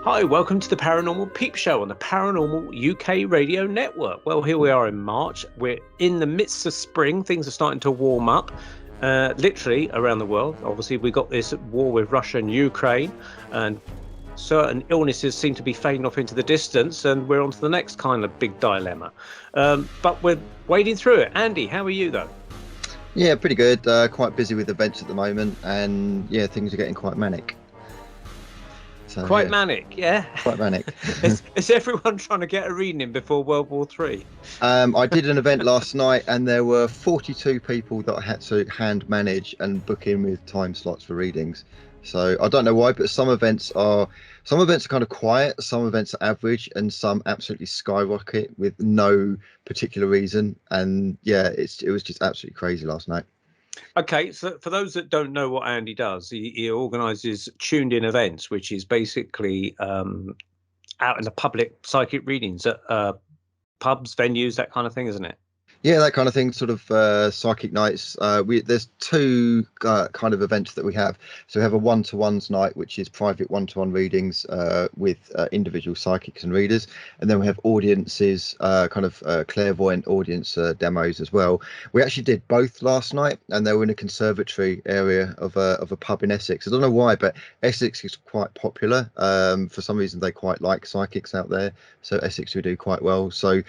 Hi, welcome to the Paranormal Peep Show on the Paranormal UK Radio Network. Well, here we are in March. We're in the midst of spring. Things are starting to warm up, literally around the world. Obviously, we got this war with Russia and Ukraine, and certain illnesses seem to be fading off into the distance, and we're on to the next kind of big dilemma. But we're wading through it. Andy, how are you, though? Yeah, pretty good. Quite busy with events at the moment, and yeah, things are getting quite manic. So, Quite manic, yeah. Quite manic. Is everyone trying to get a reading in before World War III? I did an event last night, and there were 42 people that I had to hand manage and book in with time slots for readings. So I don't know why, but some events are kind of quiet, some events are average, and some absolutely skyrocket with no particular reason. And yeah, it was just absolutely crazy last night. Okay, so for those that don't know what Andy does, he organises tuned-in events, which is basically out in the public psychic readings at pubs, venues, that kind of thing, isn't it? Yeah, that kind of thing, sort of psychic nights. There's two kind of events that we have. So we have a one-to-ones night, which is private one-to-one readings with individual psychics and readers. And then we have audiences, kind of clairvoyant audience demos as well. We actually did both last night, and they were in a conservatory area of a pub in Essex. I don't know why, but Essex is quite popular. For some reason, they quite like psychics out there. So Essex we do quite well. So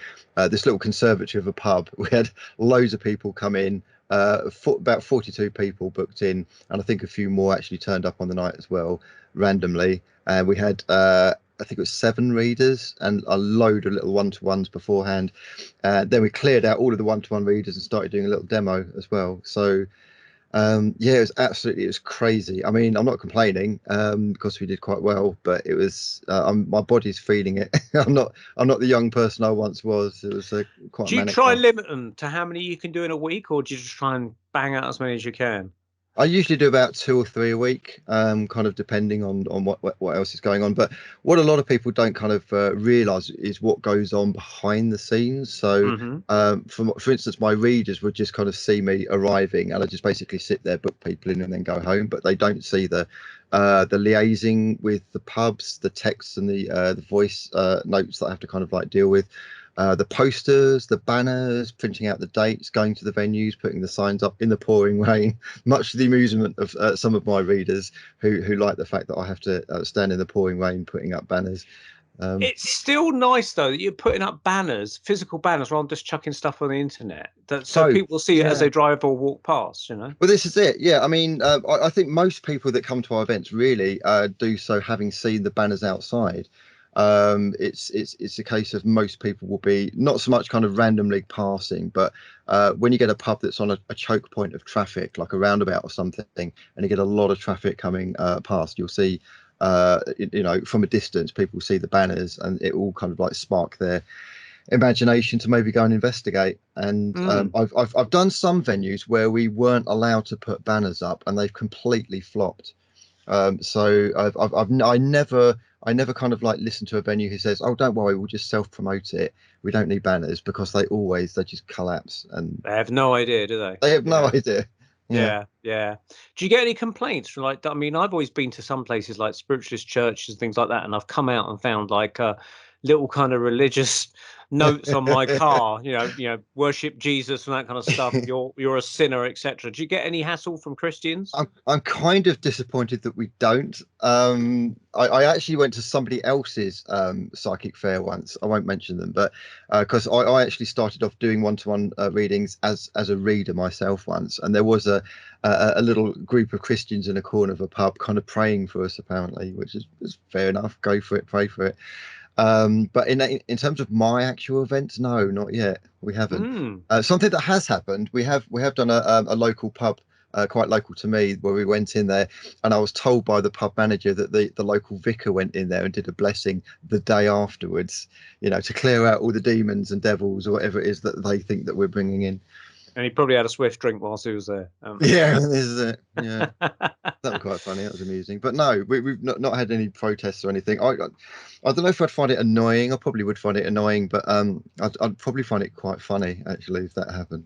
this little conservatory of a pub, we had loads of people come in, about 42 people booked in, and I think a few more actually turned up on the night as well, randomly. And we had I think it was 7 readers and a load of little one-to-ones beforehand. Then we cleared out all of the one-to-one readers and started doing a little demo as well. So yeah, it was crazy. I mean, I'm not complaining because we did quite well, but it was my body's feeling it. I'm not the young person I once was. It was quite. Do you try and limit them to how many you can do in a week, or do you just try and bang out as many as you can? I usually do about 2 or 3 a week, kind of depending on what else is going on. But what a lot of people don't kind of realise is what goes on behind the scenes. So, for instance, my readers would just kind of see me arriving, and I just basically sit there, book people in, and then go home. But they don't see the liaising with the pubs, the texts, and the voice notes that I have to kind of like deal with. The posters, the banners, printing out the dates, going to the venues, putting the signs up in the pouring rain, much to the amusement of some of my readers who like the fact that I have to stand in the pouring rain putting up banners. It's still nice, though, that you're putting up banners, physical banners, rather than just chucking stuff on the internet, so people see it as they drive or walk past, you know? Well, this is it. Yeah, I mean, I think most people that come to our events really do so having seen the banners outside. It's a case of most people will be not so much kind of randomly passing, but when you get a pub that's on a choke point of traffic, like a roundabout or something, and you get a lot of traffic coming past, you'll see, from a distance, people see the banners, and it will kind of like spark their imagination to maybe go and investigate. And I've done some venues where we weren't allowed to put banners up, and they've completely flopped. So I never kind of like listen to a venue who says, "Oh, don't worry, we'll just self-promote it. We don't need banners," because they just collapse, and They have no idea, do they? they have no idea. Yeah. Do you get any complaints from, like, I mean, I've always been to some places like spiritualist churches and things like that, and I've come out and found like little kind of religious notes on my car, you know, worship Jesus and that kind of stuff. You're a sinner, etc. Do you get any hassle from Christians? I'm kind of disappointed that we don't. I actually went to somebody else's psychic fair once. I won't mention them, but because I actually started off doing one-to-one readings as a reader myself once, and there was a little group of Christians in a corner of a pub kind of praying for us, apparently, which is fair enough. Go for it, pray for it. But in terms of my actual events, no, not yet. We haven't. Something that has happened, we have done a local pub, quite local to me, where we went in there, and I was told by the pub manager that the local vicar went in there and did a blessing the day afterwards, to clear out all the demons and devils or whatever it is that they think that we're bringing in. And he probably had a swift drink whilst he was there. Yeah, this is it. Yeah, that was quite funny. That was amusing. But no, we've not had any protests or anything. I don't know if I'd find it annoying. I probably would find it annoying, but I'd probably find it quite funny actually if that happened.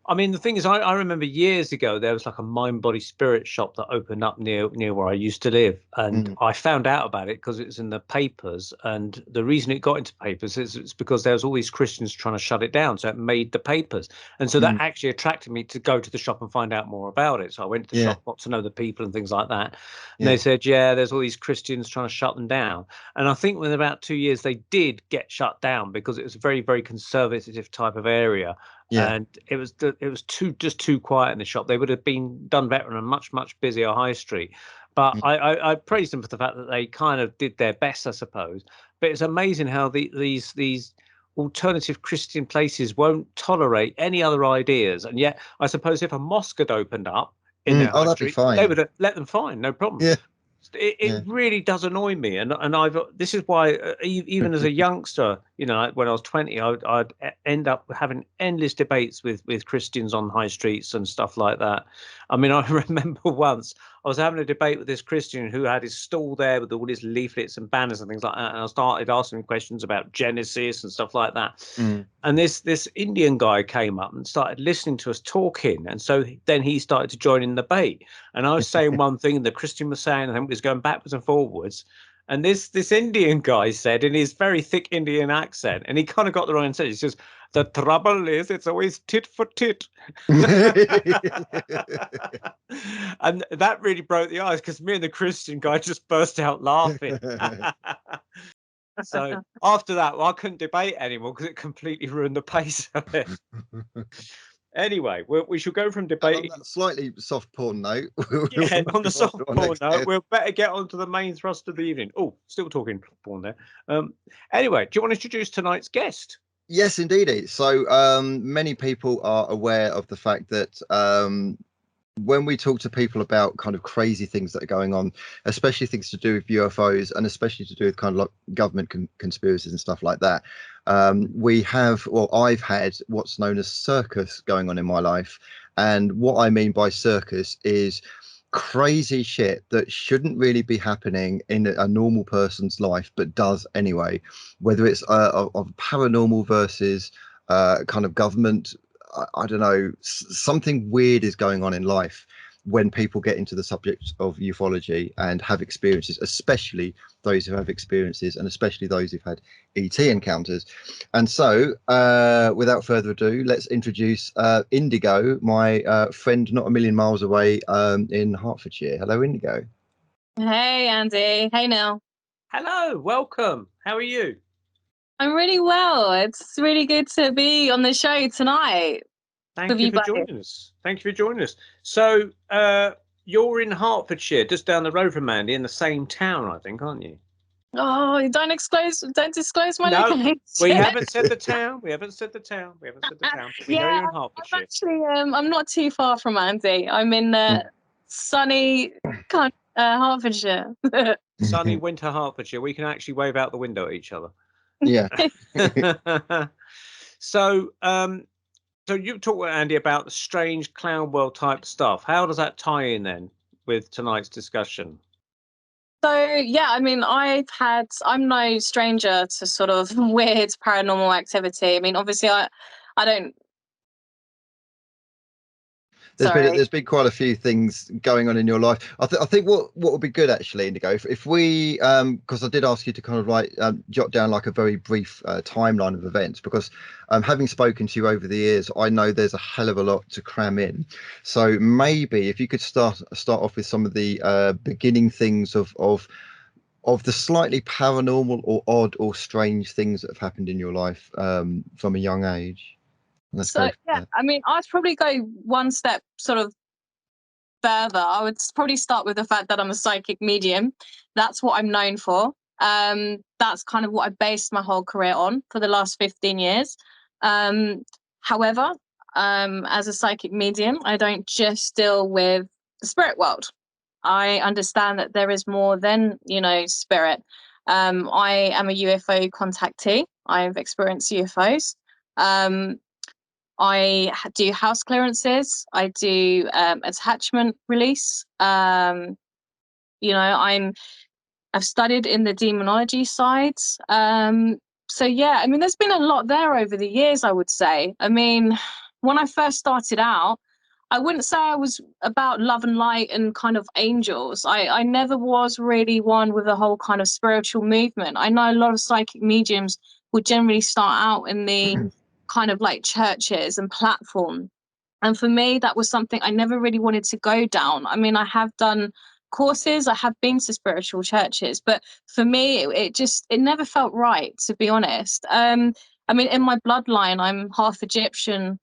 I mean, the thing is, I remember years ago there was like a mind, body, spirit shop that opened up near where I used to live, and I found out about it because it was in the papers. And the reason it got into papers is it's because there was all these Christians trying to shut it down, so it made the papers. And so that actually attracted me to go to the shop and find out more about it. So I went to the shop, got to know the people and things like that. And they said, yeah, there's all these Christians trying to shut them down. And I think within about 2 years they did get shut down because it was a very, very conservative type of area. Yeah. And it was too quiet in the shop. They would have been done better on a much busier high street. But I praised them for the fact that they kind of did their best, I suppose. But it's amazing how these alternative Christian places won't tolerate any other ideas. And yet, I suppose if a mosque had opened up in their high that'd street, be fine. they would have let them fine, no problem. Yeah. It really does annoy me, and this is why even as a youngster, when I was 20, I'd end up having endless debates with Christians on high streets and stuff like that. I mean, I remember once I was having a debate with this Christian who had his stall there with all his leaflets and banners and things like that, and I started asking him questions about Genesis and stuff like that. And this Indian guy came up and started listening to us talking, and so then he started to join in the debate. And I was saying one thing, and the Christian was saying, I think, was going backwards and forwards. And this Indian guy said in his very thick Indian accent, and he kind of got the wrong answer. He says, "The trouble is, it's always tit for tit." And that really broke the ice because me and the Christian guy just burst out laughing. So after that, I couldn't debate anymore because it completely ruined the pace of it. Anyway, we should go from debating. On that slightly soft porn note. Yeah, on the soft porn note, we'll better get on to the main thrust of the evening. Oh, still talking porn there. Anyway, do you want to introduce tonight's guest? Yes, indeed. So many people are aware of the fact that when we talk to people about kind of crazy things that are going on, especially things to do with UFOs and especially to do with kind of like government conspiracies and stuff like that, I've had what's known as circus going on in my life. And what I mean by circus is crazy shit that shouldn't really be happening in a normal person's life, but does anyway, whether it's of paranormal versus kind of government. I don't know, something weird is going on in life when people get into the subject of ufology and have experiences, especially those who have experiences and especially those who've had ET encounters. And so without further ado, let's introduce Indigo, my friend not a million miles away in Hertfordshire. Hello, Indigo. Hey, Andy. Hey, Neil. Hello, welcome. How are you? I'm really well. It's really good to be on the show tonight. Thank you for joining us. Thank you for joining us. So you're in Hertfordshire, just down the road from Mandy, in the same town, I think, aren't you? Oh, don't disclose my location. We haven't said the town. We haven't said the town. We know you're in Hertfordshire. Actually, I'm not too far from Andy. I'm in sunny Hertfordshire. Sunny winter Hertfordshire. We can actually wave out the window at each other. Yeah. So you talked with Andy about the strange clown world type stuff. How does that tie in then with tonight's discussion? So yeah, I mean, I'm no stranger to sort of weird paranormal activity. I mean, obviously, I don't. There's been quite a few things going on in your life. I think what would be good actually, Indigo, if we because I did ask you to kind of jot down like a very brief timeline of events, because having spoken to you over the years, I know there's a hell of a lot to cram in. So maybe if you could start off with some of the beginning things of the slightly paranormal or odd or strange things that have happened in your life from a young age. I mean, I'd probably go one step sort of further. I would probably start with the fact that I'm a psychic medium. That's what I'm known for. That's kind of what I based my whole career on for the last 15 years. However, as a psychic medium, I don't just deal with the spirit world. I understand that there is more than, spirit. I am a UFO contactee. I've experienced UFOs. I do house clearances. I do attachment release. I've studied in the demonology side. So yeah, I mean, there's been a lot there over the years, I would say. I mean, when I first started out, I wouldn't say I was about love and light and kind of angels. I never was really one with a whole kind of spiritual movement. I know a lot of psychic mediums would generally start out in the kind of like churches and platform. And for me, that was something I never really wanted to go down. I mean, I have done courses, I have been to spiritual churches, but for me, it never felt right, to be honest. I mean, in my bloodline, I'm half Egyptian,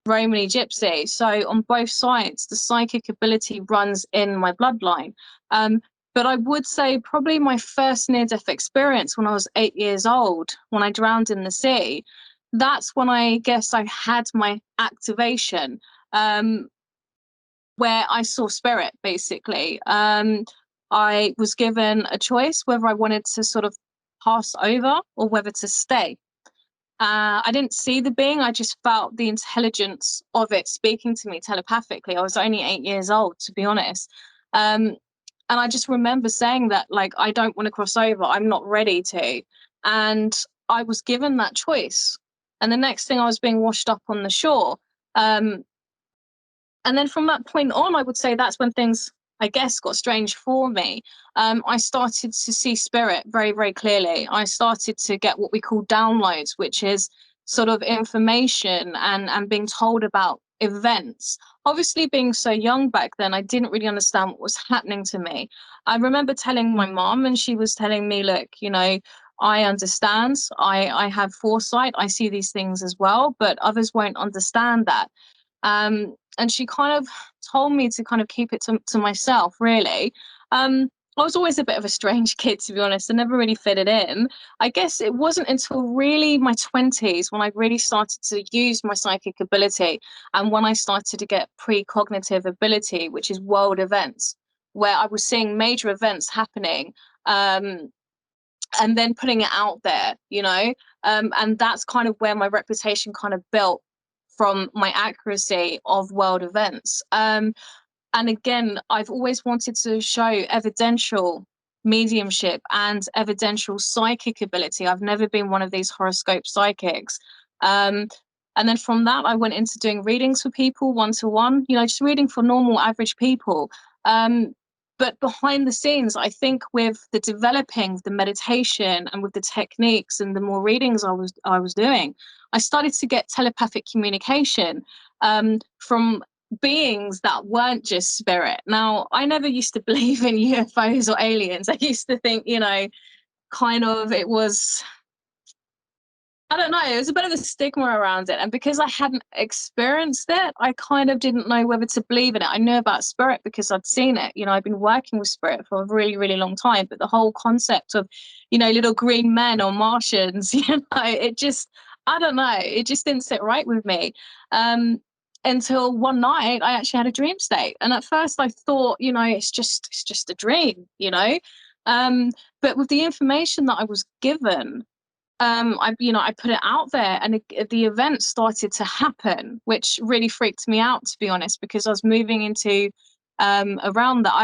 Romany gypsy. So on both sides, the psychic ability runs in my bloodline. But I would say probably my first near-death experience when I was 8 years old, when I drowned in the sea, that's when I guess I had my activation, where I saw spirit, basically. I was given a choice whether I wanted to sort of pass over or whether to stay. I didn't see the being, I just felt the intelligence of it speaking to me telepathically. I was only 8 years old, to be honest. And I just remember saying that, like, I don't want to cross over, I'm not ready to. And I was given that choice. And the next thing, I was being washed up on the shore. And then from that point on, I would say that's when things, I guess, got strange for me. I started to see spirit very, very clearly. I started to get what we call downloads, which is sort of information and being told about events. Obviously, being so young back then, I didn't really understand what was happening to me. I remember telling my mom, and she was telling me, look, you know, I understand, I have foresight, I see these things as well, but others won't understand that. And she kind of told me to kind of keep it to myself, really. I was always a bit of a strange kid, to be honest. I never really fitted in. I guess it wasn't until really my 20s when I really started to use my psychic ability, and when I started to get precognitive ability, which is world events, where I was seeing major events happening, and then putting it out there, you know. And that's kind of where my reputation kind of built, from my accuracy of world events. And again, I've always wanted to show evidential mediumship and evidential psychic ability. I've never been one of these horoscope psychics. And then from that, I went into doing readings for people one-to-one, you know, just reading for normal, average people. But behind the scenes, I think with the developing the meditation and with the techniques and the more readings I was doing, I started to get telepathic communication from beings that weren't just spirit. Now, I never used to believe in UFOs or aliens. I used to think, you know, kind of it was, I don't know, it was a bit of a stigma around it. And because I hadn't experienced it, I kind of didn't know whether to believe in it. I knew about spirit because I'd seen it. You know, I've been working with spirit for a really, really long time. But the whole concept of, you know, little green men or Martians, you know, it just, I don't know, it just didn't sit right with me. Until one night I actually had a dream state. And at first I thought, you know, it's just a dream, you know. But with the information that I was given, I put it out there, and the event started to happen, which really freaked me out, to be honest, because I was moving into a realm that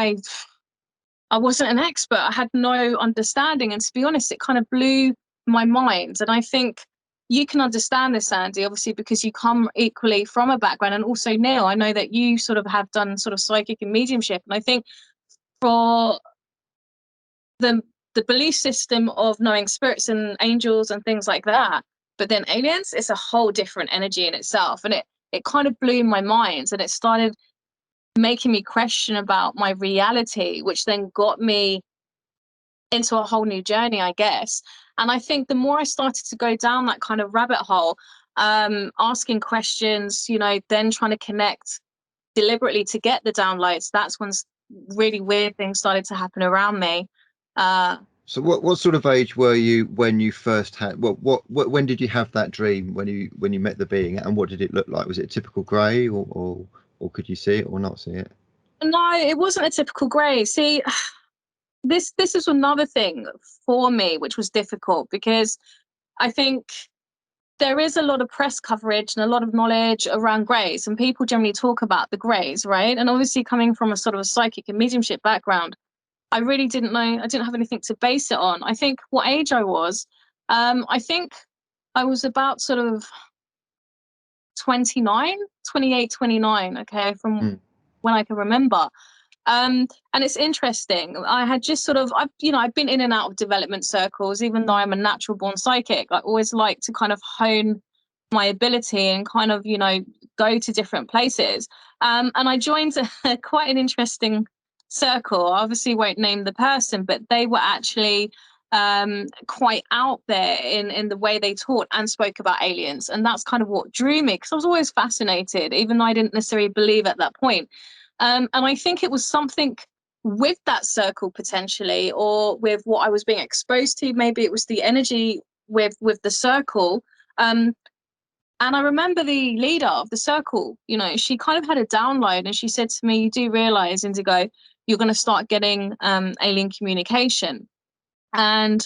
I wasn't an expert. I had no understanding, and to be honest, it kind of blew my mind. And I think you can understand this, Andy, obviously, because you come equally from a background, and also Neil, I know that you sort of have done sort of psychic and mediumship, and I think for the belief system of knowing spirits and angels and things like that, but then aliens, it's a whole different energy in itself. And it kind of blew my mind, and it started making me question about my reality, which then got me into a whole new journey, I guess. And I think the more I started to go down that kind of rabbit hole, asking questions, you know, then trying to connect deliberately to get the downloads, that's when really weird things started to happen around me. So what sort of age were you when you first had when did you have that dream, when you met the being, and what did it look like? Was it a typical grey, or could you see it or not see it? No, it wasn't a typical grey. See, this is another thing for me which was difficult, because I think there is a lot of press coverage and a lot of knowledge around greys, and people generally talk about the greys, right? And obviously, coming from a sort of a psychic and mediumship background, I really didn't know, I didn't have anything to base it on. I think what age I was, I think I was about sort of 28, 29. Okay, from when I can remember. And it's interesting. I had just sort of, I've been in and out of development circles, even though I'm a natural born psychic. I always like to kind of hone my ability and kind of, go to different places. And I joined quite an interesting circle. I obviously won't name the person, but they were actually quite out there in the way they taught and spoke about aliens. And that's kind of what drew me, because I was always fascinated, even though I didn't necessarily believe at that point. And I think it was something with that circle potentially, or with what I was being exposed to. Maybe it was the energy with the circle. And I remember the leader of the circle, she kind of had a download, and she said to me, "You do realize, Indigo, you're going to start getting alien communication, and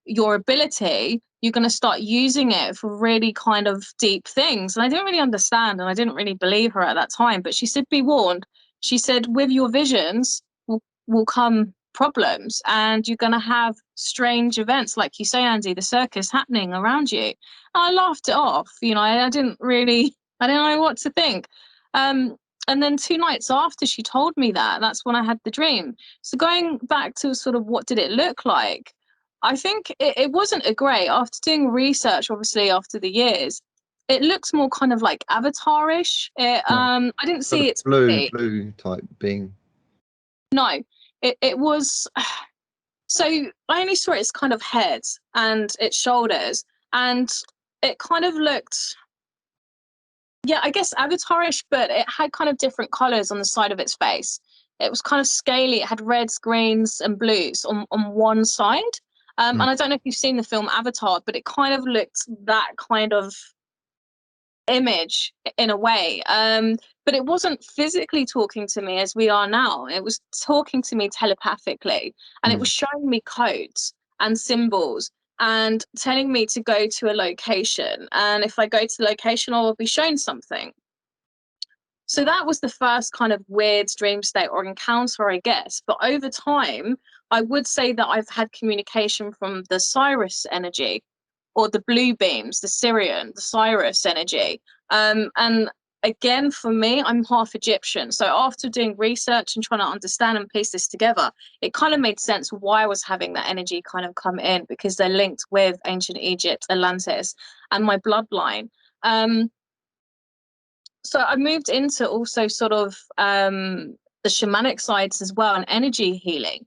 your ability, you're going to start using it for really kind of deep things." And I didn't really understand, and I didn't really believe her at that time. But she said, "Be warned." She said, "With your visions will come problems, and you're going to have strange events, like you say, Andy, the circus happening around you." And I laughed it off. I didn't know what to think. And then 2 nights after she told me that, that's when I had the dream. So going back to sort of what did it look like, I think it wasn't a great, after doing research, obviously after the years, it looks more kind of like Avatar-ish. I didn't see its blue type being. No, it was. So I only saw its kind of head and its shoulders, and it kind of looked, I guess Avatar-ish, but it had kind of different colors on the side of its face. It was kind of scaly. It had reds, greens, and blues on one side. And I don't know if you've seen the film Avatar, but it kind of looked that kind of image in a way. But it wasn't physically talking to me as we are now. It was talking to me telepathically, and it was showing me codes and symbols and telling me to go to a location. And if I go to the location, I will be shown something. So that was the first kind of weird dream state or encounter, I guess. But over time, I would say that I've had communication from the Cyrus energy, or the blue beams, the Syrian, the Cyrus energy. And again, for me, I'm half Egyptian. So after doing research and trying to understand and piece this together, it kind of made sense why I was having that energy kind of come in, because they're linked with ancient Egypt, Atlantis, and my bloodline. So I moved into also sort of the shamanic sides as well, and energy healing.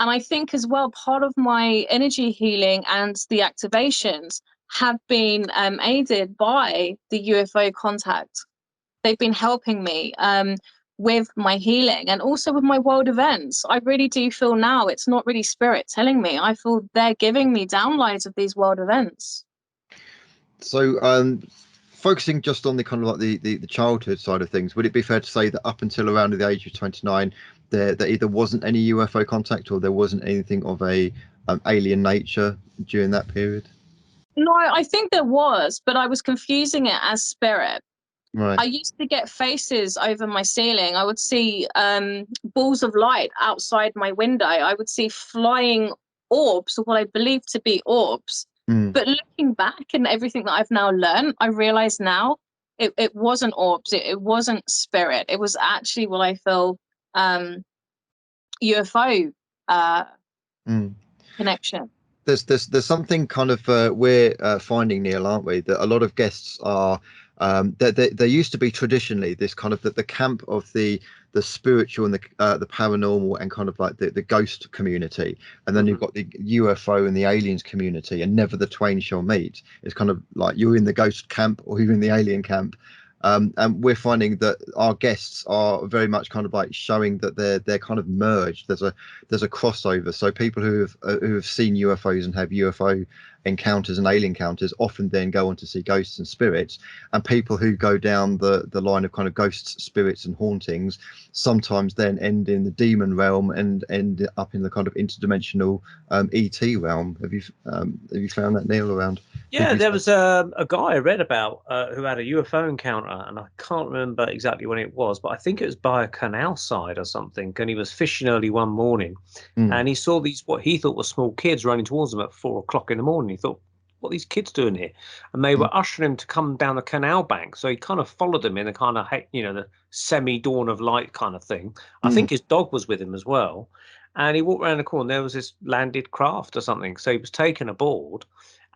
And I think as well, part of my energy healing and the activations have been aided by the UFO contact. They've been helping me with my healing, and also with my world events. I really do feel now it's not really spirit telling me. I feel they're giving me downloads of these world events. So focusing just on the kind of like the childhood side of things, would it be fair to say that up until around the age of 29, there either wasn't any UFO contact, or there wasn't anything of a alien nature during that period? No, I think there was, but I was confusing it as spirit. Right. I used to get faces over my ceiling. I would see balls of light outside my window. I would see flying orbs, or what I believe to be orbs. But looking back and everything that I've now learned, I realize now it wasn't orbs. It wasn't spirit. It was actually what I feel UFO connection. There's something kind of we're finding, Neil, aren't we? That a lot of guests are there used to be traditionally this kind of the camp of the spiritual and the paranormal and kind of like the ghost community, and then you've got the UFO and the aliens community, and never the twain shall meet. It's kind of like you're in the ghost camp or you're in the alien camp. And we're finding that our guests are very much kind of like showing that they're kind of merged. There's a crossover. So people who have seen UFOs and have UFO encounters and alien encounters often then go on to see ghosts and spirits, and people who go down the line of kind of ghosts, spirits and hauntings sometimes then end in the demon realm and end up in the kind of interdimensional ET realm. Have you found that, Neil, around? Yeah, there was a guy I read about who had a UFO encounter, and I can't remember exactly when it was, but I think it was by a canal side or something, and he was fishing early one morning, and he saw these what he thought were small kids running towards him at 4 o'clock in the morning. He thought, what are these kids doing here? And they were ushering him to come down the canal bank. So he kind of followed them in a kind of, the semi-dawn of light kind of thing. I think his dog was with him as well. And he walked around the corner and there was this landed craft or something. So he was taken aboard.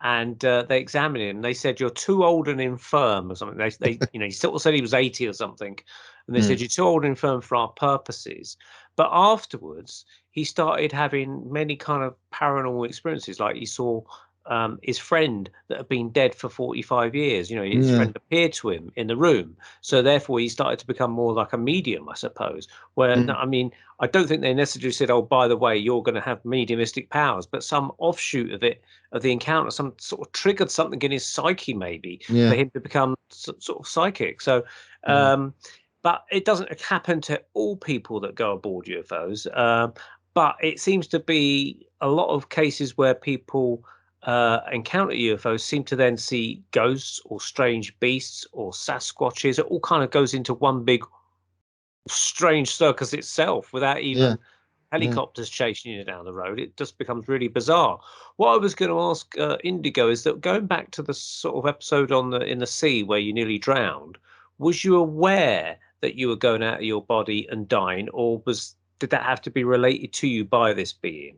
And they examined him. They said, "You're too old and infirm," or something. They he still said he was 80 or something. And they said, "You're too old and infirm for our purposes." But afterwards, he started having many kind of paranormal experiences. Like he saw his friend that had been dead for 45 years. His friend appeared to him in the room. So therefore, he started to become more like a medium, I suppose. Where, I mean, I don't think they necessarily said, "Oh, by the way, you're going to have mediumistic powers," but some offshoot of it, of the encounter, some sort of triggered something in his psyche, maybe, for him to become sort of psychic. So, but it doesn't happen to all people that go aboard UFOs. But it seems to be a lot of cases where people encounter UFOs seem to then see ghosts or strange beasts or Sasquatches. It all kind of goes into one big strange circus itself without even helicopters chasing you down the road. It just becomes really bizarre. What I was going to ask Indigo is that, going back to the sort of episode in the sea where you nearly drowned, was you aware that you were going out of your body and dying, or did that have to be related to you by this being?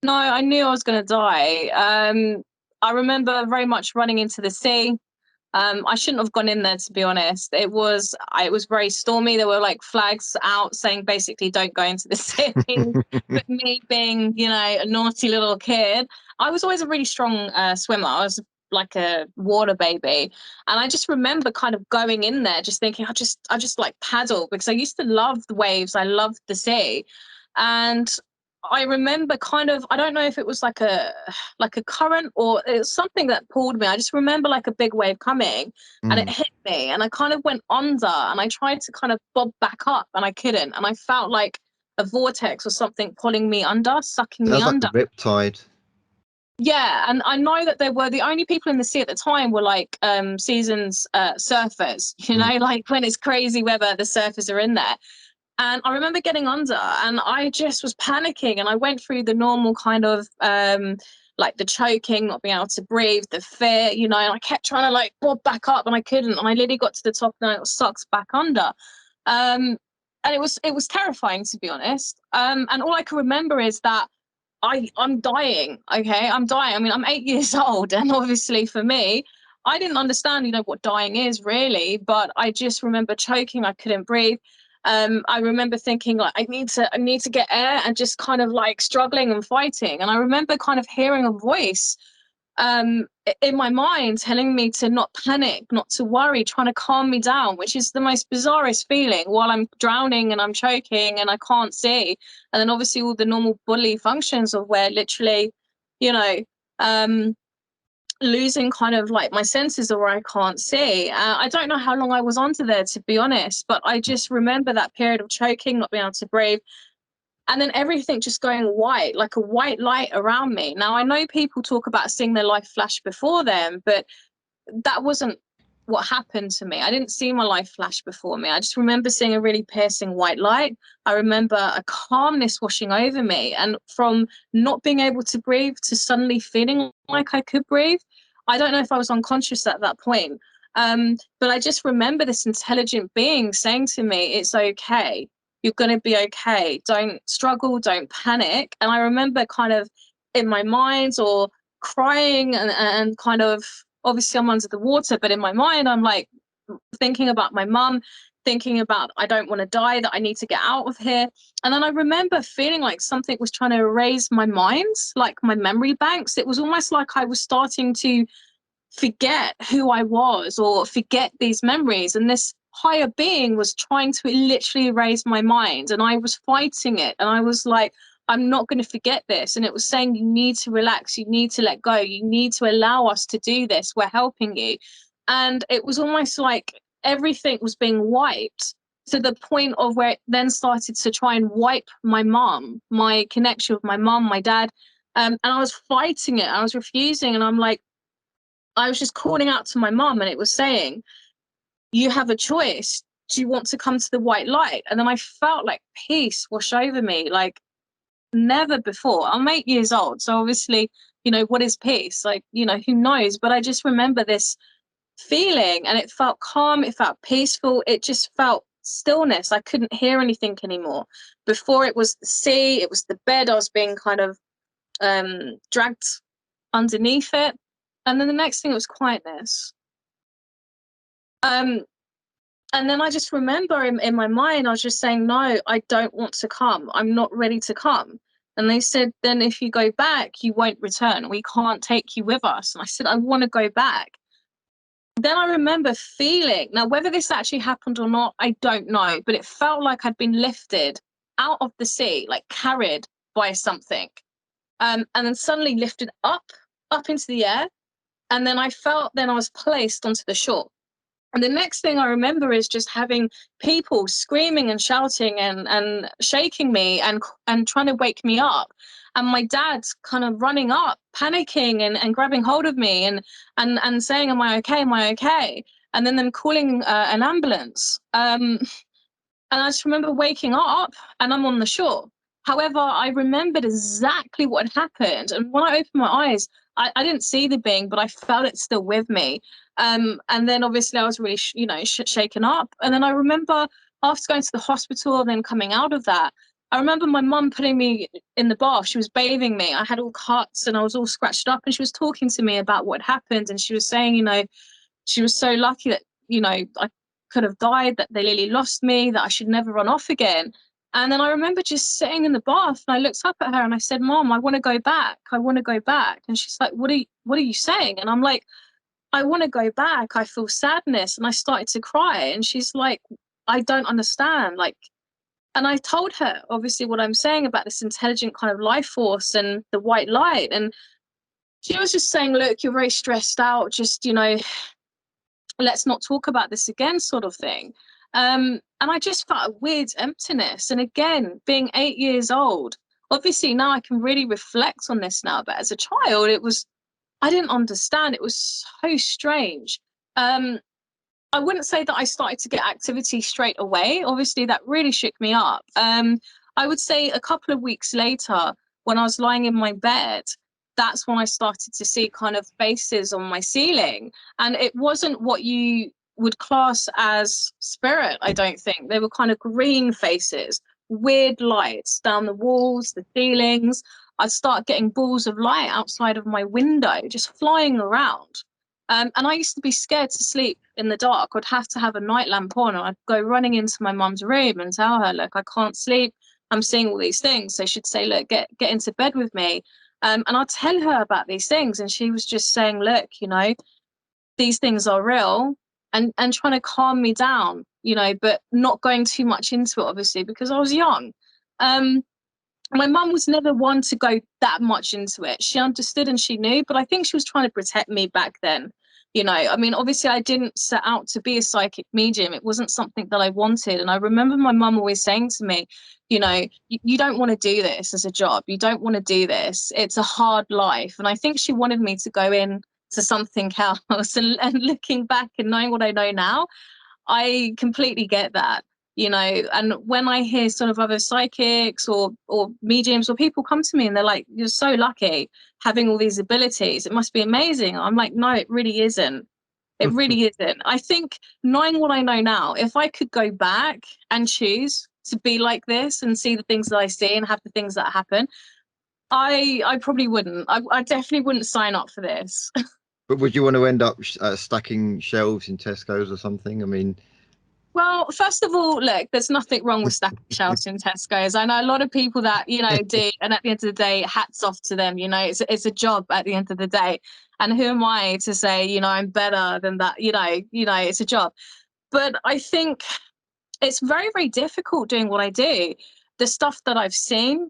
No, I knew I was going to die. I remember very much running into the sea. I shouldn't have gone in there, to be honest. It was very stormy. There were like flags out saying basically don't go into the sea. But me being, a naughty little kid, I was always a really strong swimmer. I was like a water baby, and I just remember kind of going in there, just thinking I just like paddle, because I used to love the waves. I loved the sea, and I remember kind of, I don't know if it was like a current or it was something that pulled me. I just remember like a big wave coming and it hit me, and I kind of went under, and I tried to kind of bob back up and I couldn't. And I felt like a vortex or something pulling me under, sucking me under. Like a riptide. Yeah, and I know that they were the only people in the sea at the time were like seasoned surfers, like when it's crazy weather, the surfers are in there. And I remember getting under, and I just was panicking, and I went through the normal kind of like the choking, not being able to breathe, the fear, and I kept trying to like bob back up, and I couldn't, and I literally got to the top and I got sucked back under. And it was terrifying, to be honest. And all I can remember is that I'm dying. Okay, I'm dying. I mean, I'm 8 years old, and obviously for me, I didn't understand, what dying is really, but I just remember choking. I couldn't breathe. I remember thinking like I need to get air, and just kind of like struggling and fighting. And I remember kind of hearing a voice in my mind telling me to not panic, not to worry, trying to calm me down, which is the most bizarrest feeling while I'm drowning and I'm choking and I can't see. And then obviously all the normal bodily functions of where literally, losing kind of like my senses, or I can't see. I don't know how long I was onto there, to be honest, but I just remember that period of choking, not being able to breathe, and then everything just going white, like a white light around me. Now, I know people talk about seeing their life flash before them, but that wasn't what happened to me. I didn't see my life flash before me. I just remember seeing a really piercing white light. I remember a calmness washing over me, and from not being able to breathe to suddenly feeling like I could breathe. I don't know if I was unconscious at that point, but I just remember this intelligent being saying to me, "It's okay. You're going to be okay. Don't struggle. Don't panic." And I remember kind of in my mind or crying and kind of, obviously I'm under the water, but in my mind, I'm like thinking about my mum, thinking about I don't want to die, that I need to get out of here. And then I remember feeling like something was trying to erase my mind, like my memory banks. It was almost like I was starting to forget who I was or forget these memories. And this higher being was trying to literally erase my mind. And I was fighting it. And I was like, I'm not going to forget this. And it was saying, you need to relax. You need to let go. You need to allow us to do this. We're helping you. And it was almost like everything was being wiped, to the point of where it then started to try and wipe my mum, my connection with my mum, my dad. And I was fighting it. I was refusing. And I'm like, I was just calling out to my mum, and it was saying, you have a choice. Do you want to come to the white light? And then I felt like peace wash over me, like never before. I'm 8 years old, so obviously what is peace? Like, who knows? But I just remember this feeling, and it felt calm, it felt peaceful, it just felt stillness. I couldn't hear anything anymore. Before, it was the sea, it was the bed, I was being kind of dragged underneath it, and then the next thing, it was quietness. And then I just remember in my mind, I was just saying, no, I don't want to come, I'm not ready to come. And they said, then if you go back, you won't return, we can't take you with us. And I said, I want to go back. Then I remember feeling, now whether this actually happened or not, I don't know, but it felt like I'd been lifted out of the sea, like carried by something, and then suddenly lifted up into the air. And then I was placed onto the shore. And the next thing I remember is just having people screaming and shouting and shaking me and trying to wake me up. And my dad's kind of running up, panicking and grabbing hold of me and saying, am I okay? Am I okay? And then them calling an ambulance. And I just remember waking up and I'm on the shore. However, I remembered exactly what had happened. And when I opened my eyes, I didn't see the being, but I felt it still with me. And then obviously I was really, shaken up. And then I remember after going to the hospital and then coming out of that, I remember my mum putting me in the bath. She was bathing me. I had all cuts and I was all scratched up, and she was talking to me about what happened. And she was saying, she was so lucky that, I could have died, that they nearly lost me, that I should never run off again. And then I remember just sitting in the bath, and I looked up at her and I said, Mom, I want to go back. I want to go back. And she's like, what are you saying? And I'm like, I want to go back. I feel sadness. And I started to cry. And she's like, I don't understand. Like, and I told her, obviously, what I'm saying about this intelligent kind of life force and the white light. And she was just saying, look, you're very stressed out. Just, let's not talk about this again, sort of thing. And I just felt a weird emptiness. And again, being 8 years old, obviously now I can really reflect on this now. But as a child, I didn't understand. It was so strange. I wouldn't say that I started to get activity straight away. Obviously, that really shook me up. I would say a couple of weeks later, when I was lying in my bed, that's when I started to see kind of faces on my ceiling. And it wasn't what you would class as spirit, I don't think. They were kind of green faces, weird lights down the walls, the ceilings. I'd start getting balls of light outside of my window, just flying around. And I used to be scared to sleep in the dark. I'd have to have a night lamp on, or I'd go running into my mum's room and tell her, look, I can't sleep, I'm seeing all these things. So she'd say, look, get into bed with me. And I'd tell her about these things. And she was just saying, look, these things are real, and trying to calm me down, but not going too much into it, obviously, because I was young. My mum was never one to go that much into it. She understood and she knew, but I think she was trying to protect me back then. I mean, obviously I didn't set out to be a psychic medium. It wasn't something that I wanted. And I remember my mum always saying to me, you don't want to do this as a job. You don't want to do this. It's a hard life. And I think she wanted me to go in to something else. And looking back and knowing what I know now, I completely get that. And when I hear sort of other psychics or mediums, or people come to me and they're like, you're so lucky having all these abilities, it must be amazing. I'm like, no, it really isn't. It really isn't. I think, knowing what I know now, if I could go back and choose to be like this and see the things that I see and have the things that happen, I probably wouldn't. I definitely wouldn't sign up for this. But would you want to end up stacking shelves in Tesco's or something? I mean, well, first of all, look, there's nothing wrong with stacking shelves in Tesco's. I know a lot of people that, do, and at the end of the day, hats off to them. It's a job at the end of the day. And who am I to say, I'm better than that? It's a job. But I think it's very, very difficult doing what I do. The stuff that I've seen,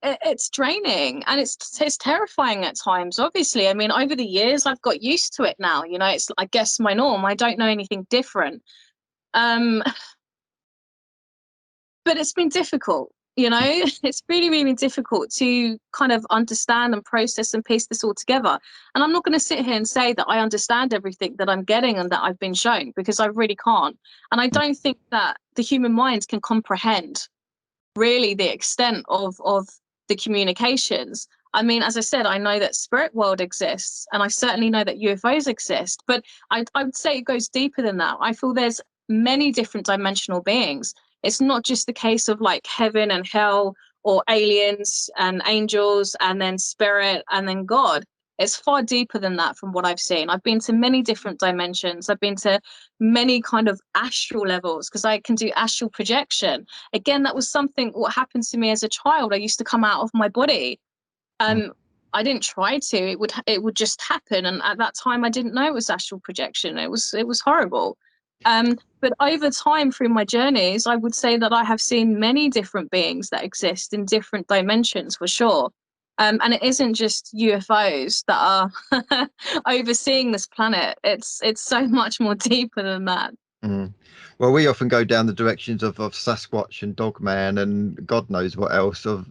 it's draining, and it's terrifying at times. Obviously, I mean, over the years, I've got used to it now. It's, I guess, my norm. I don't know anything different. But it's been difficult, it's really, really difficult to kind of understand and process and piece this all together. And I'm not going to sit here and say that I understand everything that I'm getting and that I've been shown, because I really can't. And I don't think that the human mind can comprehend really the extent of the communications. I mean, as I said, I know that spirit world exists, and I certainly know that UFOs exist, but I would say it goes deeper than that. I feel there's many different dimensional beings. It's not just the case of like heaven and hell, or aliens and angels, and then spirit, and then God. It's far deeper than that from what I've seen. I've been to many different dimensions. I've been to many kind of astral levels because I can do astral projection. Again, that was something what happened to me as a child. I used to come out of my body. I didn't try to. It would just happen. And at that time, I didn't know it was astral projection. It was horrible. But over time, through my journeys, I would say that I have seen many different beings that exist in different dimensions, for sure. And it isn't just UFOs that are overseeing this planet. It's so much more deeper than that. Well, we often go down the directions of Sasquatch and Dogman and God knows what else of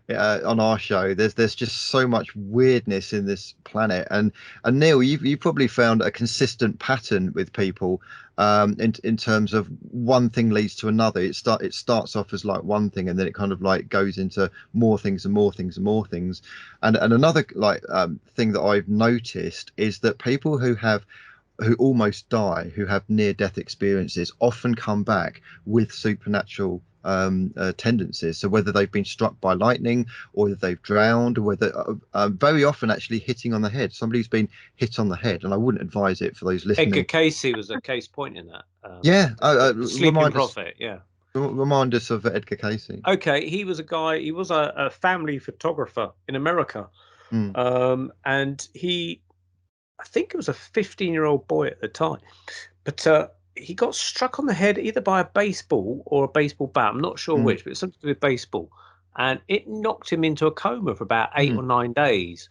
on our show. There's just so much weirdness in this planet, and Neil, you've probably found a consistent pattern with people in terms of one thing leads to another. It starts off as like one thing, and then it kind of like goes into more things and more things and more things. And another like thing that I've noticed is that people who almost die, who have near-death experiences, often come back with supernatural tendencies. So whether they've been struck by lightning, or whether they've drowned, or whether very often actually hitting on the head. Somebody's been hit on the head, and I wouldn't advise it for those listening. Edgar Casey was a case point in that. Sleeping Prophet. Yeah. Remind us of Edgar Casey. Okay, he was a guy. He was a family photographer in America, and he. I think it was a 15-year-old boy at the time, but he got struck on the head either by a baseball or a baseball bat. I'm not sure which, but it's something to do with baseball. And it knocked him into a coma for about 8 or 9 days.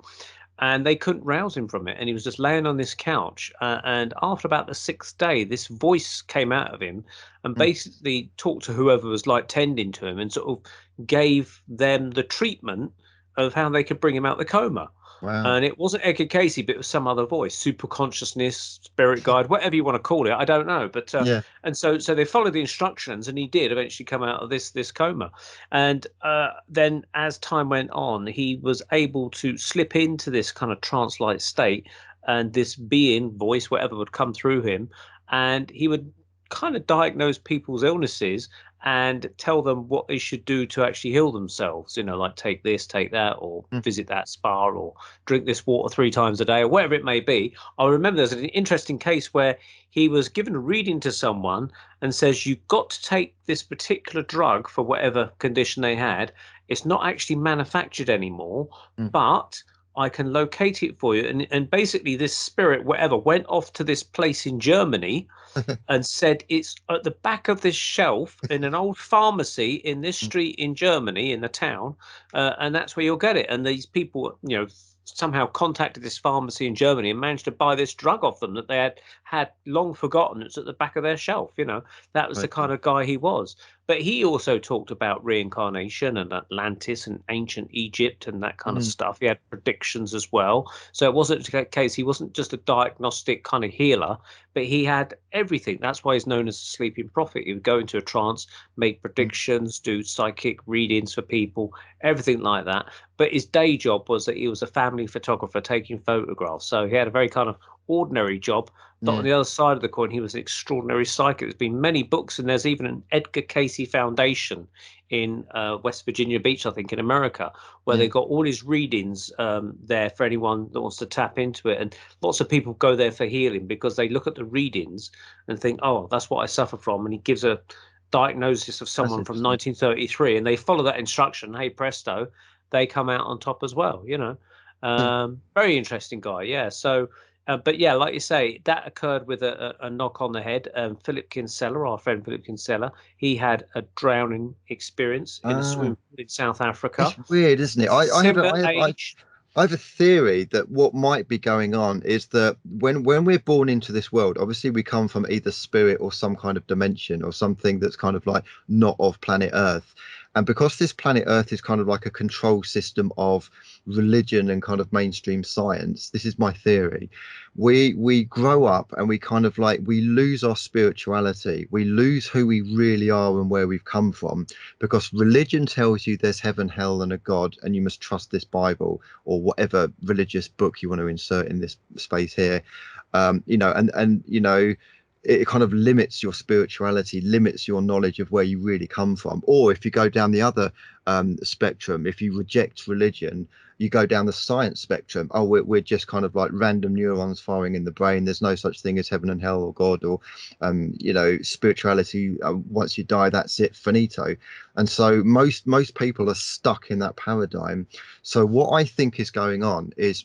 And they couldn't rouse him from it. And he was just laying on this couch. And after about the 6th day, this voice came out of him and basically talked to whoever was like tending to him and sort of gave them the treatment of how they could bring him out the coma. Wow. And it wasn't Edgar Casey, but it was some other voice, super consciousness, spirit guide, whatever you want to call it. I don't know. But and so they followed the instructions, and he did eventually come out of this coma. And then as time went on, he was able to slip into this kind of trance-like state, and this being, voice, whatever, would come through him, and he would kind of diagnose people's illnesses and tell them what they should do to actually heal themselves, like take this, take that, or visit that spa, or drink this water 3 times a day, or whatever it may be. I remember there's an interesting case where he was given a reading to someone and says, you've got to take this particular drug for whatever condition they had. It's not actually manufactured anymore, but I can locate it for you. And basically this spirit, whatever, went off to this place in Germany and said it's at the back of this shelf in an old pharmacy in this street in Germany, in the town, and that's where you'll get it. And these people, somehow contacted this pharmacy in Germany and managed to buy this drug off them that they had long forgotten. It's at the back of their shelf. That was the kind of guy he was. But he also talked about reincarnation and Atlantis and ancient Egypt and that kind of stuff. He had predictions as well. So it wasn't a case, he wasn't just a diagnostic kind of healer, but he had everything. That's why he's known as the sleeping prophet. He would go into a trance, make predictions, do psychic readings for people, everything like that. But his day job was that he was a family photographer taking photographs. So he had a very kind of ordinary job. But on the other side of the coin, he was an extraordinary psychic. There's been many books, and there's even an Edgar Casey Foundation in West Virginia Beach, I think, in America, where they've got all his readings there for anyone that wants to tap into it. And lots of people go there for healing because they look at the readings and think, oh, that's what I suffer from. And he gives a diagnosis of someone from 1933, and they follow that instruction. Hey, presto, they come out on top as well, Very interesting guy, yeah. So but yeah, like you say, that occurred with a knock on the head. Philip Kinsella, our friend Philip Kinsella, he had a drowning experience in a swimming pool in South Africa. It's weird, isn't it? I have a theory that what might be going on is that when we're born into this world, obviously we come from either spirit or some kind of dimension or something that's kind of like not of planet Earth. And because this planet Earth is kind of like a control system of religion and kind of mainstream science, this is my theory. We grow up and we kind of like, we lose our spirituality. We lose who we really are and where we've come from, because religion tells you there's heaven, hell, and a God, and you must trust this Bible or whatever religious book you want to insert in this space here. You know, and you know, it kind of limits your spirituality, limits your knowledge of where you really come from. Or if you go down the other spectrum, if you reject religion, you go down the science spectrum. Oh, we're just kind of like random neurons firing in the brain. There's no such thing as heaven and hell or God or, you know, spirituality. Once you die, that's it, finito. And so most people are stuck in that paradigm. So what I think is going on is,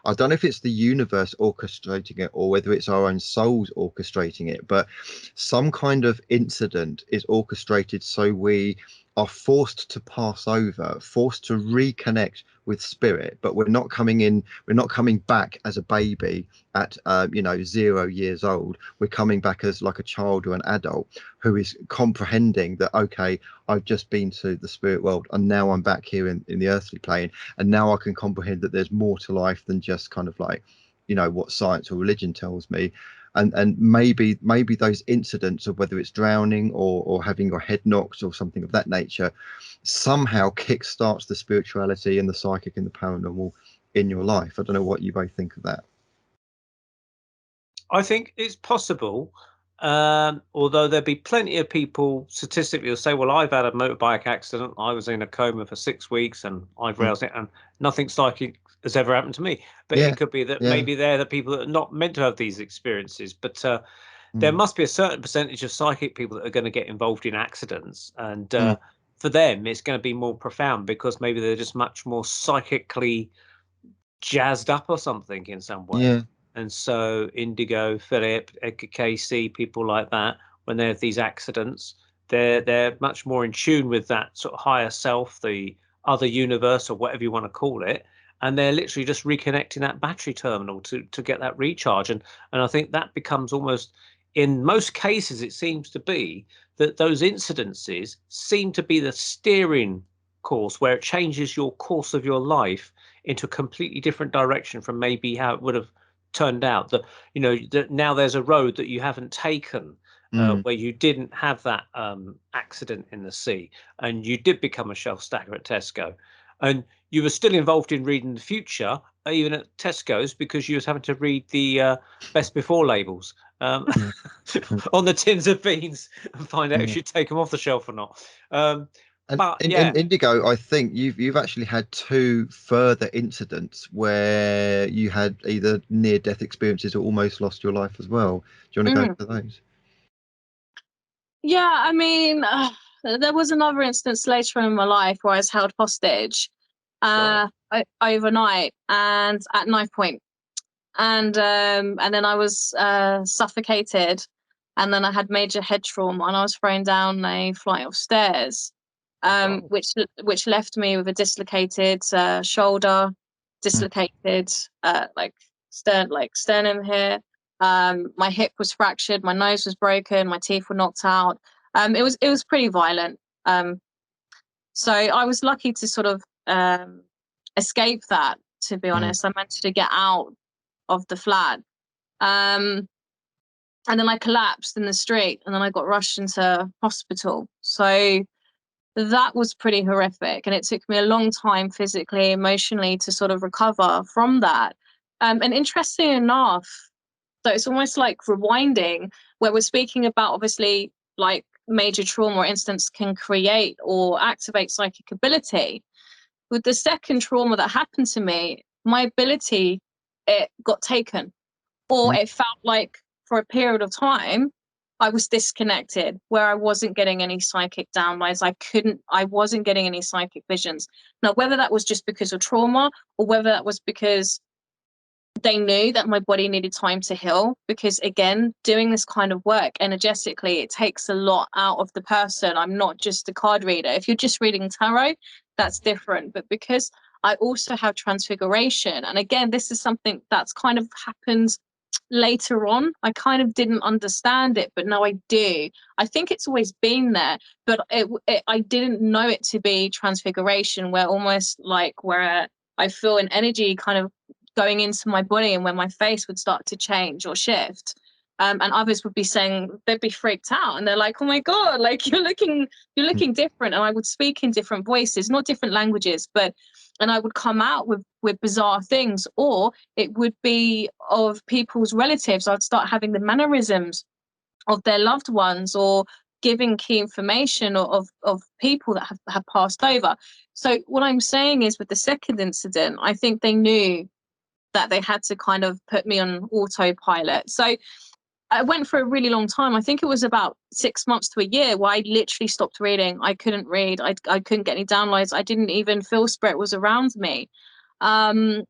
I don't know if it's the universe orchestrating it or whether it's our own souls orchestrating it, but some kind of incident is orchestrated so we are forced to pass over, forced to reconnect with spirit, but we're not coming back as a baby at you know, 0 years old. We're coming back as like a child or an adult who is comprehending that, okay, I've just been to the spirit world and now I'm back here in the earthly plane, and now I can comprehend that there's more to life than just kind of like, you know, what science or religion tells me. And maybe those incidents of whether it's drowning or having your head knocked or something of that nature somehow kickstarts the spirituality and the psychic and the paranormal in your life. I don't know what you both think of that. I think it's possible, although there'd be plenty of people statistically who'll say, well, I've had a motorbike accident, I was in a coma for 6 weeks and I've roused it and nothing psychic has ever happened to me. But it could be that maybe they're the people that are not meant to have these experiences. But there must be a certain percentage of psychic people that are going to get involved in accidents. And for them, it's going to be more profound because maybe they're just much more psychically jazzed up or something in some way. Yeah. And so Indigo, Philip, Edgar Casey, people like that, when they have these accidents, they're much more in tune with that sort of higher self, the other universe or whatever you want to call it. And they're literally just reconnecting that battery terminal to get that recharge. And I think that becomes almost, in most cases, it seems to be that those incidences seem to be the steering course where it changes your course of your life into a completely different direction from maybe how it would have turned out. That, you know, that now there's a road that you haven't taken where you didn't have that accident in the sea and you did become a shelf stacker at Tesco, and you were still involved in reading the future even at Tesco's because you was having to read the best before labels on the tins of beans and find out if you'd take them off the shelf or not. But in Indigo, I think you've actually had 2 further incidents where you had either near-death experiences or almost lost your life as well. Do you want to go into those? Yeah, I mean, there was another instance later in my life where I was held hostage overnight and at knife point, and then I was suffocated, and then I had major head trauma, and I was thrown down a flight of stairs, which left me with a dislocated shoulder, dislocated sternum here. My hip was fractured, my nose was broken, my teeth were knocked out. It was pretty violent. So I was lucky to sort of escape that, to be honest. I managed to get out of the flat. And then I collapsed in the street, and then I got rushed into hospital. So that was pretty horrific. And it took me a long time physically, emotionally to sort of recover from that. And interesting enough, so it's almost like rewinding, where we're speaking about obviously like major trauma or instance can create or activate psychic ability. With the second trauma that happened to me, my ability, it got taken, or it felt like for a period of time I was disconnected, where I wasn't getting any psychic downloads. I wasn't getting any psychic visions. Now, whether that was just because of trauma or whether that was because they knew that my body needed time to heal, because again, doing this kind of work energetically, it takes a lot out of the person. I'm not just a card reader. If you're just reading tarot, that's different. But because I also have transfiguration, and again, this is something that's kind of happened later on. I kind of didn't understand it, but now I do. I think it's always been there, but I didn't know it to be transfiguration, where almost like where I feel an energy kind of going into my body, and when my face would start to change or shift. And others would be saying, they'd be freaked out, and they're like, oh my God, like you're looking different. And I would speak in different voices, not different languages, and I would come out with bizarre things, or it would be of people's relatives. I'd start having the mannerisms of their loved ones, or giving key information of people that have passed over. So what I'm saying is, with the second incident, I think they knew that they had to kind of put me on autopilot. So I went for a really long time. I think it was about 6 months to a year where I literally stopped reading. I couldn't read. I couldn't get any downloads. I didn't even feel spirit was around me. And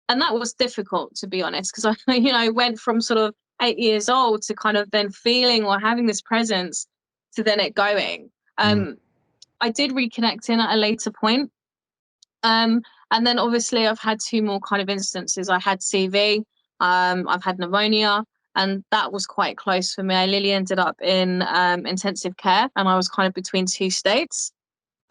that was difficult, to be honest, because I went from sort of 8 years old to kind of then feeling or having this presence to then it going. I did reconnect in at a later point. And then obviously I've had 2 more kind of instances. I had CV, I've had pneumonia, and that was quite close for me. I literally ended up in intensive care, and I was kind of between 2 states.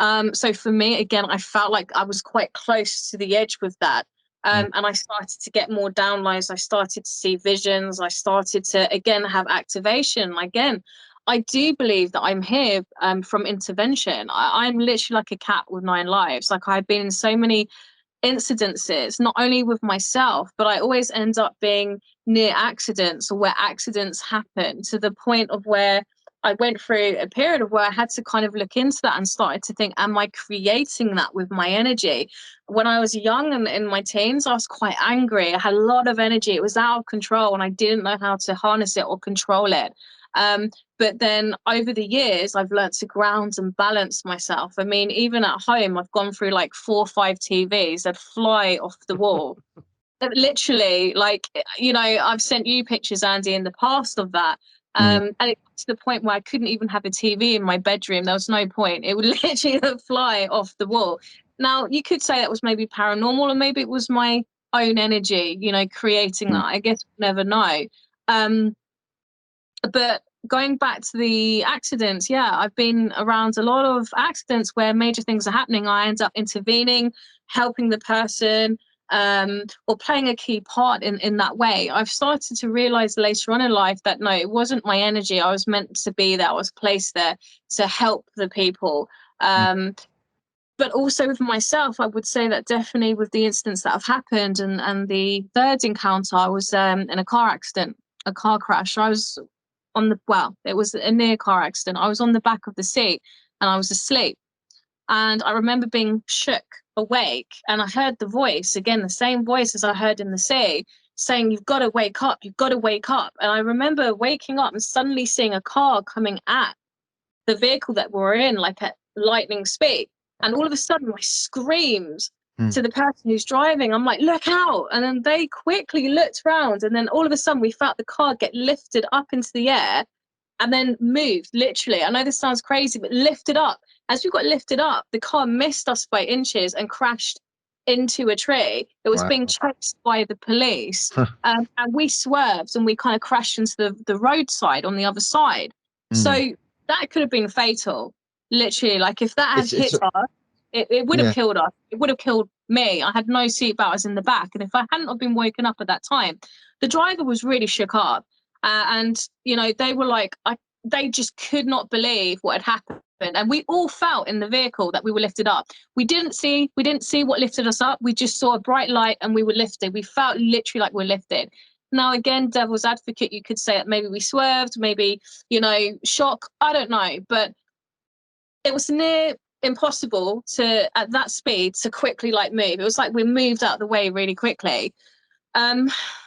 So for me, again, I felt like I was quite close to the edge with that. And I started to get more downloads. I started to see visions. I started to, again, have activation. Again, I do believe that I'm here from intervention. I'm literally like a cat with 9 lives. Like, I've been in so many incidences, not only with myself, but I always end up being near accidents, or where accidents happen, to the point of where I went through a period of where I had to kind of look into that and started to think, am I creating that with my energy? When I was young and in my teens, I was quite angry. I had a lot of energy. It was out of control, and I didn't know how to harness it or control it. But then over the years, I've learned to ground and balance myself. I mean, even at home, I've gone through like 4 or 5 TVs that fly off the wall. Literally, like, I've sent you pictures, Andy, in the past of that. And it got to the point where I couldn't even have a TV in my bedroom. There was no point. It would literally fly off the wall. Now, you could say that was maybe paranormal, or maybe it was my own energy, creating that. I guess we'll never know. But going back to the accidents, I've been around a lot of accidents where major things are happening. I end up intervening, helping the person, or playing a key part in that way. I've started to realize later on in life that no, it wasn't my energy. I was meant to be there. I was placed there to help the people. But also with myself, I would say that definitely with the incidents that have happened, and the third encounter, I was in a car accident, a car crash. I was it was a near car accident. I was on the back of the seat and I was asleep. And I remember being shook awake, and I heard the voice, again, the same voice as I heard in the sea, saying, you've got to wake up, you've got to wake up. And I remember waking up and suddenly seeing a car coming at the vehicle that we were in, like at lightning speed. And all of a sudden I screamed to the person who's driving. I'm like, look out. And then they quickly looked around, and then all of a sudden we felt the car get lifted up into the air and then moved, literally. I know this sounds crazy, but lifted up. As we got lifted up, the car missed us by inches and crashed into a tree. It was being chased by the police. And we swerved and we kind of crashed into the roadside on the other side. So that could have been fatal, literally. Like, if that had hit us, it would have killed us. It would have killed me. I had no seatbelt. I was in the back. And if I hadn't have been woken up at that time, the driver was really shook up. And, they were like, they just could not believe what had happened. And we all felt in the vehicle that we were lifted up. We didn't see what lifted us up. We just saw a bright light and we were lifted. We felt literally like we're lifted. Now, again, devil's advocate, you could say that maybe we swerved, maybe, shock. I don't know. But it was near impossible to, at that speed, to quickly move. It was like we moved out of the way really quickly.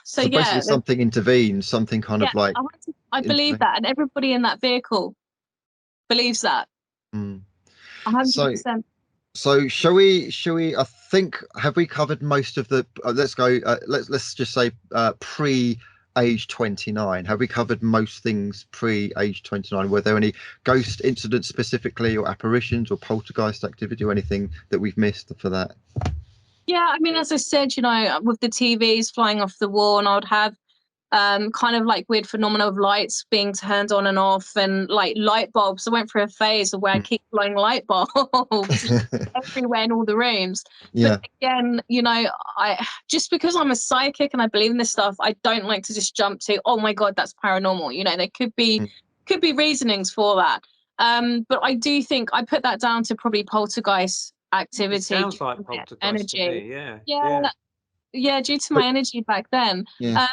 So basically something intervened, something kind of like I believe that, and everybody in that vehicle believes that. 100%. So shall we I think, have we covered most of the let's go let's just say pre age 29. Have we covered most things pre age 29? Were there any ghost incidents specifically, or apparitions, or poltergeist activity, or anything that we've missed for that? Yeah, I mean, as I said, with the TVs flying off the wall, and I would have kind of like weird phenomena of lights being turned on and off, and like light bulbs. I went through a phase of where I keep blowing light bulbs everywhere in all the rooms. Yeah. But again, you know, I just because I'm a psychic and I believe in this stuff, I don't like to just jump to, oh my God, that's paranormal. You know, there could be reasonings for that. But I do think I put that down to probably poltergeist activity. It sounds like poltergeist energy. to me, yeah, due to my energy back then. Yeah.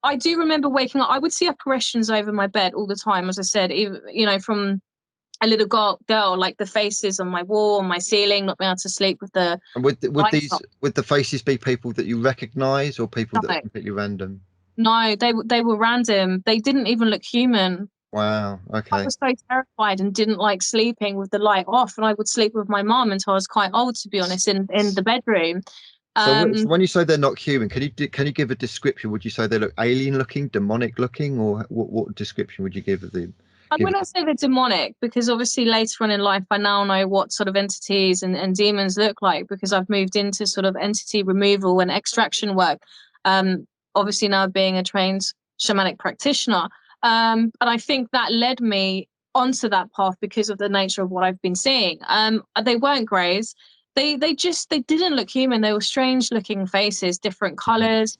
I do remember waking up. I would see apparitions over my bed all the time, as I said, even, you know, from a little girl, like the faces on my wall, on my ceiling, not being able to sleep with the. And would the faces be people that you recognise, or people that are completely random? No, they were random. They didn't even look human. Wow. Okay. I was so terrified and didn't like sleeping with the light off, and I would sleep with my mum until I was quite old, to be honest, in the bedroom. So when you say they're not human, can you give a description? Would you say they look alien looking, demonic looking, or what description would you give of them? I wouldn't say they're demonic, because obviously later on in life I now know what sort of entities and demons look like, because I've moved into sort of entity removal and extraction work. Obviously now being a trained shamanic practitioner. And I think that led me onto that path because of the nature of what I've been seeing. They weren't greys. They didn't look human. They were strange looking faces, different colors,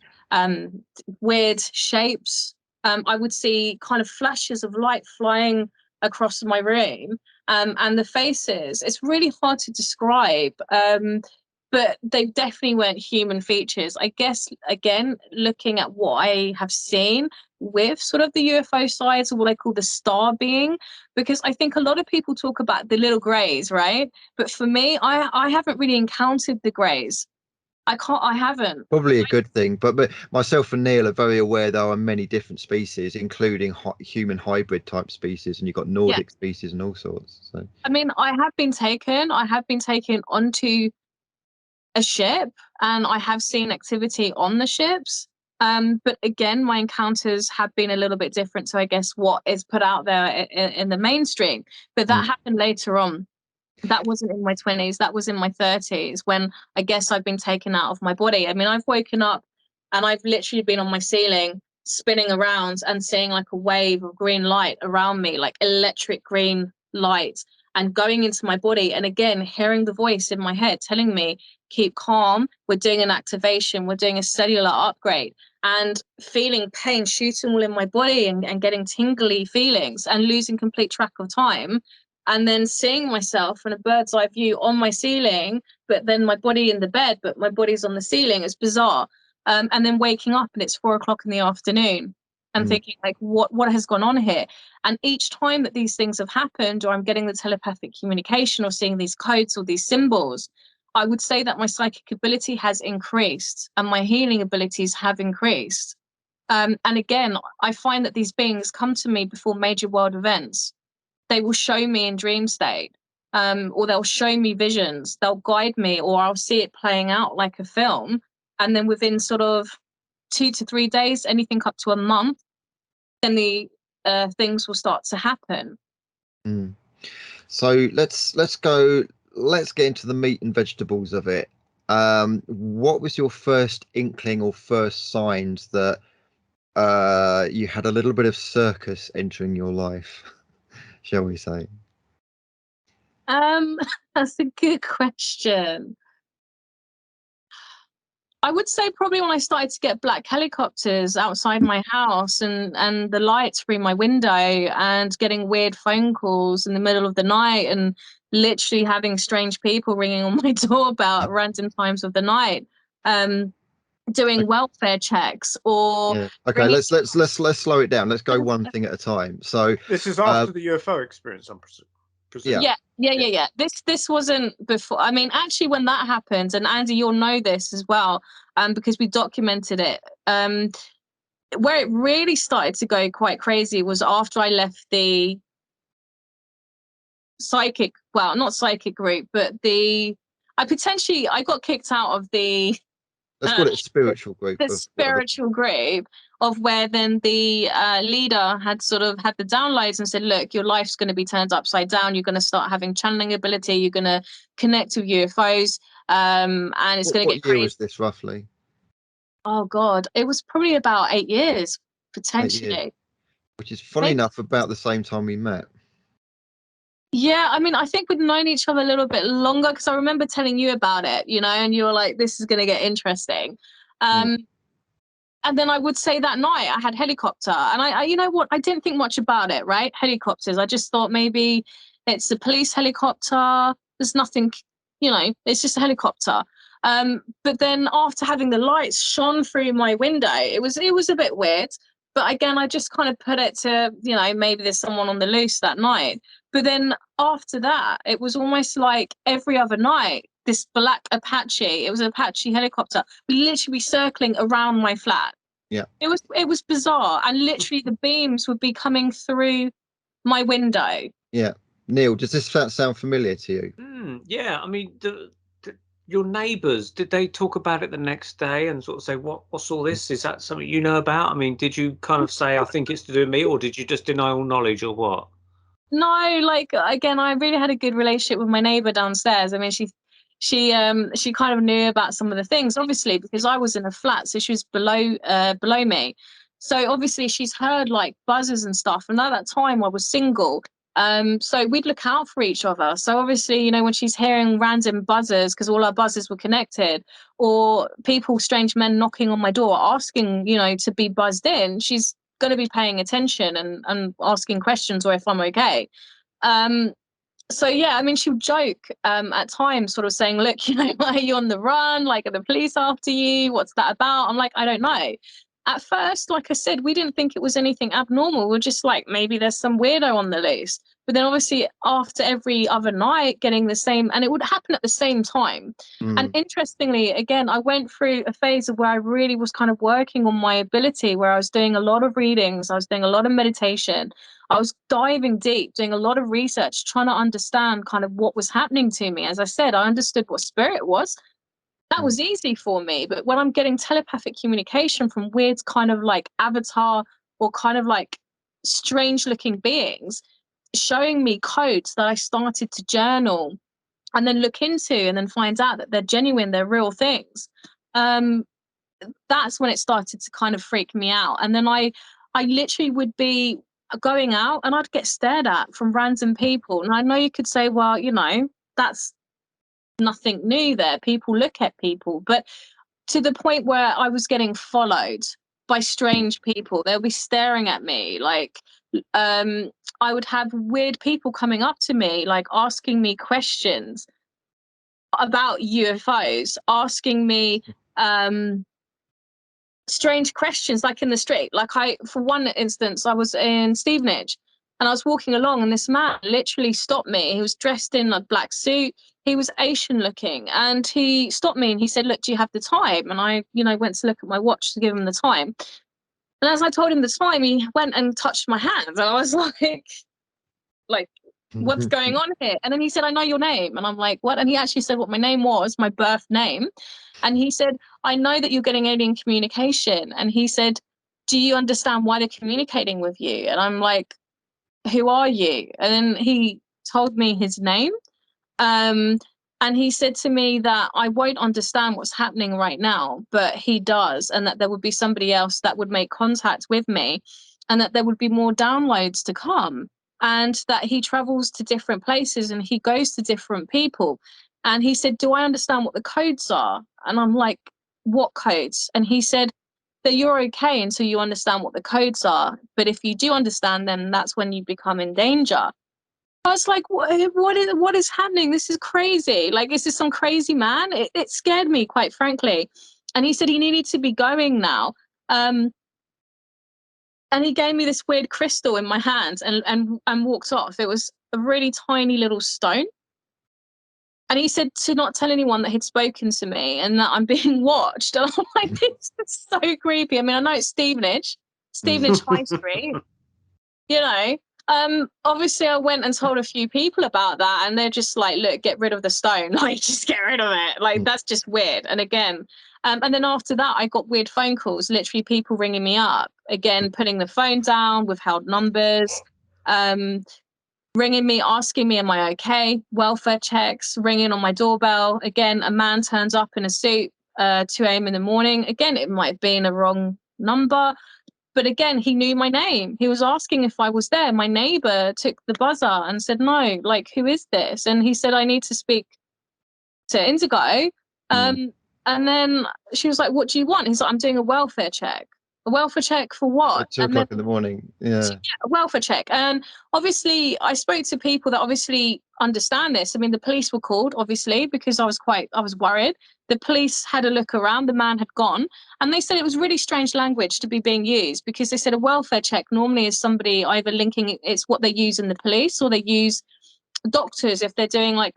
weird shapes. I would see kind of flashes of light flying across my room, and the faces, it's really hard to describe, but they definitely weren't human features. I guess, again, looking at what I have seen with sort of the UFO sides, or what I call the star being, because I think a lot of people talk about the little greys, right? But for me, I haven't really encountered the greys. I haven't. Probably a good thing, but myself and Neil are very aware there are many different species, including human hybrid type species, and you've got Nordic species and all sorts. So I mean, I have been taken onto a ship, and I have seen activity on the ships. But again, my encounters have been a little bit different to, I guess, what is put out there in the mainstream. But that happened later on. That wasn't in my 20s. That was in my 30s, when I guess I've been taken out of my body. I mean, I've woken up and I've literally been on my ceiling spinning around and seeing like a wave of green light around me, like electric green light, and going into my body. And again, hearing the voice in my head telling me, keep calm. We're doing an activation. We're doing a cellular upgrade. And feeling pain shooting all in my body, and getting tingly feelings and losing complete track of time. And then seeing myself in a bird's eye view on my ceiling, but then my body in the bed, but my body's on the ceiling. It's bizarre. And then waking up and it's 4 o'clock in the afternoon, and thinking like, what has gone on here? And each time that these things have happened, or I'm getting the telepathic communication, or seeing these codes or these symbols, I would say that my psychic ability has increased and my healing abilities have increased. And again, I find that these beings come to me before major world events. They will show me in dream state, or they'll show me visions. They'll guide me, or I'll see it playing out like a film. And then within sort of 2 to 3 days, anything up to a month, then the things will start to happen. So let's get into the meat and vegetables of it. What was your first inkling or first signs that you had a little bit of circus entering your life, shall we say? That's a good question. I would say probably when I started to get black helicopters outside my house, and the lights through my window, and getting weird phone calls in the middle of the night, and literally having strange people ringing on my doorbell at random times of the night, doing welfare checks, or okay, let's slow it down. Let's go one thing at a time. So this is after the UFO experience, I'm presuming. Yeah. This wasn't before. I mean, actually, when that happened, and Andy, you'll know this as well, because we documented it. Where it really started to go quite crazy was after I left the psychic, well, not psychic group, but I got kicked out of the. Let's call it a spiritual group. The spiritual group, of where then the leader had sort of had the downloads and said, look, your life's going to be turned upside down. You're going to start having channeling ability. You're going to connect with UFOs. And it's going to get crazy. What year was this roughly? Oh, God. It was probably about 8 years. potentially. Which is funny enough about the same time we met. Yeah, I mean, I think we'd known each other a little bit longer because I remember telling you about it, you know, and you were like, this is going to get interesting. And then I would say that night I had helicopter, and I, you know what, I didn't think much about it, right? Helicopters. I just thought maybe it's a police helicopter. There's nothing, you know, it's just a helicopter. But then after having the lights shone through my window, it was a bit weird. But again, I just kind of put it to, you know, maybe there's someone on the loose that night. But then after that, it was almost like every other night, this black Apache, it was an Apache helicopter, would literally be circling around my flat. Yeah. It was bizarre. And literally the beams would be coming through my window. Yeah. Neil, does this sound familiar to you? Yeah. I mean, your neighbours, did they talk about it the next day and sort of say, what's all this? Is that something you know about? I mean, did you kind of say, I think it's to do with me, or did you just deny all knowledge, or what? No, like, again, I really had a good relationship with my neighbour downstairs. I mean, she kind of knew about some of the things, obviously, because I was in a flat, so she was below me. So obviously she's heard like buzzes and stuff. And at that time I was single. So we'd look out for each other. So obviously, you know, when she's hearing random buzzers, because all our buzzers were connected, or people, strange men knocking on my door asking, you know, to be buzzed in, she's going to be paying attention and asking questions, or if I'm okay. So yeah, I mean, she would joke at times, sort of saying, look, you know, why are you on the run? Like, are the police after you? What's that about? I'm like, I don't know. At first, like I said, we didn't think it was anything abnormal. We're just like, maybe there's some weirdo on the loose. But then obviously after every other night getting the same, and it would happen at the same time. And interestingly, again, I went through a phase of where I really was kind of working on my ability, where I was doing a lot of readings, I was doing a lot of meditation, I was diving deep, doing a lot of research, trying to understand kind of what was happening to me. As I said, I understood what spirit was. That was easy for me. But when I'm getting telepathic communication from weird kind of like avatar or kind of like strange looking beings showing me codes that I started to journal and then look into and then find out that they're genuine, they're real things. That's when it started to kind of freak me out. And then I literally would be going out and I'd get stared at from random people. And I know you could say, well, you know, that's nothing new there. People look at people. But to the point where I was getting followed by strange people, they'll be staring at me. Like, I would have weird people coming up to me, like asking me questions about UFOs, asking me strange questions, like in the street. Like, for one instance, I was in Stevenage and I was walking along and this man literally stopped me. He was dressed in a black suit. He was Asian looking, and he stopped me and he said, look, do you have the time? And I, you know, went to look at my watch to give him the time. And as I told him the time, he went and touched my hand. And I was like, what's going on here? And then he said, I know your name. And I'm like, what? And he actually said what my name was, my birth name. And he said, I know that you're getting alien communication. And he said, do you understand why they're communicating with you? And I'm like, who are you? And then he told me his name. And he said to me that I won't understand what's happening right now, but he does, and that there would be somebody else that would make contact with me, and that there would be more downloads to come, and that he travels to different places and he goes to different people. And he said, do I understand what the codes are? And I'm like, what codes? And he said that you're okay until you understand what the codes are, but if you do understand them, that's when you become in danger. I was like, what is happening? This is crazy. Like, is this some crazy man? It scared me, quite frankly. And he said he needed to be going now. And he gave me this weird crystal in my hand and walked off. It was a really tiny little stone. And he said to not tell anyone that he'd spoken to me and that I'm being watched. And I'm like, this is so creepy. I mean, I know it's Stevenage High Street, you know. Obviously I went and told a few people about that, and they're just like, look, get rid of the stone. Like, just get rid of it. Like, that's just weird. And again, and then after that, I got weird phone calls, literally people ringing me up, again, putting the phone down, withheld numbers, ringing me, asking me, am I okay? Welfare checks, ringing on my doorbell. Again, a man turns up in a suit, 2 a.m. in the morning. Again, it might have been a wrong number. But again, he knew my name. He was asking if I was there. My neighbor took the buzzer and said, no, like, who is this? And he said, I need to speak to Indigo. And then she was like, what do you want? He's like, I'm doing a welfare check. A welfare check for what? At 2 o'clock in the morning. Yeah, a welfare check. And obviously I spoke to people that obviously understand this. I mean, the police were called, obviously, because I was worried. The police had a look around, the man had gone, and they said it was really strange language to be being used, because they said a welfare check normally is somebody either linking, it's what they use in the police, or they use doctors if they're doing like,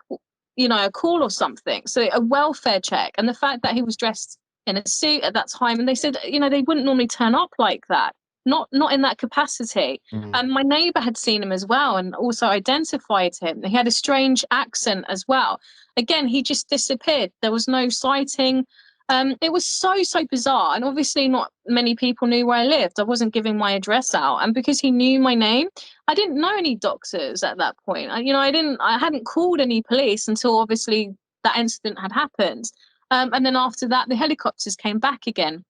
you know, a call or something. So a welfare check. And the fact that he was dressed in a suit at that time, and they said, you know, they wouldn't normally turn up like that, not in that capacity. And my neighbor had seen him as well and also identified him. He had a strange accent as well. Again, he just disappeared. There was no sighting. It was so bizarre, and obviously not many people knew where I lived. I wasn't giving my address out, and because he knew my name, I didn't know any doctors at that point. I hadn't called any police until obviously that incident had happened. And then after that, the helicopters came back again,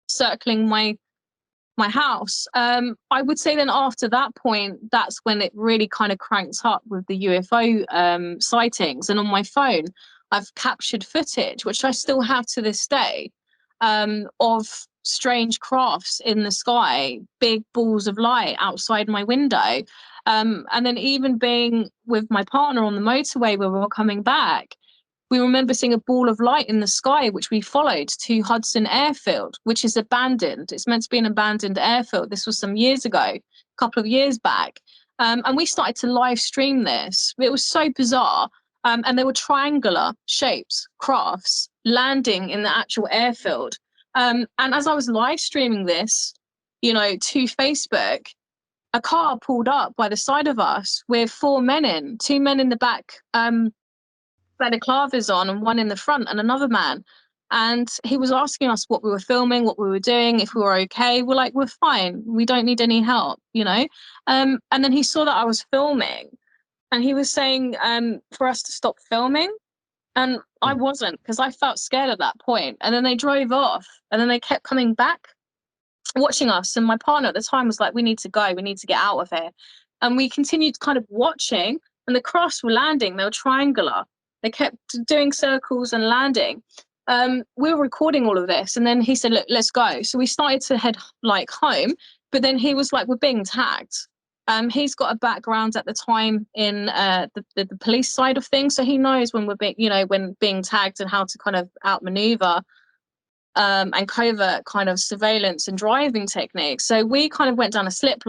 circling my house. I would say then after that point, that's when it really kind of cranked up with the UFO sightings. And on my phone, I've captured footage, which I still have to this day, of strange crafts in the sky, big balls of light outside my window. And then even being with my partner on the motorway where we were coming back, we remember seeing a ball of light in the sky, which we followed to Hudson Airfield, which is abandoned. It's meant to be an abandoned airfield. This was some years ago, a couple of years back. And we started to live stream this. It was so bizarre. And there were triangular shapes, crafts, landing in the actual airfield. And as I was live streaming this, you know, to Facebook, a car pulled up by the side of us with 4 men in, 2 men in the back, balaclavas on, and 1 in the front, and another man. And he was asking us what we were filming, what we were doing, if we were okay. We're like, we're fine. We don't need any help, you know? And then he saw that I was filming, and he was saying for us to stop filming. And I wasn't, because I felt scared at that point. And then they drove off, and then they kept coming back, watching us. And my partner at the time was like, we need to go. We need to get out of here. And we continued kind of watching, and the crafts were landing. They were triangular. They kept doing circles and landing. We were recording all of this, and then he said, look, let's go. So we started to head like home, but then he was like, we're being tagged. He's got a background at the time in the police side of things, so he knows when we're when being tagged and how to kind of outmaneuver and covert kind of surveillance and driving techniques. So we kind of went down a slip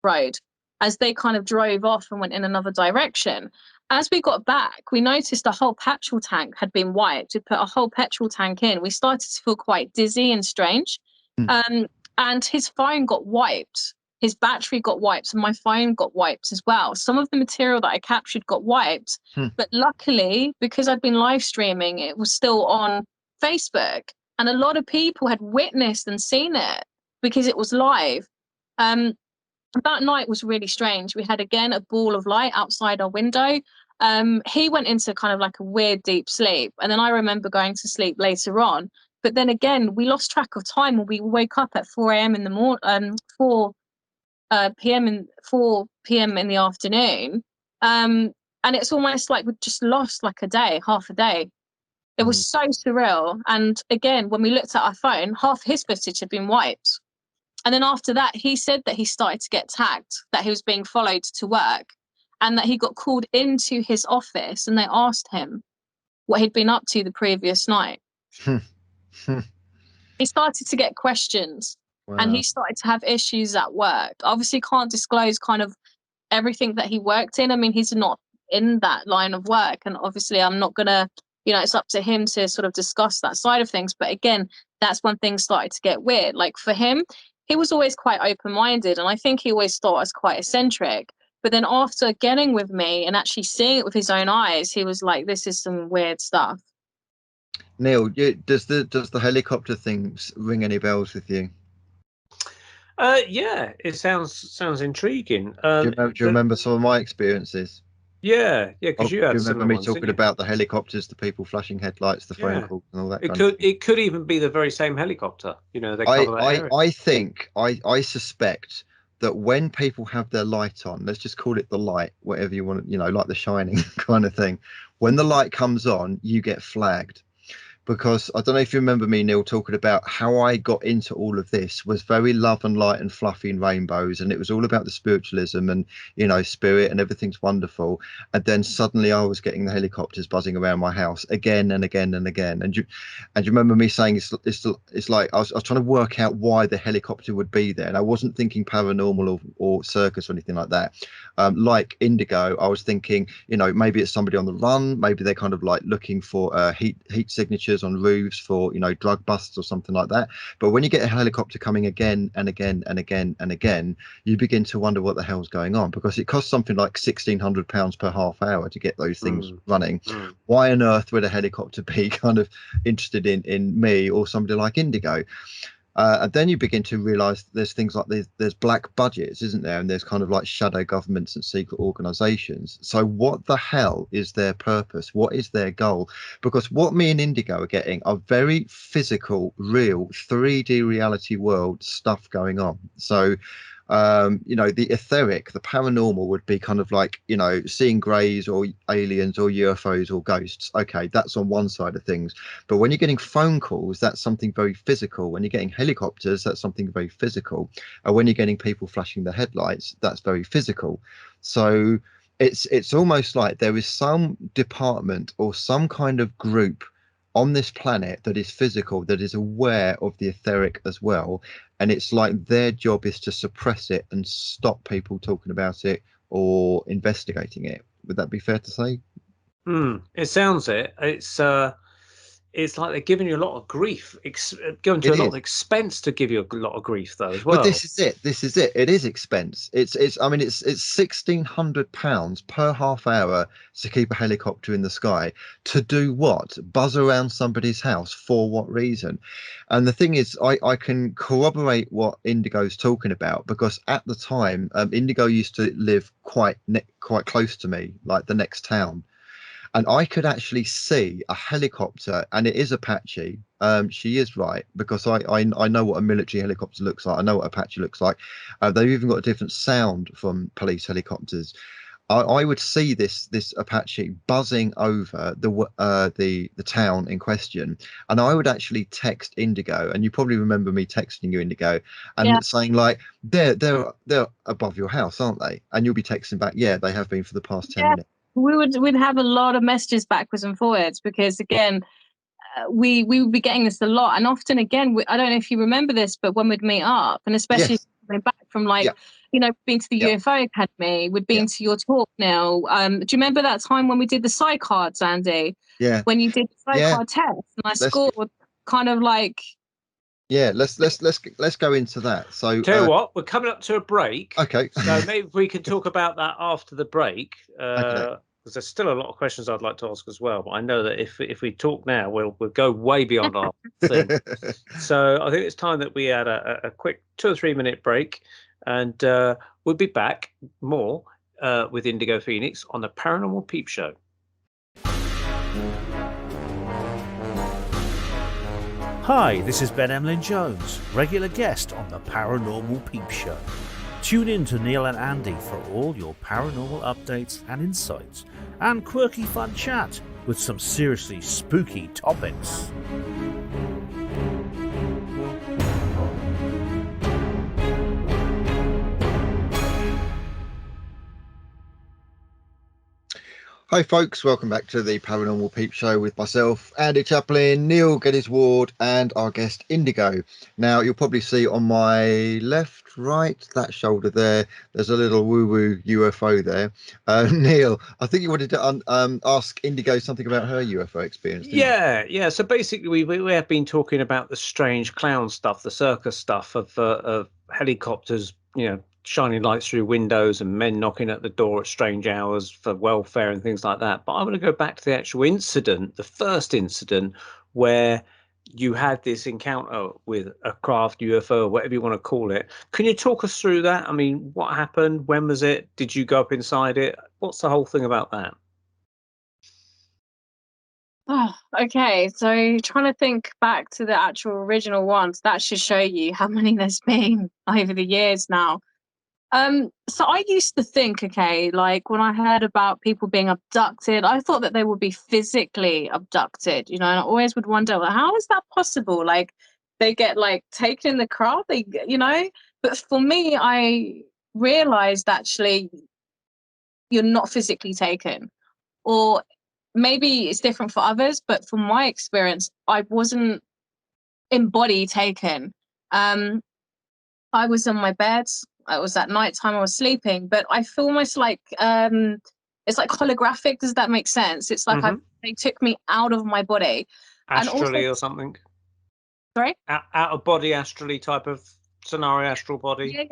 road as they kind of drove off and went in another direction. As we got back, we noticed a whole petrol tank had been wiped. We put a whole petrol tank in. We started to feel quite dizzy and strange. And his phone got wiped. His battery got wiped, and my phone got wiped as well. Some of the material that I captured got wiped. But luckily, because I'd been live streaming, it was still on Facebook. And a lot of people had witnessed and seen it because it was live. That night was really strange. We had, again, a ball of light outside our window. He went into kind of like a weird deep sleep. And then I remember going to sleep later on. But then again, we lost track of time, and we woke up at 4 a.m. in the morning, 4 p.m. in the afternoon. And it's almost like we just lost like a day, half a day. It was so surreal. And again, when we looked at our phone, half his footage had been wiped. And then after that, he said that he started to get tagged, that he was being followed to work, and that he got called into his office, and they asked him what he'd been up to the previous night. He started to get questions. Wow. And he started to have issues at work. Obviously can't disclose kind of everything that he worked in. I mean, he's not in that line of work, and obviously I'm not gonna, it's up to him to sort of discuss that side of things. But again, that's when things started to get weird. Like for him, he was always quite open-minded, and I think he always thought I was quite eccentric. But then after getting with me and actually seeing it with his own eyes, he was like, this is some weird stuff. Neil, does the helicopter things ring any bells with you? Yeah, it sounds intriguing. Do you remember some of my experiences? Yeah, because you Do had you remember similar me ones, talking didn't you? about the helicopters, the people flashing headlights, the phone Yeah. calls, and all that It kind of could thing? it could even be the very same helicopter. They cover that area. I think I suspect that when people have their light on, let's just call it the light, whatever you want, like The Shining kind of thing. When the light comes on, you get flagged. Because I don't know if you remember me, Neil, talking about how I got into all of this was very love and light and fluffy and rainbows, and it was all about the spiritualism and spirit and everything's wonderful. And then suddenly I was getting the helicopters buzzing around my house again and again and again. And you remember me saying it's like I was trying to work out why the helicopter would be there, and I wasn't thinking paranormal or circus or anything like that. Like Indigo, I was thinking maybe it's somebody on the run, maybe they're kind of like looking for heat signatures on roofs for drug busts or something like that. But when you get a helicopter coming again and again and again and again, you begin to wonder what the hell's going on, because it costs something like £1,600 per half hour to get those things running. Why on earth would a helicopter be kind of interested in me or somebody like Indigo? And then you begin to realize there's things like there's black budgets, isn't there? And there's kind of like shadow governments and secret organizations. So what the hell is their purpose? What is their goal? Because what me and Indigo are getting are very physical, real 3D reality world stuff going on. So the etheric, the paranormal would be kind of like seeing greys or aliens or UFOs or ghosts. Okay, that's on one side of things. But when you're getting phone calls, that's something very physical. When you're getting helicopters, that's something very physical. And when you're getting people flashing their headlights, that's very physical. So it's almost like there is some department or some kind of group on this planet that is physical, that is aware of the etheric as well. And it's like their job is to suppress it and stop people talking about it or investigating it. Would that be fair to say? It sounds it. It's like they're giving you a lot of grief, going to a lot of expense to give you a lot of grief, though, as well. But this is it. It is expense. It's £1,600 per half hour to keep a helicopter in the sky. To do what? Buzz around somebody's house for what reason? And the thing is, I can corroborate what Indigo's talking about, because at the time, Indigo used to live quite close to me, like the next town. And I could actually see a helicopter, and it is Apache. She is right, because I know what a military helicopter looks like. I know what Apache looks like. They've even got a different sound from police helicopters. I would see this Apache buzzing over the town in question, and I would actually text Indigo, and you probably remember me texting you, Indigo, and saying like, they're above your house, aren't they? And you'll be texting back, yeah, they have been for the past 10 minutes. We'd have a lot of messages backwards and forwards, because again, we would be getting this a lot, and often again, I don't know if you remember this, but when we'd meet up, and especially coming back from being to the UFO Academy, we'd been to your talk now. Do you remember that time when we did the psy cards, Andy? Yeah. When you did the psy card test, and I scored kind of like. Yeah, let's go into that. So tell you what, we're coming up to a break. Okay. So maybe we can talk about that after the break. Okay. Because there's still a lot of questions I'd like to ask as well. But I know that if we talk now, we'll go way beyond our thing. So I think it's time that we had a quick 2 or 3 minute break, and we'll be back more with Indigo Phoenix on the Paranormal Peep Show. Hi, this is Ben Emlyn Jones, regular guest on the Paranormal Peep Show. Tune in to Neil and Andy for all your paranormal updates and insights, and quirky fun chat with some seriously spooky topics. Hi folks, welcome back to the Paranormal Peep Show with myself, Andy Chaplin, Neil Geddes-Ward, and our guest Indigo. Now you'll probably see on my left, right, that shoulder there's a little woo-woo UFO there. Neil, I think you wanted to ask Indigo something about her UFO experience, didn't you? Yeah. So basically we have been talking about the strange clown stuff, the circus stuff of helicopters, shining lights through windows and men knocking at the door at strange hours for welfare and things like that. But I want to go back to the actual incident, the first incident where you had this encounter with a craft UFO, or whatever you want to call it. Can you talk us through that? I mean, what happened? When was it? Did you go up inside it? What's the whole thing about that? Oh, okay. So trying to think back to the actual original ones, that should show you how many there's been over the years now. So I used to think, okay, like when I heard about people being abducted, I thought that they would be physically abducted, and I always would wonder, well, how is that possible? Like they get like taken in the car, but for me, I realized actually you're not physically taken, or maybe it's different for others, but from my experience, I wasn't in body taken. I was in my bed. I was at nighttime. I was sleeping, but I feel almost like it's like holographic. Does that make sense? It's like they took me out of my body, astrally and also, or something. Sorry, out of body astrally type of scenario, astral body.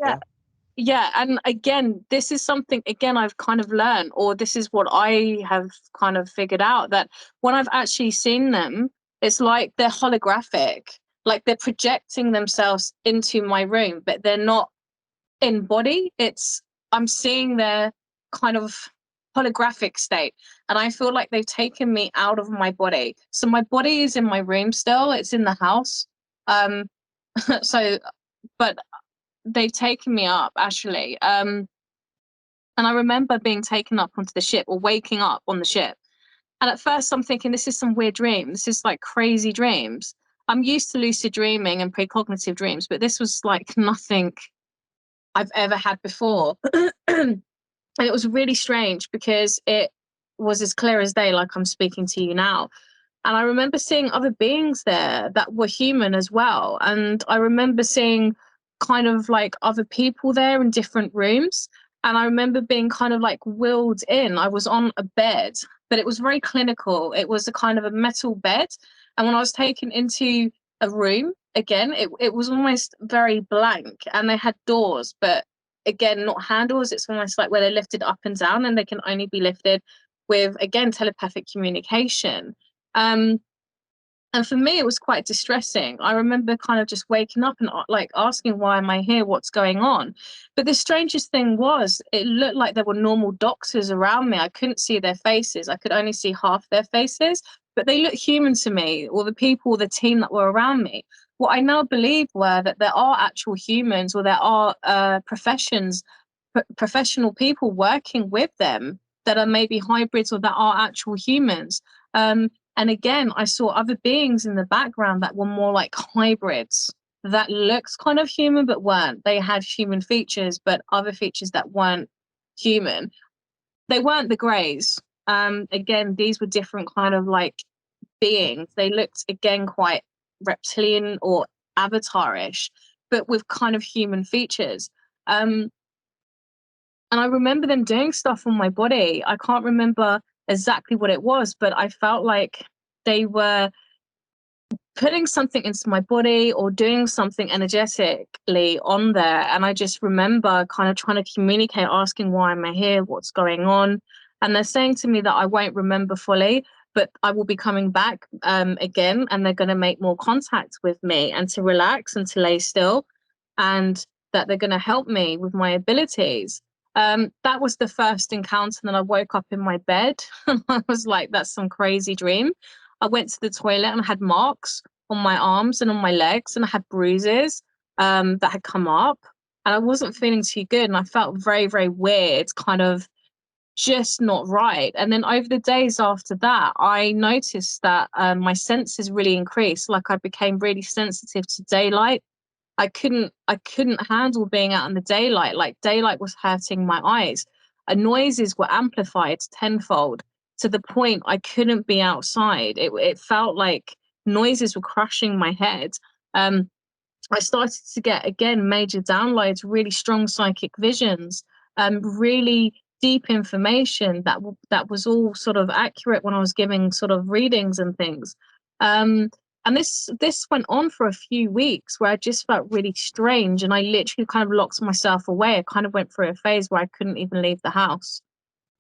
Yeah. And again, this is something I've kind of learned, or this is what I have kind of figured out, that when I've actually seen them, it's like they're holographic, like they're projecting themselves into my room, but they're not in body. I'm seeing their kind of holographic state, and I feel like they've taken me out of my body. So my body is in my room still, it's in the house. So, but they've taken me up actually. And I remember being taken up onto the ship, or waking up on the ship. And at first I'm thinking, this is some weird dream. This is like crazy dreams. I'm used to lucid dreaming and precognitive dreams, but this was like nothing I've ever had before. And it was really strange because it was as clear as day, like I'm speaking to you now. And I remember seeing other beings there that were human as well. And I remember seeing kind of like other people there in different rooms. And I remember being kind of like wheeled in. I was on a bed, but it was very clinical. It was a kind of a metal bed. And when I was taken into a room, again, it was almost very blank. And they had doors, but again, not handles. It's almost like where they're lifted up and down, and they can only be lifted with, again, telepathic communication. And for me, it was quite distressing. I remember kind of just waking up and like asking, why am I here? What's going on? But the strangest thing was, it looked like there were normal doctors around me. I couldn't see their faces. I could only see half their faces, but they looked human to me, or the people, the team that were around me. What I now believe were that there are actual humans, or there are professional people working with them that are maybe hybrids, or that are actual humans. And again, I saw other beings in the background that were more like hybrids, that looked kind of human but weren't. They had human features, but other features that weren't human. They weren't the Greys. Again, these were different kind of like beings. They looked, again, quite reptilian or avatarish, but with kind of human features. And I remember them doing stuff on my body. I can't remember exactly what it was, but I felt like they were putting something into my body or doing something energetically on there. And I just remember kind of trying to communicate, asking, why am I here? What's going on? And they're saying to me that I won't remember fully, but I will be coming back again, and they're going to make more contact with me, and to relax and to lay still, and that they're going to help me with my abilities. That was the first encounter. And then I woke up in my bed and I was like, that's some crazy dream. I went to the toilet and I had marks on my arms and on my legs, and I had bruises that had come up, and I wasn't feeling too good. And I felt very, very weird, kind of just not right. And then over the days after that, I noticed that my senses really increased. Like I became really sensitive to daylight. I couldn't handle being out in the daylight. Like daylight was hurting my eyes. Noises were amplified tenfold, to the point I couldn't be outside. It felt like noises were crushing my head. I started to get, again, major downloads, really strong psychic visions, really deep information that was all sort of accurate when I was giving sort of readings and things. And this went on for a few weeks, where I just felt really strange, and I literally kind of locked myself away. I kind of went through a phase where I couldn't even leave the house.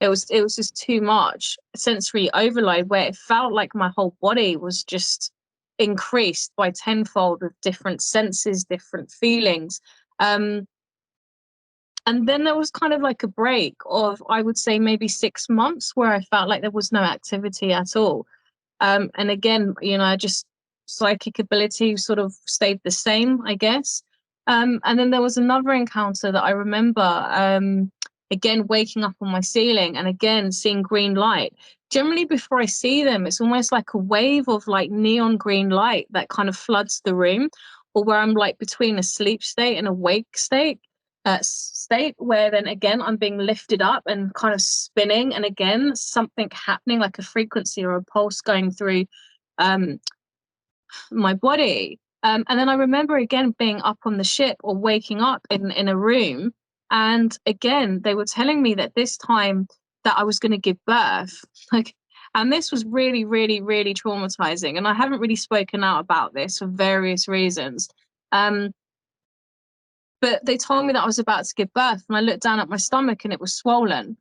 It was just too much sensory overload, where it felt like my whole body was just increased by tenfold, with different senses, different feelings. And then there was kind of like a break of, I would say, maybe 6 months where I felt like there was no activity at all. And again, you know, just psychic ability sort of stayed the same, I guess. And then there was another encounter that I remember, again, waking up on my ceiling and again seeing green light. Generally, before I see them, it's almost like a wave of like neon green light that kind of floods the room, or where I'm like between a sleep state and awake state, where then again I'm being lifted up and kind of spinning, and again something happening, like a frequency or a pulse going through my body. And then I remember again being up on the ship or waking up in a room, and again they were telling me that this time that I was going to give birth. Like, and this was really, really, really traumatizing, and I haven't really spoken out about this for various reasons. But they told me that I was about to give birth, and I looked down at my stomach and it was swollen.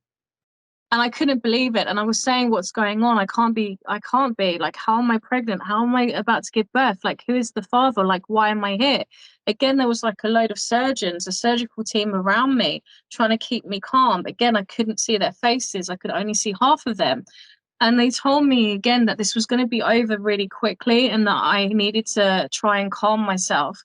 And I couldn't believe it. And I was saying, what's going on? I can't be. Like, how am I pregnant? How am I about to give birth? Like, who is the father? Like, why am I here? Again, there was like a load of surgeons, a surgical team around me trying to keep me calm. Again, I couldn't see their faces. I could only see half of them. And they told me again that this was going to be over really quickly and that I needed to try and calm myself.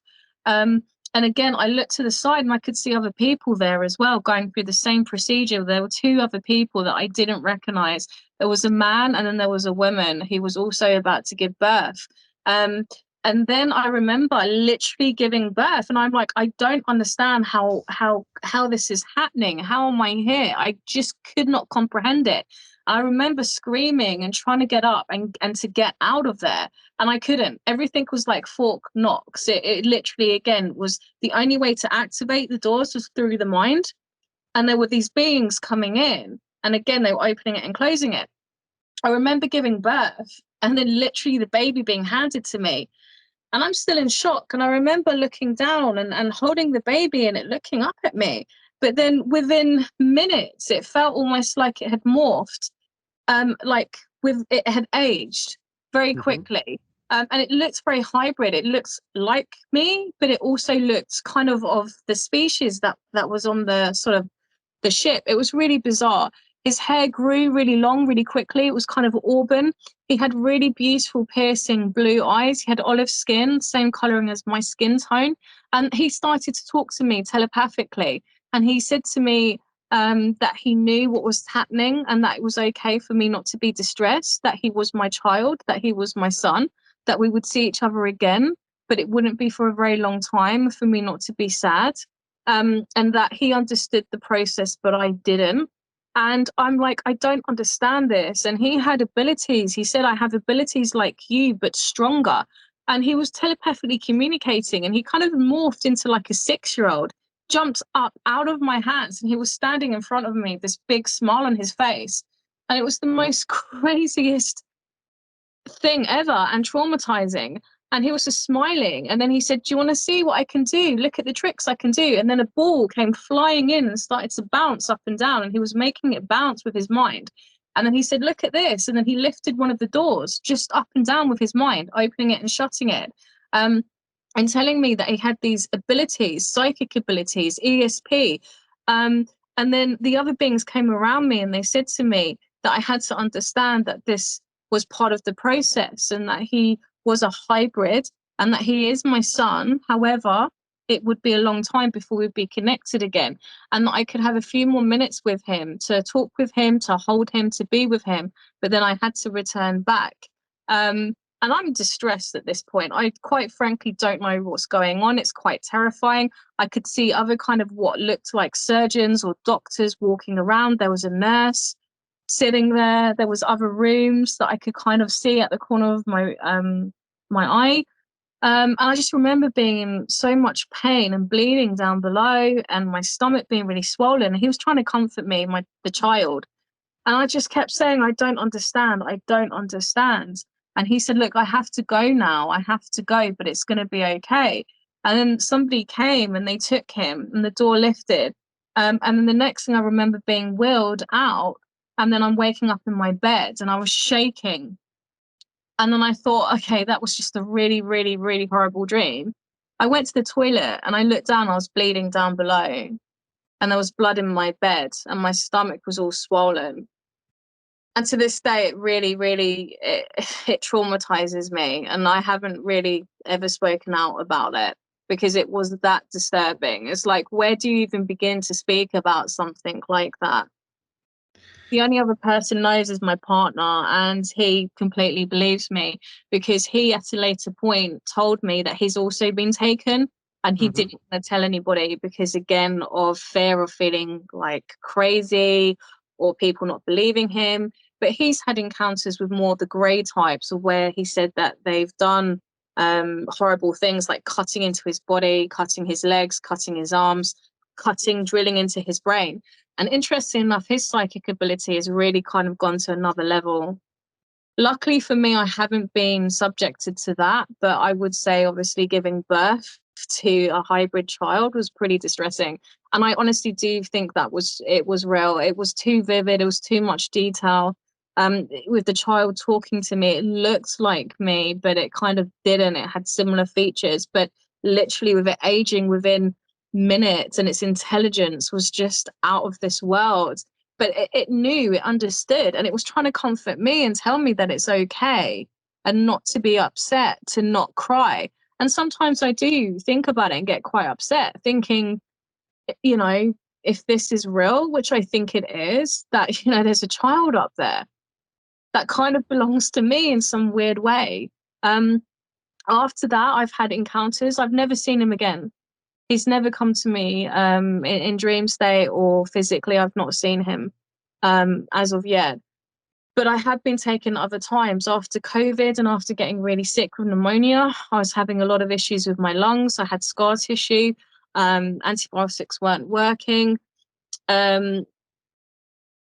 And again, I looked to the side and I could see other people there as well going through the same procedure. There were 2 other people that I didn't recognize. There was a man and then there was a woman who was also about to give birth. And then I remember literally giving birth, and I'm like, I don't understand how this is happening. How am I here? I just could not comprehend it. I remember screaming and trying to get up and to get out of there. And I couldn't. Everything was like Fort Knox. It literally, again, was the only way to activate the doors was through the mind. And there were these beings coming in. And again, they were opening it and closing it. I remember giving birth and then literally the baby being handed to me. And I'm still in shock. And I remember looking down and holding the baby and it looking up at me. But then within minutes, it felt almost like it had morphed. Like it had aged very quickly. And it looks very hybrid. It looks like me, but it also looked kind of the species that was on the sort of the ship. It was really bizarre. His hair grew really long, really quickly. It was kind of auburn. He had really beautiful, piercing blue eyes. He had olive skin, same coloring as my skin tone. And he started to talk to me telepathically. And he said to me, that he knew what was happening and that it was okay for me not to be distressed, that he was my child, that he was my son, that we would see each other again, but it wouldn't be for a very long time, for me not to be sad, and that he understood the process, but I didn't. And I'm like, I don't understand this. And he had abilities. He said, I have abilities like you, but stronger. And he was telepathically communicating, and he kind of morphed into like a 6-year-old. Jumped up out of my hands, and he was standing in front of me, this big smile on his face. And it was the most craziest thing ever and traumatizing. And he was just smiling. And then he said, do you want to see what I can do? Look at the tricks I can do. And then a ball came flying in and started to bounce up and down. And he was making it bounce with his mind. And then he said, look at this. And then he lifted one of the doors just up and down with his mind, opening it and shutting it. And telling me that he had these abilities, psychic abilities, ESP. And then the other beings came around me and they said to me that I had to understand that this was part of the process and that he was a hybrid and that he is my son. However, it would be a long time before we'd be connected again, and that I could have a few more minutes with him, to talk with him, to hold him, to be with him. But then I had to return back. And I'm distressed at this point. I quite frankly don't know what's going on. It's quite terrifying. I could see other kind of what looked like surgeons or doctors walking around. There was a nurse sitting there. There was other rooms that I could kind of see at the corner of my eye. And I just remember being in so much pain and bleeding down below, and my stomach being really swollen. And he was trying to comfort me, the child. And I just kept saying, I don't understand. I don't understand. And he said, look, I have to go now. I have to go, but it's going to be okay. And then somebody came and they took him and the door lifted. And then the next thing I remember being wheeled out. And then I'm waking up in my bed and I was shaking. And then I thought, okay, that was just a really, really, really horrible dream. I went to the toilet and I looked down. I was bleeding down below. and there was blood in my bed, and my stomach was all swollen. And to this day, it really, really, it traumatizes me. And I haven't really ever spoken out about it because it was that disturbing. It's like, where do you even begin to speak about something like that? The only other person knows is my partner, and he completely believes me because he, at a later point, told me that he's also been taken, and he didn't want to tell anybody because, again, of fear of feeling like crazy or people not believing him. But he's had encounters with more the grey types, of where he said that they've done horrible things like cutting into his body, cutting his legs, cutting his arms, drilling into his brain. And interesting enough, his psychic ability has really kind of gone to another level. Luckily for me, I haven't been subjected to that, but I would say obviously giving birth to a hybrid child was pretty distressing. And I honestly do think that it was real. It was too vivid. It was too much detail. With the child talking to me, it looked like me, but it kind of didn't. It had similar features, but literally with it aging within minutes, and its intelligence was just out of this world. But it knew, it understood, and it was trying to comfort me and tell me that it's okay and not to be upset, to not cry. And sometimes I do think about it and get quite upset, thinking, you know, if this is real, which I think it is, that, you know, there's a child up there that kind of belongs to me in some weird way. After that, I've had encounters. I've never seen him again. He's never come to me in dream state or physically. I've not seen him as of yet. But I have been taken other times after COVID and after getting really sick with pneumonia. I was having a lot of issues with my lungs. I had scar tissue. Antibiotics weren't working. And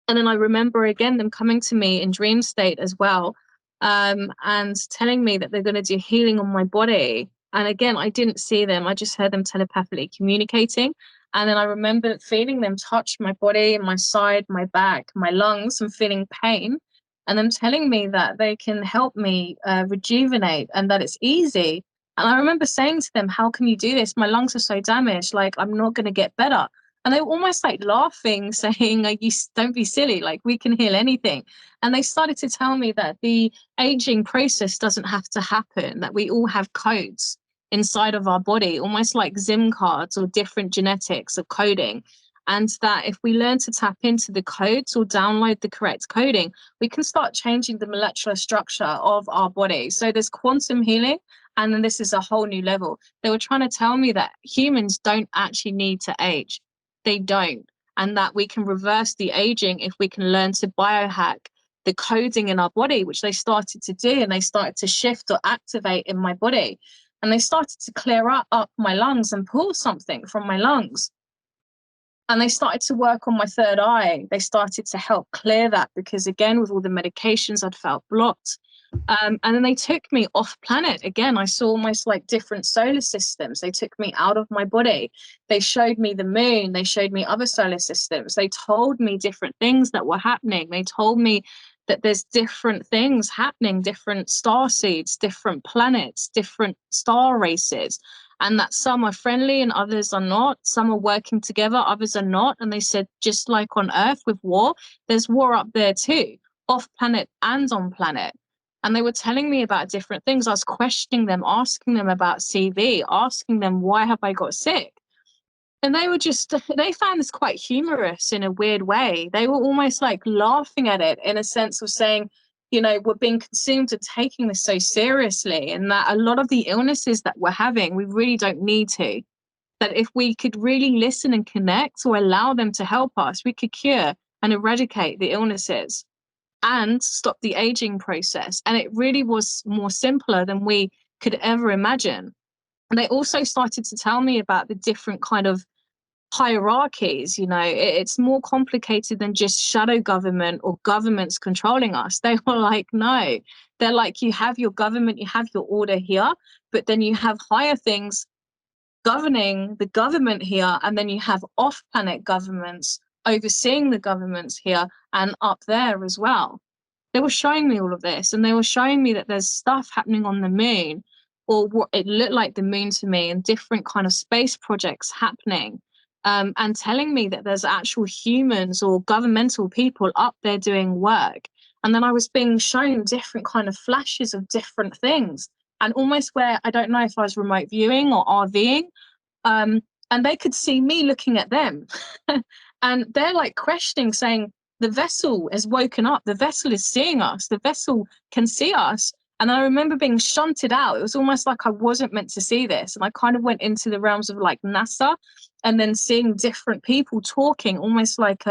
then I remember again them coming to me in dream state as well, and telling me that they're going to do healing on my body. And again, I didn't see them. I just heard them telepathically communicating. And then I remember feeling them touch my body, my side, my back, my lungs, and feeling pain. And them telling me that they can help me rejuvenate and that it's easy. And I remember saying to them, how can you do this? My lungs are so damaged. Like, I'm not going to get better. And they were almost like laughing, saying, like, you don't be silly, like, we can heal anything. And they started to tell me that the aging process doesn't have to happen, that we all have codes inside of our body, almost like SIM cards or different genetics of coding. And that if we learn to tap into the codes or download the correct coding, we can start changing the molecular structure of our body. So there's quantum healing. And then this is a whole new level. They were trying to tell me that humans don't actually need to age. They don't. And that we can reverse the aging if we can learn to biohack the coding in our body, which they started to do. And they started to shift or activate in my body. And they started to clear up my lungs and pull something from my lungs. And they started to work on my third eye. They started to help clear that because, again, with all the medications, I'd felt blocked. And then they took me off planet. Again, I saw almost like different solar systems. They took me out of my body. They showed me the moon. They showed me other solar systems. They told me different things that were happening. They told me that there's different things happening, different star seeds, different planets, different star races, and that some are friendly and others are not. Some are working together, others are not. And they said, just like on Earth with war, there's war up there too, off planet and on planet. And they were telling me about different things. I was questioning them, asking them about CV, asking them, why have I got sick? And they were they found this quite humorous in a weird way. They were almost like laughing at it in a sense of saying, you know, we're being consumed of taking this so seriously, and that a lot of the illnesses that we're having, we really don't need to. That if we could really listen and connect or allow them to help us, we could cure and eradicate the illnesses and stop the aging process. And it really was more simpler than we could ever imagine. And they also started to tell me about the different kind of hierarchies. You know, it's more complicated than just shadow government or governments controlling us. They were like, no, they're like, you have your government, you have your order here, but then you have higher things governing the government here, and then you have off-planet governments overseeing the governments here and up there as well. They were showing me all of this, and they were showing me that there's stuff happening on the moon, or what it looked like the moon to me, and different kind of space projects happening. and telling me that there's actual humans or governmental people up there doing work. And then I was being shown different kind of flashes of different things, and almost where I don't know if I was remote viewing or RVing, and they could see me looking at them. And they're like questioning, saying, the vessel has woken up, the vessel is seeing us, the vessel can see us. And I remember being shunted out. It was almost like I wasn't meant to see this. And I kind of went into the realms of like NASA, and then seeing different people talking, almost like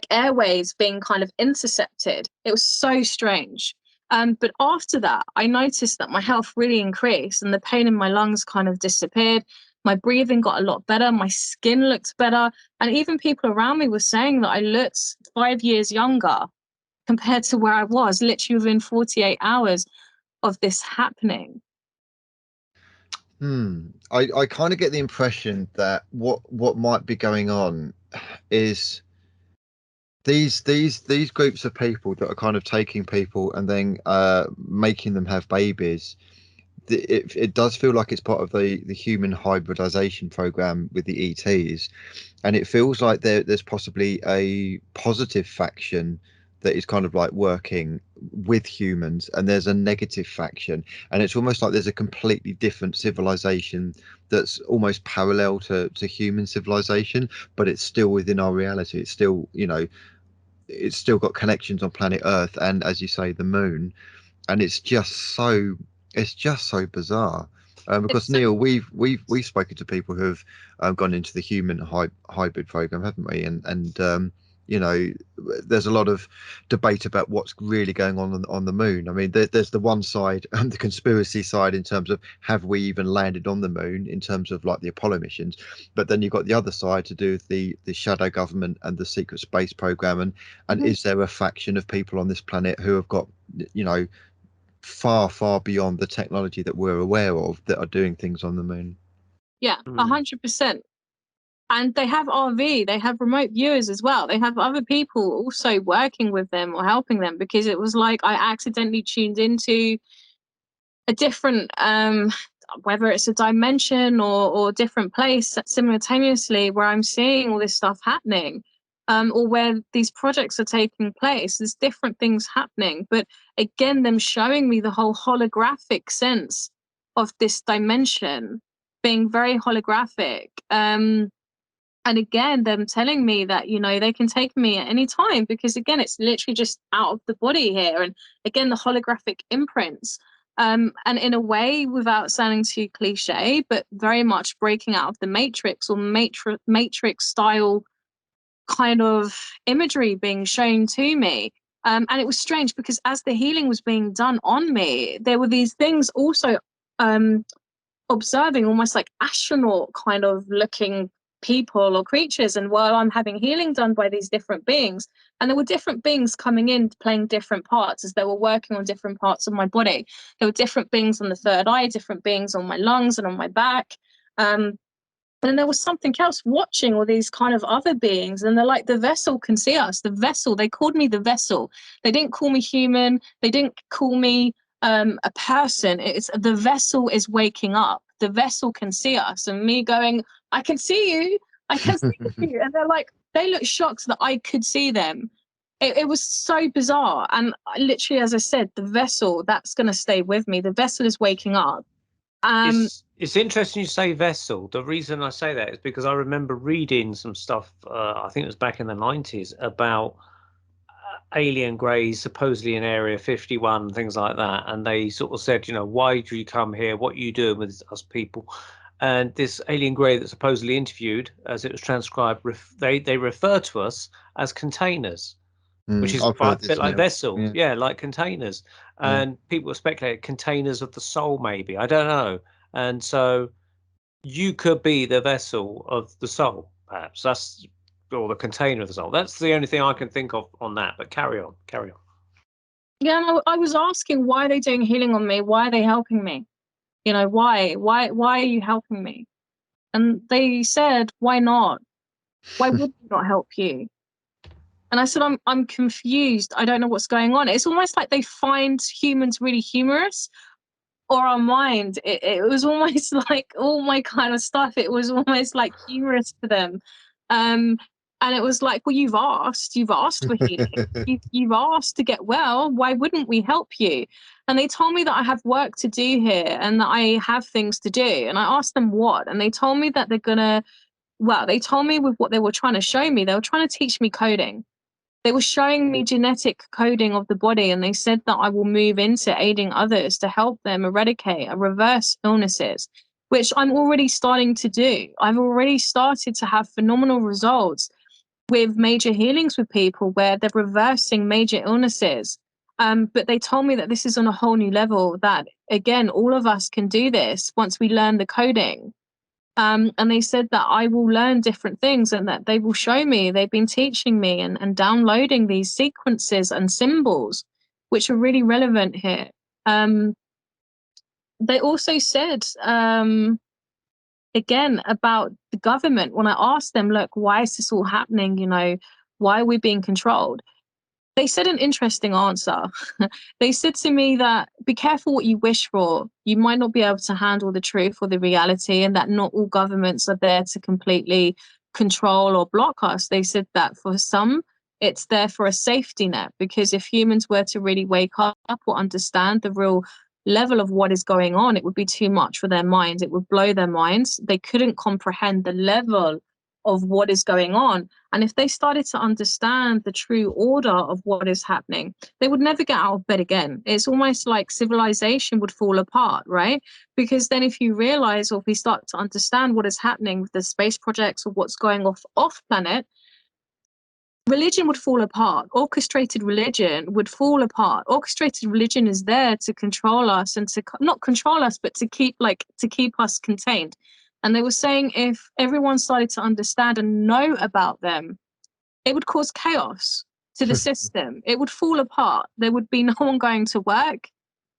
airways being kind of intercepted. It was so strange. But after that, I noticed that my health really increased and the pain in my lungs kind of disappeared. My breathing got a lot better. My skin looked better. And even people around me were saying that I looked 5 years younger compared to where I was literally within 48 hours of this happening. I kind of get the impression that what might be going on is these groups of people that are kind of taking people and then making them have babies. It does feel like it's part of the human hybridization program with the ETs, and it feels like there's possibly a positive faction that is kind of like working with humans, and there's a negative faction, and it's almost like there's a completely different civilization that's almost parallel to human civilization, but it's still within our reality. It's still, it's still got connections on planet Earth and, as you say, the moon, and it's just so bizarre. Because Neil, we've spoken to people who have gone into the human hybrid program, haven't we? And there's a lot of debate about what's really going on the moon. I mean, there's the one side, the conspiracy side, in terms of have we even landed on the moon, in terms of like the Apollo missions, but then you've got the other side to do with the shadow government and the secret space program, and is there a faction of people on this planet who have got far beyond the technology that we're aware of that are doing things on the moon? Yeah, 100%. And they have RV, they have remote viewers as well. They have other people also working with them or helping them, because it was like I accidentally tuned into a different, whether it's a dimension or different place simultaneously, where I'm seeing all this stuff happening, or where these projects are taking place. There's different things happening. But again, them showing me the whole holographic sense of this dimension being very holographic. And again, them telling me that, they can take me at any time, because again, it's literally just out of the body here. And again, the holographic imprints, and in a way, without sounding too cliche, but very much breaking out of the Matrix or Matrix style kind of imagery being shown to me. And it was strange, because as the healing was being done on me, there were these things also observing, almost like astronaut kind of looking people or creatures. And while I'm having healing done by these different beings, and there were different beings coming in playing different parts as they were working on different parts of my body. There were different beings on the third eye, different beings on my lungs and on my back, and then there was something else watching all these kind of other beings, and they're like, the vessel can see us. The vessel, they called me the vessel. They didn't call me human, they didn't call me a person. It's the vessel is waking up, the vessel can see us. And me going, I can see you, I can see you. And they're like, they look shocked that I could see them. It was so bizarre. And literally, as I said, the vessel, that's going to stay with me. The vessel is waking up. It's interesting you say vessel. The reason I say that is because I remember reading some stuff, I think it was back in the 90s, about alien greys supposedly in Area 51, things like that. And they sort of said, why do you come here? What are you doing with us people? And this alien grey that supposedly interviewed, as it was transcribed, they refer to us as containers, which is a bit like vessels. Yeah, like containers. And people speculate containers of the soul, maybe. I don't know. And so you could be the vessel of the soul, perhaps. Or the container of the soul. That's the only thing I can think of on that. But carry on. Yeah, and I was asking, why are they doing healing on me? Why are they helping me? Why are you helping me? And they said, why not? Why would we not help you? And I said, I'm confused. I don't know what's going on. It's almost like they find humans really humorous, or our mind. It was almost like all my kind of stuff. It was almost like humorous to them. And it was like, well, you've asked for healing. You've asked to get well. Why wouldn't we help you? And they told me that I have work to do here and that I have things to do. And I asked them what, and they told me that they told me with what they were trying to show me, they were trying to teach me coding. They were showing me genetic coding of the body, and they said that I will move into aiding others to help them eradicate and reverse illnesses, which I'm already starting to do. I've already started to have phenomenal results with major healings with people where they're reversing major illnesses. But they told me that this is on a whole new level, that, again, all of us can do this once we learn the coding. And they said that I will learn different things and that they will show me. They've been teaching me and downloading these sequences and symbols, which are really relevant here. They also said, again, about the government. When I asked them, look, why is this all happening? You know, why are we being controlled? They said an interesting answer. They said to me that be careful what you wish for. You might not be able to handle the truth or the reality, and that not all governments are there to completely control or block us. They said that for some, it's there for a safety net, because if humans were to really wake up or understand the real level of what is going on, it would be too much for their minds. It would blow their minds. They couldn't comprehend the level of what is going on. And if they started to understand the true order of what is happening, they would never get out of bed again. It's almost like civilization would fall apart, right? Because then if you realize, or if we start to understand what is happening with the space projects or what's going off planet, religion would fall apart. Orchestrated religion would fall apart. Orchestrated religion is there to control us, and to not control us, but to keep us contained. And they were saying if everyone started to understand and know about them, it would cause chaos to the system. It would fall apart. There would be no one going to work.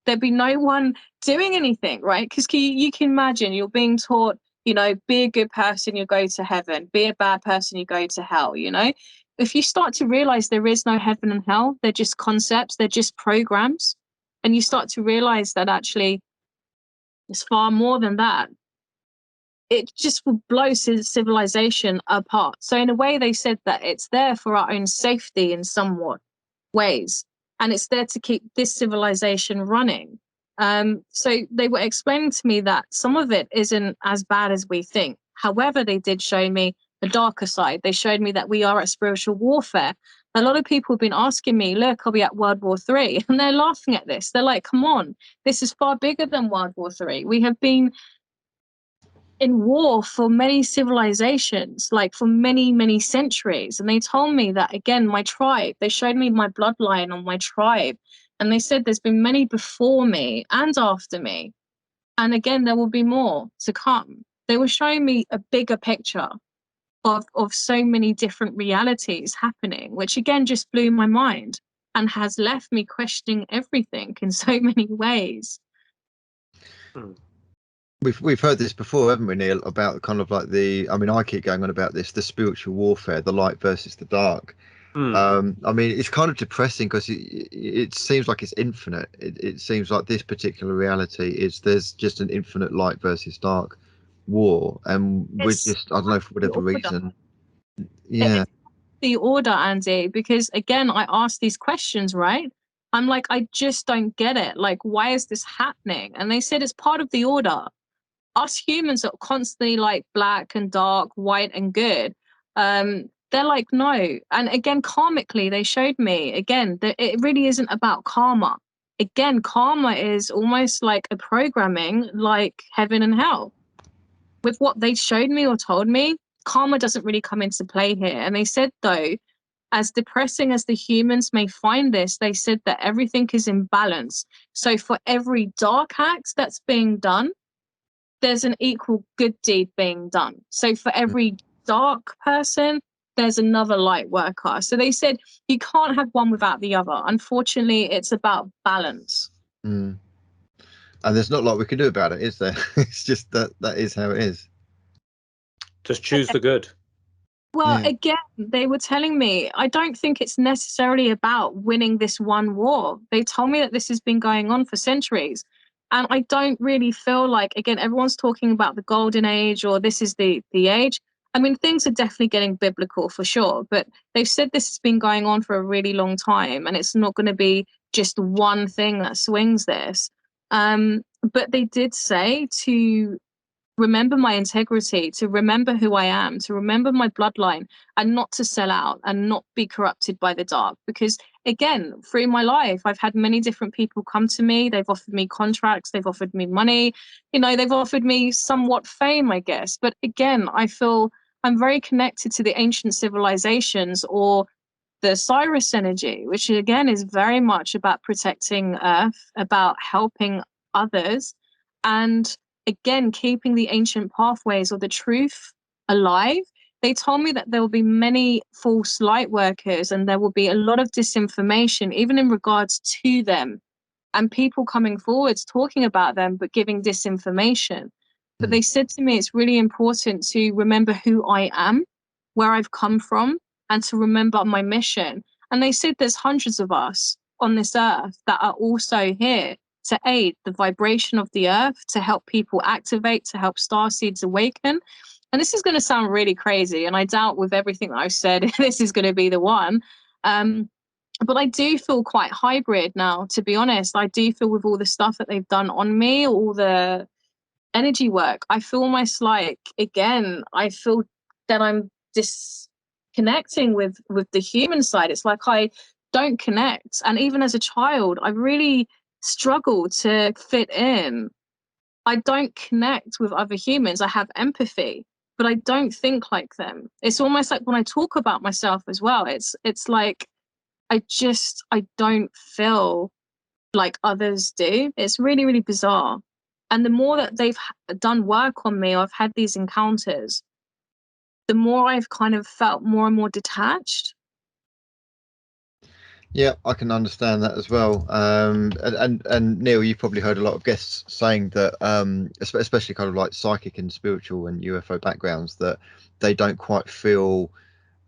There'd be no one doing anything, right? Because you can imagine you're being taught, you know, be a good person, you go to heaven. Be a bad person, you go to hell, you know? If you start to realize there is no heaven and hell, they're just concepts, they're just programs. And you start to realize that actually it's far more than that. It just will blow civilization apart. So in a way, they said that it's there for our own safety in somewhat ways, and it's there to keep this civilization running. So they were explaining to me that some of it isn't as bad as we think. However, they did show me the darker side. They showed me that we are at spiritual warfare. A lot of people have been asking me, look, are we at World War III? And they're laughing at this. They're like, come on, this is far bigger than World War III. We have been in war for many civilizations, like for many, many centuries. And they told me that, again, my tribe, they showed me my bloodline on my tribe. And they said there's been many before me and after me. And again, there will be more to come. They were showing me a bigger picture of so many different realities happening, which again just blew my mind and has left me questioning everything in so many ways. We've heard this before, haven't we, Neil, about kind of like I keep going on about this, the spiritual warfare, the light versus the dark. I mean, it's kind of depressing because it seems like it's infinite. It seems like this particular reality there's just an infinite light versus dark war, and we're just, I don't know, for whatever reason. Yeah. It's the order, Andy, because again, I asked these questions, right? I'm like, I just don't get it. Like, why is this happening? And they said it's part of the order. Us humans are constantly like black and dark, white and good. They're like, no. And again, karmically, they showed me, again, that it really isn't about karma. Again, karma is almost like a programming like heaven and hell. With what they showed me or told me, karma doesn't really come into play here. And they said, though, as depressing as the humans may find this, they said that everything is in balance. So for every dark act that's being done, there's an equal good deed being done. So for every dark person, there's another light worker. So they said you can't have one without the other. Unfortunately, it's about balance. And there's not a lot we can do about it, is there? It's just that is how it is. Just choose the good. Well, again, they were telling me, I don't think it's necessarily about winning this one war. They told me that this has been going on for centuries. And I don't really feel like, again, everyone's talking about the golden age or this is the age. I mean, things are definitely getting biblical for sure, but they've said this has been going on for a really long time, and it's not going to be just one thing that swings this. But they did say to remember my integrity, to remember who I am, to remember my bloodline, and not to sell out and not be corrupted by the dark. Because again, through my life, I've had many different people come to me. They've offered me contracts, they've offered me money, they've offered me somewhat fame, I guess. But again, I feel I'm very connected to the ancient civilizations or the Cyrus energy, which again is very much about protecting Earth, about helping others, and again, keeping the ancient pathways or the truth alive. They told me that there will be many false light workers and there will be a lot of disinformation, even in regards to them, and people coming forwards talking about them, but giving disinformation. But they said to me, it's really important to remember who I am, where I've come from, and to remember my mission. And they said there's hundreds of us on this earth that are also here to aid the vibration of the earth, to help people activate, to help starseeds awaken. And this is going to sound really crazy, and I doubt with everything that I've said, this is going to be the one. But I do feel quite hybrid now, to be honest. I do feel with all the stuff that they've done on me, all the energy work, I feel almost like, again, I feel that I'm disconnecting with the human side. It's like I don't connect. And even as a child, I really struggle to fit in. I don't connect with other humans. I have empathy, but I don't think like them. It's almost like when I talk about myself as well, it's like I don't feel like others do. It's really, really bizarre. And the more that they've done work on me, I've had these encounters, the more I've kind of felt more and more detached. Yeah, I can understand that as well. And Neil, you've probably heard a lot of guests saying that, especially kind of like psychic and spiritual and UFO backgrounds, that they don't quite feel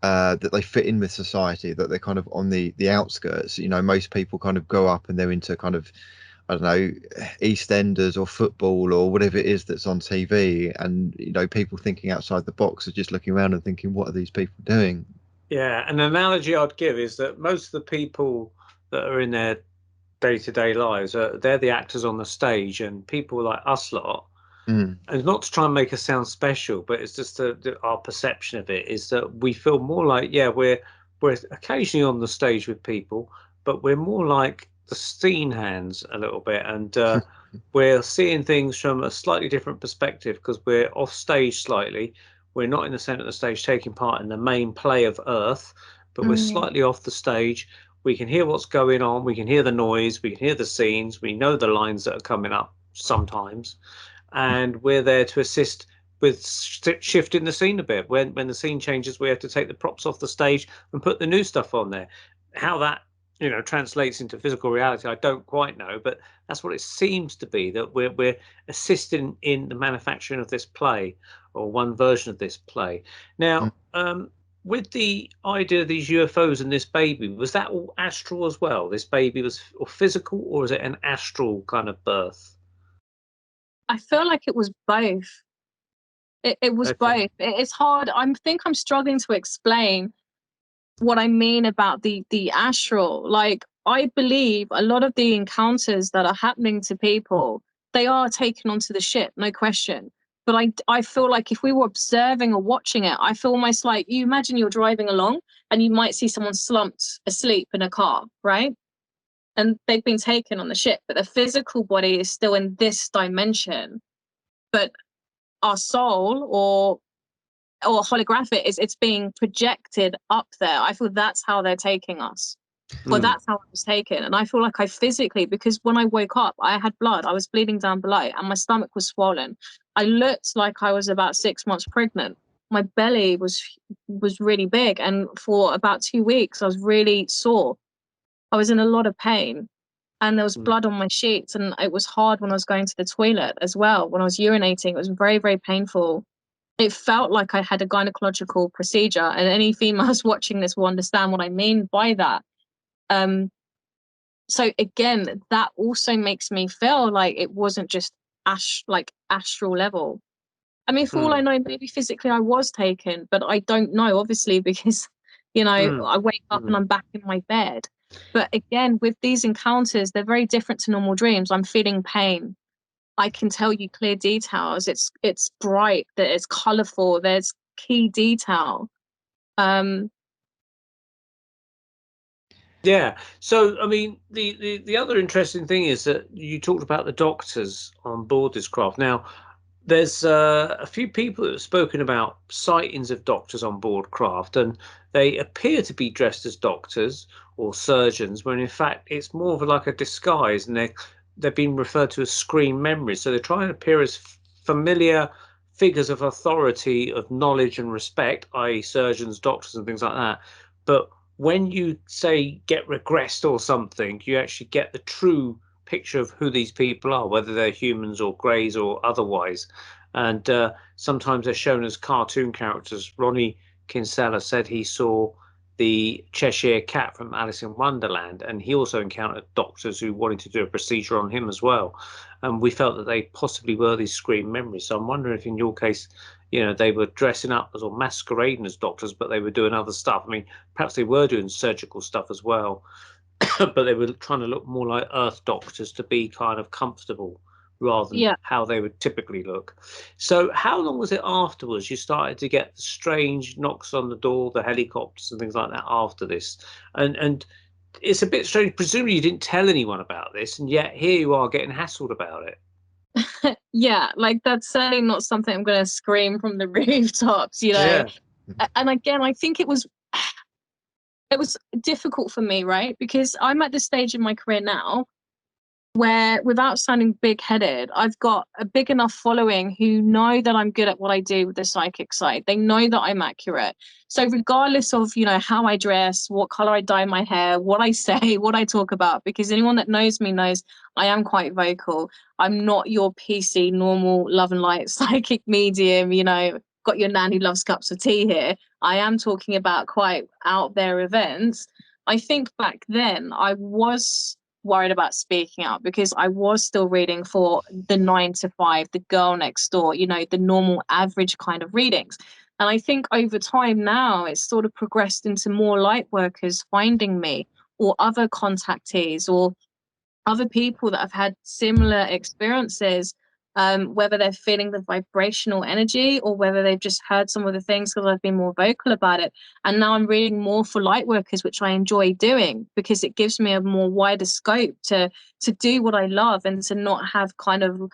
that they fit in with society, that they're kind of on the outskirts. Most people kind of go up and they're into kind of, I don't know, EastEnders or football or whatever it is that's on TV, and people thinking outside the box are just looking around and thinking, what are these people doing? Yeah, an analogy I'd give is that most of the people that are in their day-to-day lives, they're the actors on the stage, and people like us lot, and not to try and make us sound special, but it's just our perception of it is that we feel more like, we're occasionally on the stage with people, but we're more like the scene hands a little bit, and we're seeing things from a slightly different perspective because we're off stage slightly. We're not in the center of the stage taking part in the main play of Earth, but we're slightly off the stage. We can hear what's going on. We can hear the noise. We can hear the scenes. We know the lines that are coming up sometimes. And we're there to assist with shifting the scene a bit. When the scene changes, we have to take the props off the stage and put the new stuff on there. How that translates into physical reality, I don't quite know, but that's what it seems to be, that we're assisting in the manufacturing of this play, or one version of this play. Now, with the idea of these UFOs and this baby, was that all astral as well? This baby was or physical, or is it an astral kind of birth? I feel like it was both. It was both. It's hard. I think I'm struggling to explain what I mean about the astral. Like, I believe a lot of the encounters that are happening to people, they are taken onto the ship, no question. But I feel like if we were observing or watching it, I feel almost like, you imagine you're driving along and you might see someone slumped asleep in a car, right? And they've been taken on the ship, but the physical body is still in this dimension. But our soul or holographic it's being projected up there. I feel that's how they're taking us. Well, that's how I was taken. And I feel like I physically, because when I woke up, I had blood. I was bleeding down below and my stomach was swollen. I looked like I was about 6 months pregnant. My belly was really big. And for about 2 weeks, I was really sore. I was in a lot of pain. And there was blood on my sheets. And it was hard when I was going to the toilet as well. When I was urinating, it was very, very painful. It felt like I had a gynecological procedure. And any females watching this will understand what I mean by that. So again, that also makes me feel like it wasn't just astral level. I mean, for all I know, maybe physically I was taken, but I don't know, obviously, because, you know, I wake up and I'm back in my bed. But again, with these encounters, they're very different to normal dreams. I'm feeling pain. I can tell you clear details. It's bright, that it's colorful, there's key detail. Yeah. So, I mean, the other interesting thing is that you talked about the doctors on board this craft. Now, there's a few people that have spoken about sightings of doctors on board craft, and they appear to be dressed as doctors or surgeons, when in fact it's more of like a disguise, and they're being referred to as screen memories. So they try and appear as familiar figures of authority, of knowledge and respect, i.e., surgeons, doctors, and things like that. But when you say get regressed or something, you actually get the true picture of who these people are, whether they're humans or greys or otherwise. And sometimes they're shown as cartoon characters. Ronnie Kinsella said he saw the Cheshire Cat from Alice in Wonderland, and he also encountered doctors who wanted to do a procedure on him as well. And we felt that they possibly were these screen memories. So I'm wondering if in your case, you know, they were dressing up as or masquerading as doctors, but they were doing other stuff. I mean, perhaps they were doing surgical stuff as well, but they were trying to look more like Earth doctors to be kind of comfortable rather than how they would typically look. So how long was it afterwards you started to get the strange knocks on the door, the helicopters and things like that after this? And it's a bit strange. Presumably you didn't tell anyone about this, and yet here you are getting hassled about it. Yeah, like that's certainly not something I'm going to scream from the rooftops, you know. And again, I think it was difficult for me, right? Because I'm at this stage in my career now where, without sounding big-headed, I've got a big enough following who know that I'm good at what I do with the psychic side. They know that I'm accurate. So regardless of, you know, how I dress, what color I dye my hair, what I say, what I talk about, because anyone that knows me knows I am quite vocal. I'm not your PC, normal love and light psychic medium, you know, got your nan who loves cups of tea here. I am talking about quite out there events. I think back then I was worried about speaking out because I was still reading for the 9 to 5, the girl next door, you know, the normal average kind of readings. And I think over time now it's sort of progressed into more light workers finding me, or other contactees, or other people that have had similar experiences, whether they're feeling the vibrational energy or whether they've just heard some of the things because I've been more vocal about it. And now I'm reading more for light workers, which I enjoy doing because it gives me a more wider scope to do what I love and to not have kind of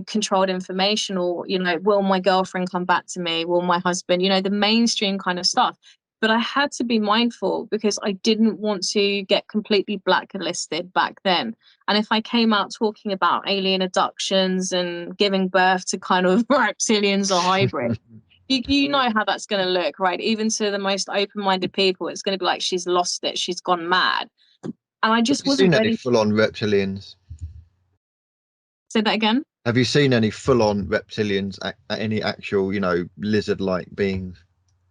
controlled information, or, you know, will my girlfriend come back to me? Will my husband, you know, the mainstream kind of stuff. But I had to be mindful because I didn't want to get completely blacklisted back then. And if I came out talking about alien abductions and giving birth to kind of reptilians or hybrids, you know how that's going to look, right? Even to the most open-minded people, it's going to be like, she's lost it, she's gone mad. And I just wasn't ready. Have you seen any full-on reptilians? Say that again? Have you seen any full-on reptilians, any actual, you know, lizard-like beings?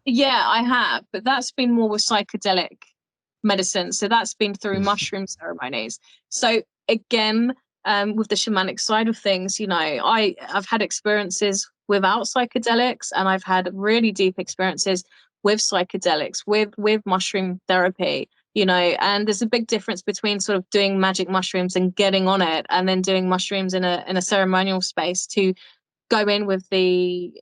Yeah, I have, but that's been more with psychedelic medicine. So that's been through mushroom ceremonies. So again, with the shamanic side of things, you know, I've had experiences without psychedelics, and I've had really deep experiences with psychedelics, with mushroom therapy, you know. And there's a big difference between sort of doing magic mushrooms and getting on it, and then doing mushrooms in a ceremonial space, to go in with the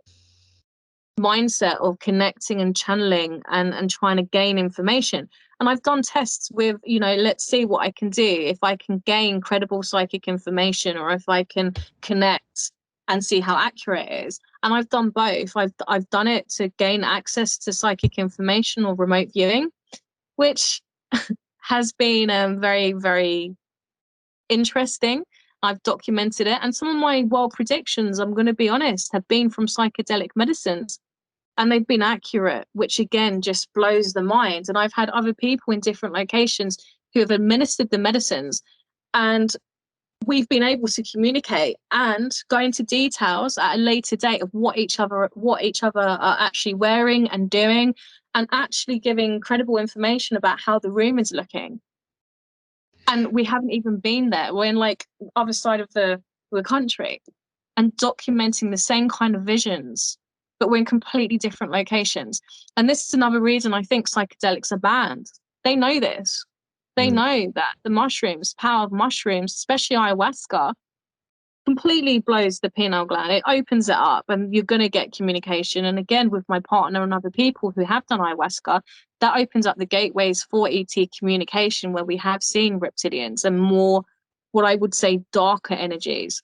mindset of connecting and channeling and trying to gain information. And I've done tests with, you know, let's see what I can do, if I can gain credible psychic information, or if I can connect and see how accurate it is. And I've done both. I've done it to gain access to psychic information or remote viewing, which has been very, very interesting. I've documented it, and some of my wild predictions, I'm going to be honest, have been from psychedelic medicines, and they've been accurate, which again just blows the mind. And I've had other people in different locations who have administered the medicines, and we've been able to communicate and go into details at a later date of what each other are actually wearing and doing, and actually giving credible information about how the room is looking. And we haven't even been there. We're in like other side of the country and documenting the same kind of visions, but we're in completely different locations. And this is another reason I think psychedelics are banned. They know this. They know that the mushrooms, power of mushrooms, especially ayahuasca, completely blows the pineal gland. It opens it up and you're going to get communication. And again, with my partner and other people who have done ayahuasca, that opens up the gateways for ET communication, where we have seen reptilians and more, what I would say, darker energies.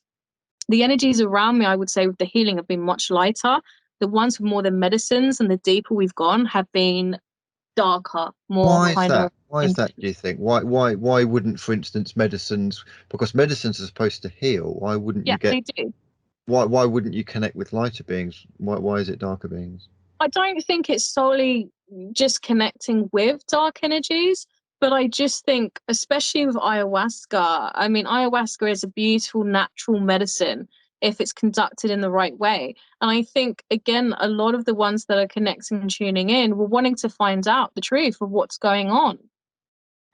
The energies around me, I would say, with the healing have been much lighter. The ones with more than medicines and the deeper we've gone have been darker, more Why is kind that? of. Why is that, do you think? Why wouldn't, for instance, medicines, because medicines are supposed to heal, why wouldn't you get, they do. why wouldn't you connect with lighter beings? Why is it darker beings? I don't think it's solely just connecting with dark energies, but I just think, especially with ayahuasca, I mean, ayahuasca is a beautiful natural medicine if it's conducted in the right way. And I think, again, a lot of the ones that are connecting and tuning in were wanting to find out the truth of what's going on.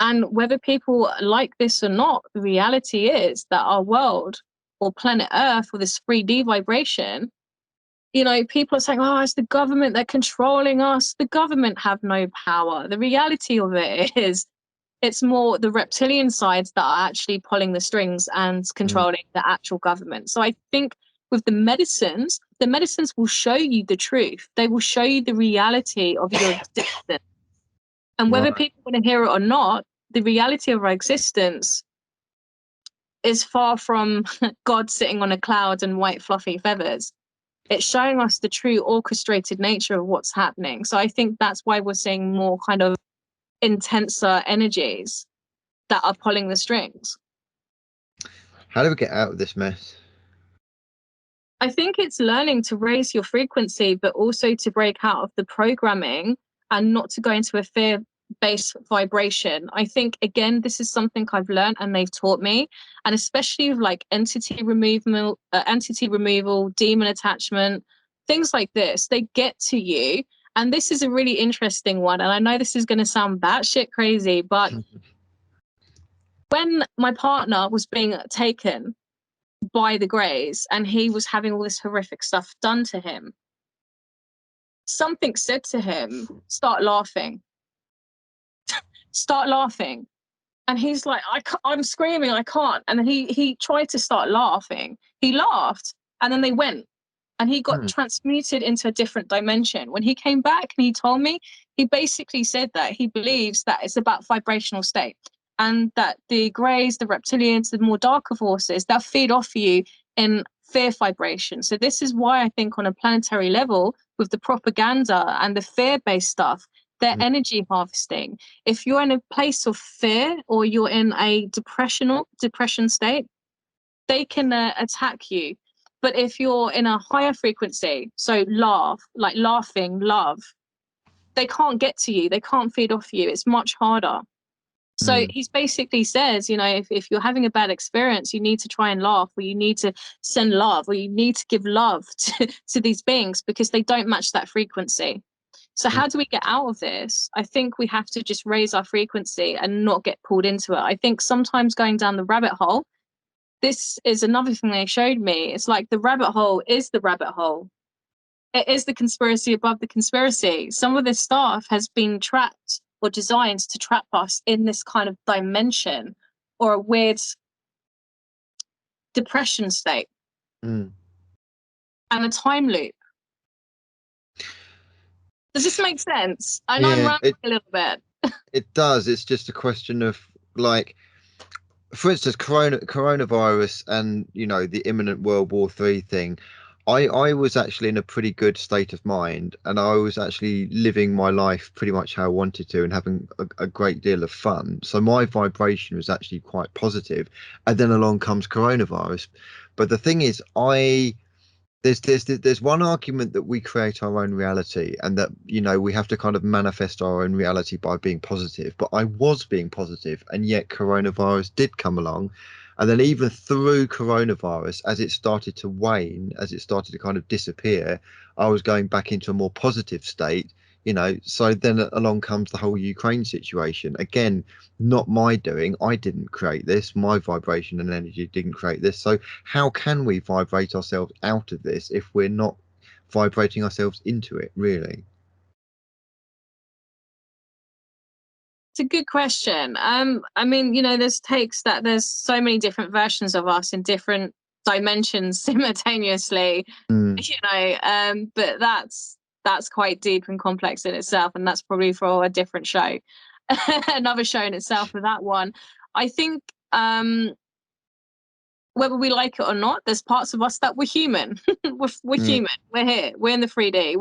And whether people like this or not, the reality is that our world, or planet Earth, or this 3D vibration, people are saying, oh, it's the government, they're controlling us. The government have no power. The reality of it is it's more the reptilian sides that are actually pulling the strings and controlling the actual government. So I think with the medicines will show you the truth. They will show you the reality of your existence. And whether people want to hear it or not, the reality of our existence is far from God sitting on a cloud and white fluffy feathers. It's showing us the true orchestrated nature of what's happening. So I think that's why we're seeing more kind of intenser energies that are pulling the strings. How do we get out of this mess? I think it's learning to raise your frequency, but also to break out of the programming and not to go into a fear-based vibration. I think, again, this is something I've learned and they've taught me, and especially with like entity removal, demon attachment, things like this, they get to you. And this is a really interesting one. And I know this is going to sound batshit crazy, but when my partner was being taken by the Greys and he was having all this horrific stuff done to him, something said to him, start laughing. Start laughing. And he's like, I'm screaming, I can't. And then he tried to start laughing. He laughed and then they went. And he got transmuted into a different dimension. When he came back and he told me, he basically said that he believes that it's about vibrational state, and that the Greys, the reptilians, the more darker forces, they'll feed off you in fear vibration. So this is why I think on a planetary level, with the propaganda and the fear-based stuff, they're energy harvesting. If you're in a place of fear or you're in a depression state, they can attack you. But if you're in a higher frequency, so laughing, love, they can't get to you. They can't feed off you. It's much harder. So he basically says, if you're having a bad experience, you need to try and laugh, or you need to send love, or you need to give love to these beings, because they don't match that frequency. So how do we get out of this? I think we have to just raise our frequency and not get pulled into it. I think sometimes going down the rabbit hole, this is another thing they showed me. It's like the rabbit hole is the rabbit hole. It is the conspiracy above the conspiracy. Some of this stuff has been trapped or designed to trap us in this kind of dimension or a weird depression state and a time loop. Does this make sense? I know I'm rambling a little bit. It does. It's just a question of, like, for instance, coronavirus and, the imminent World War III thing. I was actually in a pretty good state of mind, and I was actually living my life pretty much how I wanted to and having a great deal of fun. So my vibration was actually quite positive. And then along comes coronavirus. But the thing is, there's one argument that we create our own reality, and that we have to kind of manifest our own reality by being positive. But I was being positive, and yet coronavirus did come along. And then even through coronavirus, as it started to wane, as it started to kind of disappear, I was going back into a more positive state, So then along comes the whole Ukraine situation. Again, not my doing. I didn't create this. My vibration and energy didn't create this. So how can we vibrate ourselves out of this if we're not vibrating ourselves into it, really? It's a good question. I mean, there's so many different versions of us in different dimensions simultaneously, but that's quite deep and complex in itself, and that's probably for a different show. Another show in itself for that one. I think whether we like it or not, there's parts of us that we're human. we're human. We're here. We're in the 3D.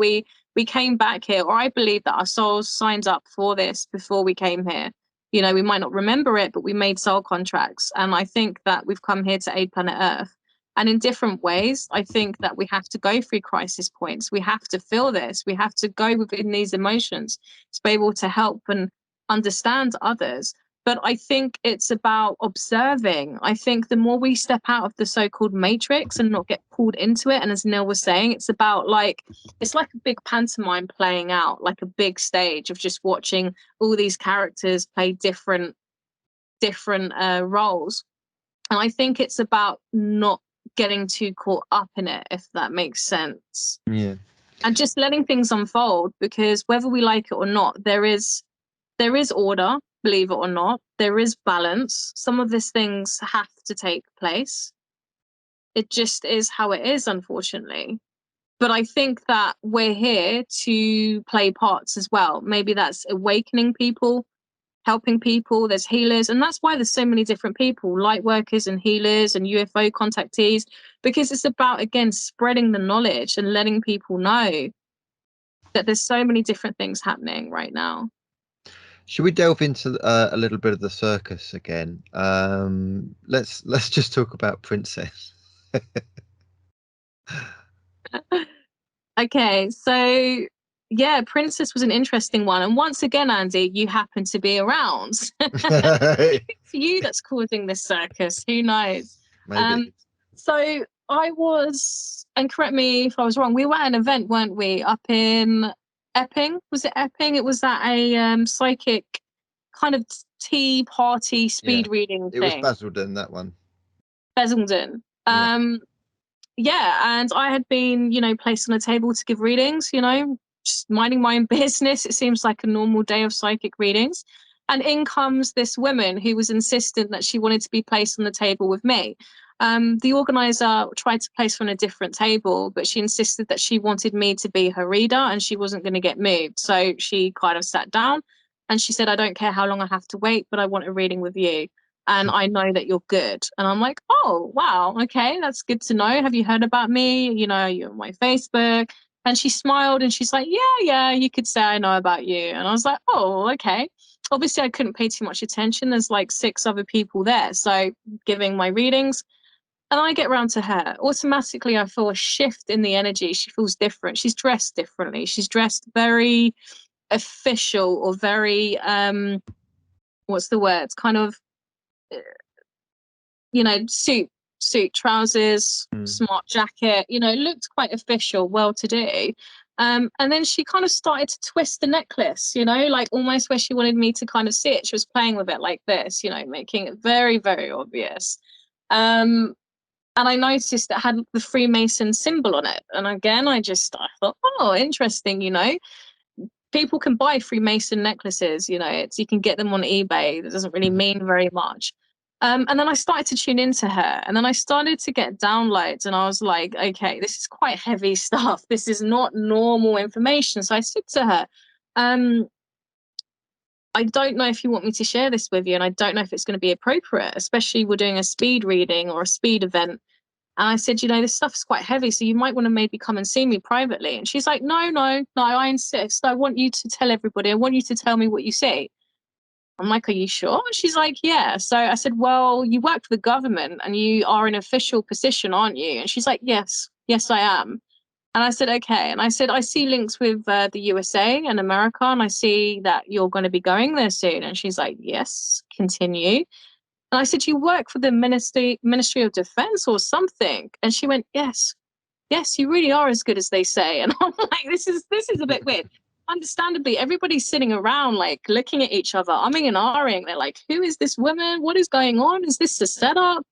We came back here, or I believe that our souls signed up for this before we came here. We might not remember it, but we made soul contracts. And I think that we've come here to aid planet Earth. And in different ways, I think that we have to go through crisis points. We have to feel this. We have to go within these emotions to be able to help and understand others. But I think it's about observing. I think the more we step out of the so-called matrix and not get pulled into it, and as Neil was saying, it's about it's like a big pantomime playing out, like a big stage of just watching all these characters play different roles. And I think it's about not getting too caught up in it, if that makes sense. Yeah. And just letting things unfold, because whether we like it or not, there is order. Believe it or not, there is balance. Some of these things have to take place. It just is how it is, unfortunately. But I think that we're here to play parts as well. Maybe that's awakening people, helping people. There's healers. And that's why there's so many different people, light workers and healers and UFO contactees, because it's about, again, spreading the knowledge and letting people know that there's so many different things happening right now. Should we delve into a little bit of the circus again? Let's just talk about Princess. Okay, so yeah, Princess was an interesting one. And once again, Andy, you happen to be around. It's you that's causing this circus. Who knows? Maybe. So I was, and correct me if I was wrong, we were at an event, weren't we, up in Epping? Was it Epping? It was at a psychic kind of tea party speed reading thing. It was Basildon, that one. Basildon. Yeah, and I had been, placed on a table to give readings, just minding my own business. It seems like a normal day of psychic readings. And in comes this woman who was insistent that she wanted to be placed on the table with me. The organizer tried to place her on a different table, but she insisted that she wanted me to be her reader and she wasn't going to get moved. So she kind of sat down and she said, I don't care how long I have to wait, but I want a reading with you. And I know that you're good. And I'm like, oh, wow. Okay, that's good to know. Have you heard about me? You're on my Facebook. And she smiled and she's like, yeah, you could say I know about you. And I was like, oh, okay. Obviously, I couldn't pay too much attention. There's like 6 other people there. So giving my readings. And I get round to her. Automatically, I feel a shift in the energy. She feels different. She's dressed differently. She's dressed very official or very, what's the word? Kind of, suit, trousers, smart jacket, looked quite official, well-to-do. And then she kind of started to twist the necklace, like almost where she wanted me to kind of see it. She was playing with it like this, making it very, very obvious. And I noticed it had the Freemason symbol on it. And again, I thought, oh, interesting, people can buy Freemason necklaces, you can get them on eBay. That doesn't really mean very much. And then I started to tune into her, and then I started to get downloads, and I was like, okay, this is quite heavy stuff. This is not normal information. So I said to her, I don't know if you want me to share this with you, and I don't know if it's going to be appropriate, especially we're doing a speed reading or a speed event. And I said, this stuff is quite heavy, so you might want to maybe come and see me privately. And she's like, no, I insist. I want you to tell everybody. I want you to tell me what you see. I'm like, are you sure? She's like, yeah. So I said, well, you work for the government and you are in an official position, aren't you? And she's like, yes, I am. And I said, okay. And I said, I see links with the USA and America, and I see that you're going to be going there soon. And she's like, yes, continue. And I said, you work for the Ministry of Defense or something? And she went, yes, you really are as good as they say. And I'm like, this is a bit weird. understandably, everybody's sitting around, like, looking at each other, umming and ahhing. They're like, who is this woman? What is going on? Is this a setup?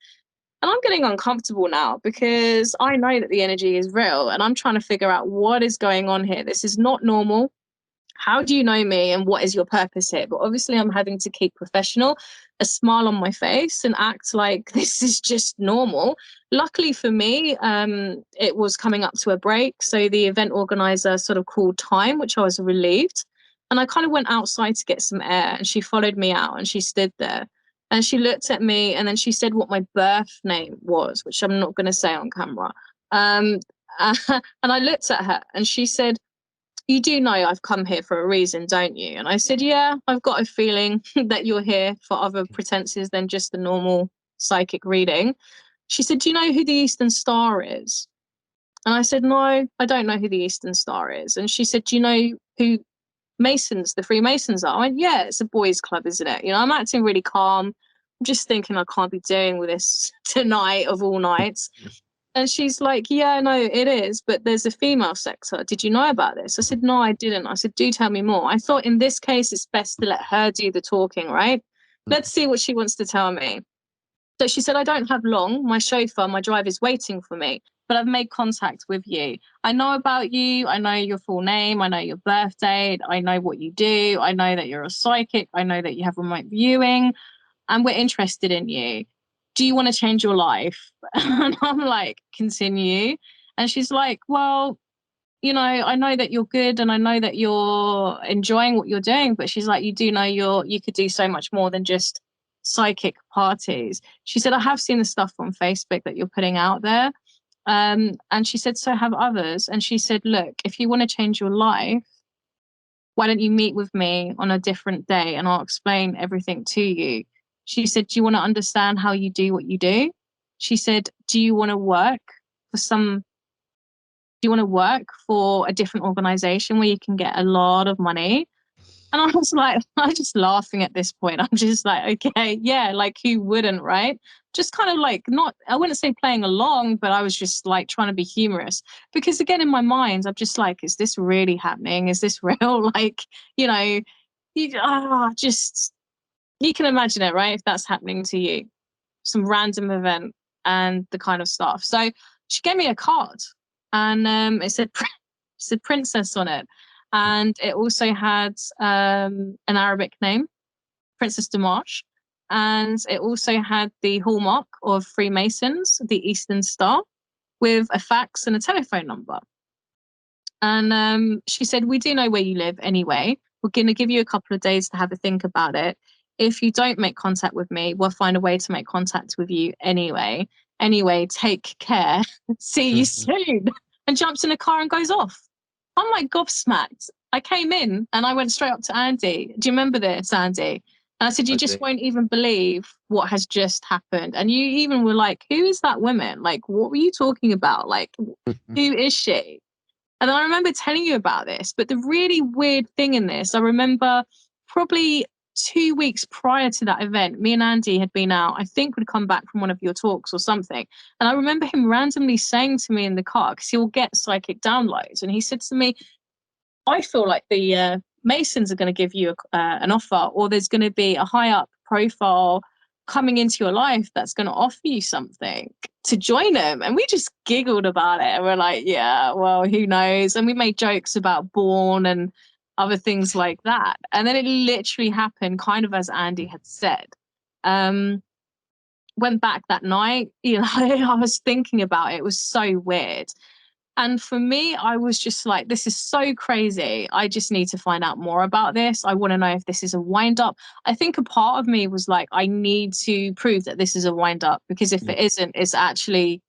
And I'm getting uncomfortable now because I know that the energy is real and I'm trying to figure out what is going on here. This is not normal. How do you know me and what is your purpose here? But obviously I'm having to keep professional, a smile on my face and act like this is just normal. Luckily for me, it was coming up to a break. So the event organizer sort of called time, which I was relieved. And I kind of went outside to get some air and she followed me out and she stood there. And she looked at me and then she said what my birth name was, which I'm not going to say on camera. And I looked at her and she said, you do know I've come here for a reason, don't you? And I said, yeah, I've got a feeling that you're here for other pretenses than just the normal psychic reading. She said, do you know who the Eastern Star is? And I said, no, I don't know who the Eastern Star is. And she said, do you know who Masons, the Freemasons are? I went, yeah, it's a boys' club, isn't it? You know, I'm acting really calm. I'm just thinking I can't be doing with this tonight of all nights. And she's like, yeah, no, it is, but there's a female sector. Did you know about this? I said, no, I didn't. I said, do tell me more. I thought in this case, it's best to let her do the talking, right? Let's see what she wants to tell me. So she said, I don't have long. My chauffeur, my driver is waiting for me, but I've made contact with you. I know about you. I know your full name. I know your birth date. I know what you do. I know that you're a psychic. I know that you have remote viewing, and we're interested in you. Do you want to change your life? And I'm like, continue. And she's like, well, you know, I know that you're good and I know that you're enjoying what you're doing, but she's like, you do know you could do so much more than just psychic parties. She said, I have seen the stuff on Facebook that you're putting out there. And she said, so have others. And she said, look, if you want to change your life, why don't you meet with me on a different day and I'll explain everything to you. She said, do you want to understand how you do what you do? She said, do you want to work for a different organization where you can get a lot of money? And I was like, I'm just laughing at this point. I'm just like, okay, yeah, like who wouldn't, right? Just kind of like I wouldn't say playing along, but I was just like trying to be humorous. Because again, in my mind, I'm just like, is this really happening? Is this real? Like, you know, you can imagine it, right? If that's happening to you, some random event and the kind of stuff. So she gave me a card and it said princess on it. And it also had an Arabic name, Princess de Marche. And it also had the hallmark of Freemasons, the Eastern Star, with a fax and a telephone number. And she said, we do know where you live anyway. We're going to give you a couple of days to have a think about it. If you don't make contact with me, we'll find a way to make contact with you anyway. Anyway, take care. See you soon. And jumps in a car and goes off. I'm like gobsmacked. I came in and I went straight up to Andy. Do you remember this, Andy? And I said, you just won't even believe what has just happened. And you even were like, who is that woman? Like, what were you talking about? Like, who is she? And I remember telling you about this. But the really weird thing in this, I remember probably 2 weeks prior to that event, me and Andy had been out, I think we'd come back from one of your talks or something. And I remember him randomly saying to me in the car, because he'll get psychic downloads. And he said to me, I feel like the Masons are going to give you an offer, or there's going to be a high up profile coming into your life that's going to offer you something to join them. And we just giggled about it. And we're like, yeah, well, who knows? And we made jokes about Bourne and other things like that. And then it literally happened kind of as Andy had said. Went back that night, you know, I was thinking about it. It was so weird. And for me, I was just like, this is so crazy. I just need to find out more about this. I want to know if this is a wind up. I think a part of me was like, I need to prove that this is a wind up, because if it isn't, it's actually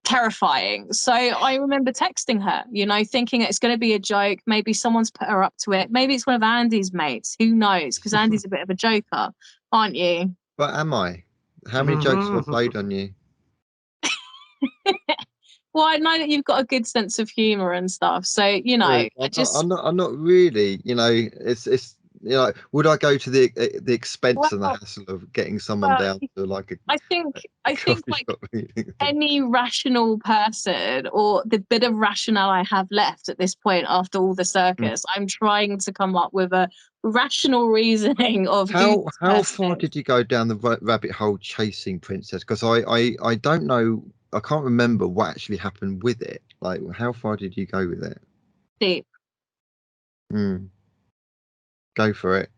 terrifying. So I remember texting her, you know, thinking it's going to be a joke. Maybe someone's put her up to it. Maybe it's one of Andy's mates. Who knows? Because Andy's a bit of a joker, aren't you? But am I? How many jokes have I played on you? Well, I know that you've got a good sense of humor and stuff. So, you know, I'm not really, you know, it's would I go to the expense and the Well, hassle of getting someone down to like a I think coffee like shop meeting? any rational person, or the bit of rationale I have left at this point after all the circus, I'm trying to come up with a rational reasoning of how this far person is. did you go down the rabbit hole chasing Princess? Because I don't know, I can't remember what actually happened with it. Like, how far did you go with it? Deep. Go for it.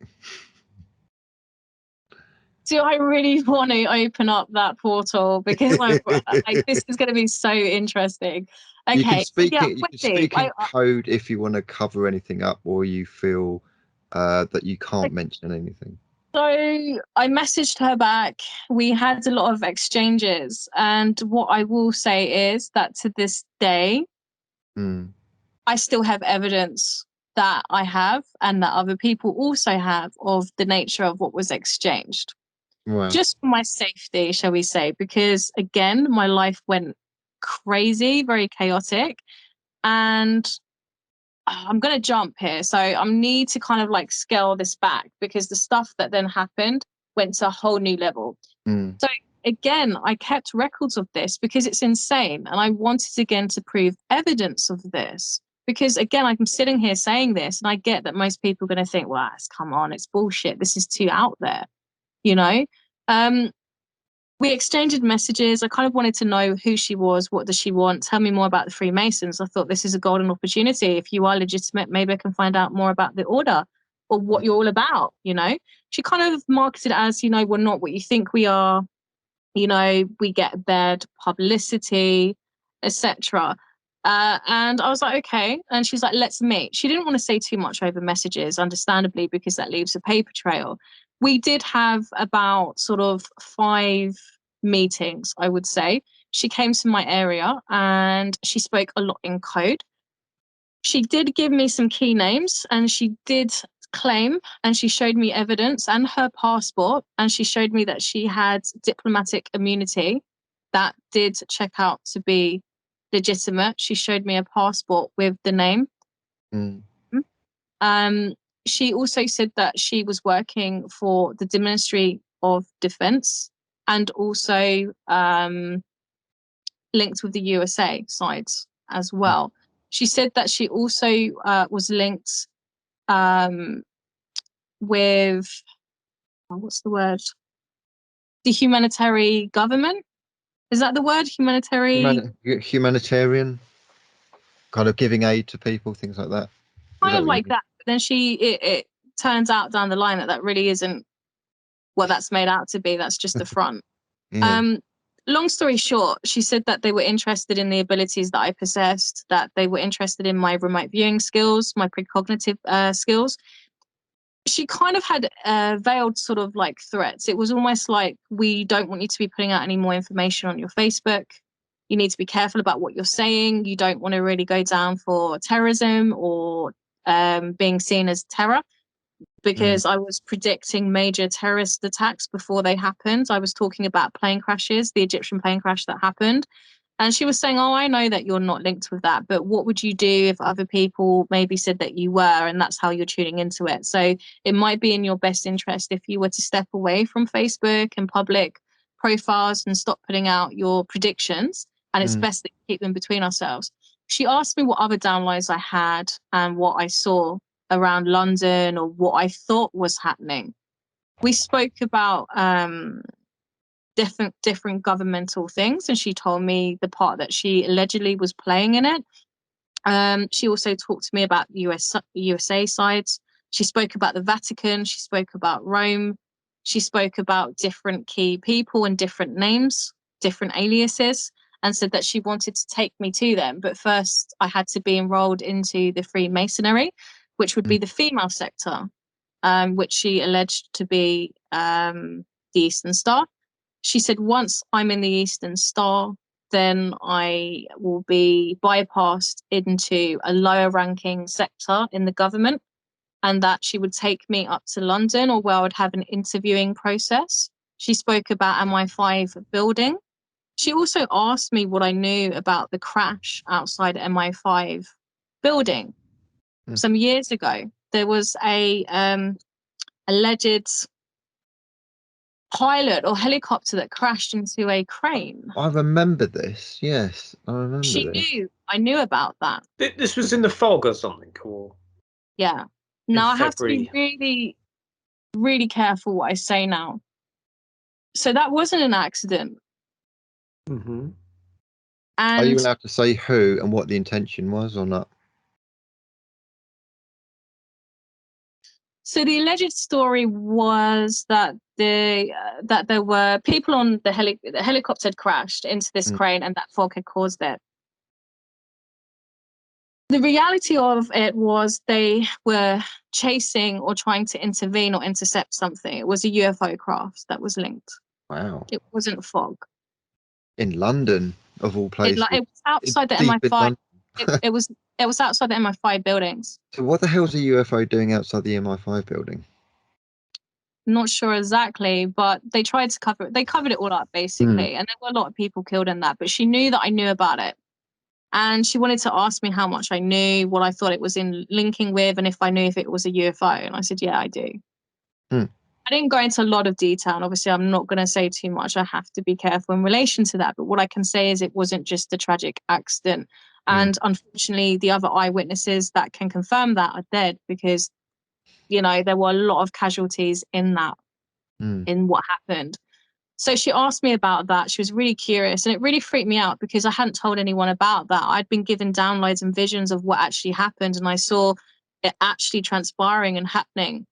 Do I really want to open up that portal? Because I'm like, this is going to be so interesting. Okay, You can speak yeah, it. You can speak in code if you want to cover anything up, or you feel that you can't mention anything. So I messaged her back. We had a lot of exchanges, and what I will say is that to this day, I still have evidence that I have and that other people also have of the nature of what was exchanged. Wow. Just for my safety, shall we say, because again, my life went crazy, very chaotic, and I'm going to jump here. So I need to kind of like scale this back, because the stuff that then happened went to a whole new level. So again, I kept records of this because it's insane. And I wanted again to prove evidence of this, because again, I'm sitting here saying this, and I get that most people are going to think, well, come on, it's bullshit. This is too out there, you know? We exchanged messages. I kind of wanted to know who she was. What does she want? Tell me more about the Freemasons. I thought this is a golden opportunity. If you are legitimate, maybe I can find out more about the order or what you're all about, you know? She kind of marketed it as, you know, we're not what you think we are. You know, we get bad publicity, etc. And I was like, okay. And she's like, let's meet. She didn't want to say too much over messages, understandably, because that leaves a paper trail. We did have about sort of 5 meetings, I would say. She came to my area and she spoke a lot in code. She did give me some key names, and she did claim, and she showed me evidence and her passport, and she showed me that she had diplomatic immunity that did check out to be legitimate. She showed me a passport with the name. She also said that she was working for the Ministry of Defense, and also linked with the USA sides as well. She said that she also was linked with, what's the word? The humanitarian government. Is that the word? Humanitarian, kind of giving aid to people, things like that. Kind of like that. But then it turns out down the line that really isn't what that's made out to be. That's just the front. Long story short, she said that they were interested in the abilities that I possessed, that they were interested in my remote viewing skills, my precognitive skills. She kind of had veiled sort of like threats. It was almost like, we don't want you to be putting out any more information on your Facebook. You need to be careful about what you're saying. You don't want to really go down for terrorism or being seen as terror, because I was predicting major terrorist attacks before they happened. I was talking about plane crashes, the Egyptian plane crash that happened. And she was saying, oh, I know that you're not linked with that, but what would you do if other people maybe said that you were, and that's how you're tuning into it? So it might be in your best interest if you were to step away from Facebook and public profiles and stop putting out your predictions. And it's best that you keep them between ourselves. She asked me what other downloads I had and what I saw around London, or what I thought was happening. We spoke about different governmental things, and she told me the part that she allegedly was playing in it. She also talked to me about USA sides. She spoke about the Vatican. She spoke about Rome. She spoke about different key people and different names, different aliases, and said that she wanted to take me to them. But first, I had to be enrolled into the Freemasonry, which would be the female sector, which she alleged to be the Eastern Star. She said, once I'm in the Eastern Star, then I will be bypassed into a lower ranking sector in the government, and that she would take me up to London, or where I would have an interviewing process. She spoke about MI5 building. She also asked me what I knew about the crash outside MI5 building. Some years ago, there was a alleged pilot or helicopter that crashed into a crane. I remember this. Yes, I remember this. I knew about that. This was in the fog or something, or Yeah. Now I have to be February. really, really careful what I say now. So that wasn't an accident. Mm-hmm. Are you And allowed to say who and what the intention was or not? so the alleged story was that that there were people on the helicopter had crashed into this crane, and that fog had caused it. The reality of it was they were chasing or trying to intervene or intercept something. It was a UFO craft that was linked. Wow. It wasn't fog. In London, of all places. It was outside the Deep in MI5. London. It was outside the MI5 buildings. So what the hell's a UFO doing outside the MI5 building? Not sure exactly, but they tried to cover it. They covered it all up, basically. And there were a lot of people killed in that, but she knew that I knew about it. And she wanted to ask me how much I knew, what I thought it was in linking with, and if I knew if it was a UFO. And I said, yeah, I do. I didn't go into a lot of detail. And obviously, I'm not going to say too much. I have to be careful in relation to that. But what I can say is it wasn't just a tragic accident. And unfortunately, the other eyewitnesses that can confirm that are dead because, you know, there were a lot of casualties in that, in what happened. So she asked me about that. She was really curious, and it really freaked me out because I hadn't told anyone about that. I'd been given downloads and visions of what actually happened, and I saw it actually transpiring and happening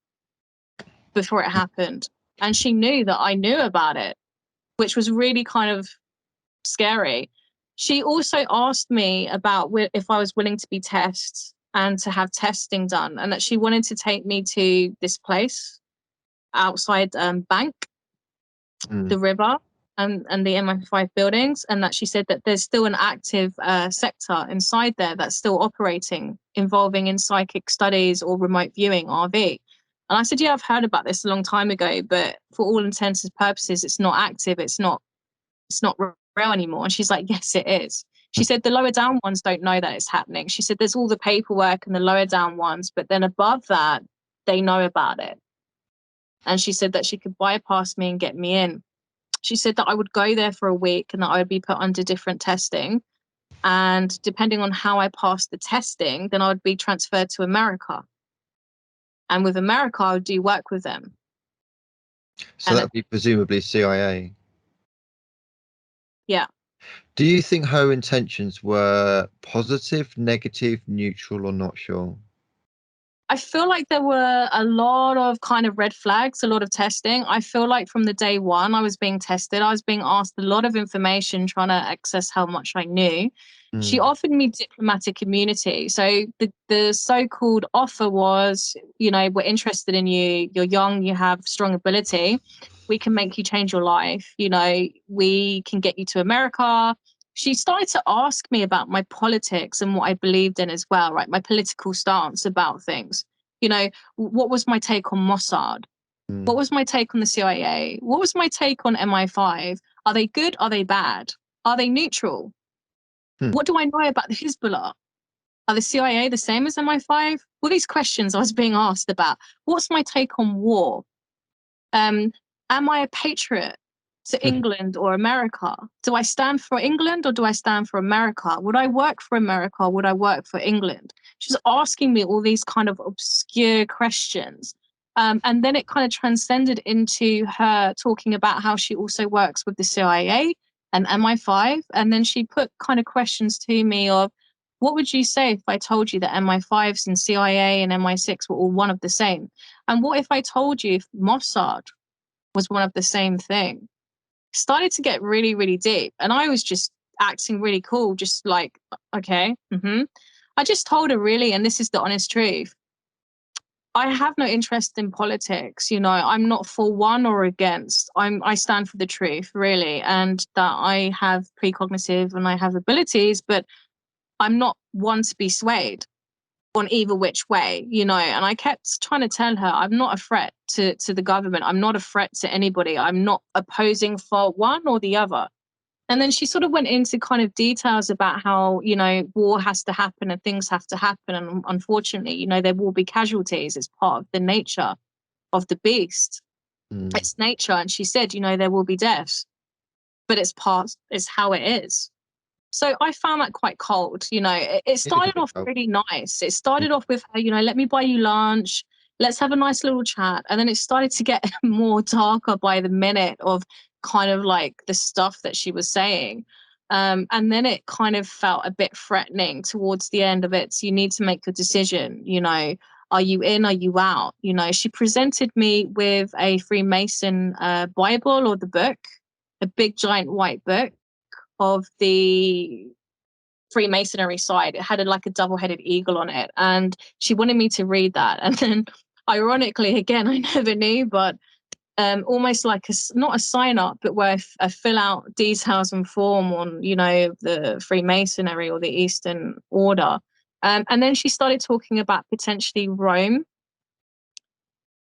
before it happened. And she knew that I knew about it, which was really kind of scary. She also asked me about if I was willing to be tested and to have testing done, and that she wanted to take me to this place outside Bank, the river, and the MI5 buildings, and that she said that there's still an active sector inside there that's still operating, involving in psychic studies or remote viewing, RV. And I said, yeah, I've heard about this a long time ago, but for all intents and purposes, it's not active. It's not real anymore. And she's like, yes, it is. She said the lower down ones don't know that it's happening. She said there's all the paperwork and the lower down ones, but then above that, they know about it. And she said that she could bypass me and get me in. She said that I would go there for a week and that I would be put under different testing. And depending on how I passed the testing, then I would be transferred to America. And with America, I would do work with them. So that would be presumably CIA. Yeah. Do you think her intentions were positive, negative, neutral, or not sure? I feel like there were a lot of kind of red flags, a lot of testing. I feel like from the day one I was being tested. I was being asked a lot of information, trying to access how much I knew. She offered me diplomatic immunity. So the so-called offer was, you know, we're interested in you. You're young, you have strong ability. We can make you change your life. You know, we can get you to America. She started to ask me about my politics and what I believed in as well, right? My political stance about things. You know, what was my take on Mossad? What was my take on the CIA? What was my take on MI5? Are they good? Are they bad? Are they neutral? What do I know about the Hezbollah? Are the CIA the same as MI5? All these questions I was being asked about. What's my take on war? Am I a patriot to England or America? Do I stand for England or do I stand for America? Would I work for America or would I work for England? She's asking me all these kind of obscure questions. And then it kind of transcended into her talking about how she also works with the CIA and MI5. And then she put kind of questions to me of, what would you say if I told you that MI5s and CIA and MI6 were all one of the same? And what if I told you if Mossad was one of the same thing? Started to get really, really deep. And I was just acting really cool, just like, okay. I just told her really, and this is the honest truth, I have no interest in politics. You know, I'm not for one or against. I stand for the truth, really, and that I have precognitive and I have abilities, but I'm not one to be swayed on either which way, you know. And I kept trying to tell her, I'm not a threat to the government. I'm not a threat to anybody. I'm not opposing for one or the other. And then she sort of went into kind of details about how, you know, war has to happen and things have to happen. And unfortunately, you know, there will be casualties as part of the nature of the beast. It's nature. And she said, you know, there will be death, but it's how it is. So I found that quite cold. You know, it started off really nice. It started off with her, you know, let me buy you lunch. Let's have a nice little chat. And then it started to get more darker by the minute of kind of like the stuff that she was saying. And then it kind of felt a bit threatening towards the end of it. So you need to make a decision, you know, are you in, are you out? You know, she presented me with a Freemason Bible, or the book, a big giant white book of the Freemasonry side. It had like a double-headed eagle on it, and she wanted me to read that. And then ironically, again, I never knew, but almost like not a sign up, but where I fill out details and form on, you know, the Freemasonry or the Eastern Order. And then she started talking about potentially Rome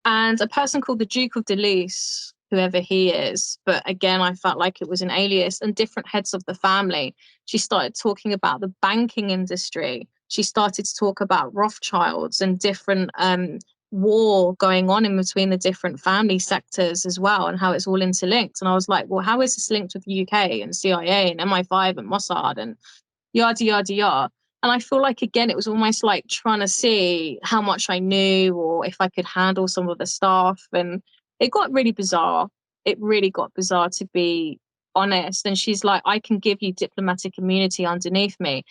and a person called the Duke of Deleuze, whoever he is. But again, I felt like it was an alias, and different heads of the family. She started talking about the banking industry. She started to talk about Rothschilds and different war going on in between the different family sectors as well, and how it's all interlinked. And I was like, well, how is this linked with the UK and CIA and MI5 and Mossad and yada, yada, yada? And I feel like, again, it was almost like trying to see how much I knew or if I could handle some of the stuff. And it got really bizarre. It really got bizarre, to be honest. And she's like, I can give you diplomatic immunity underneath me.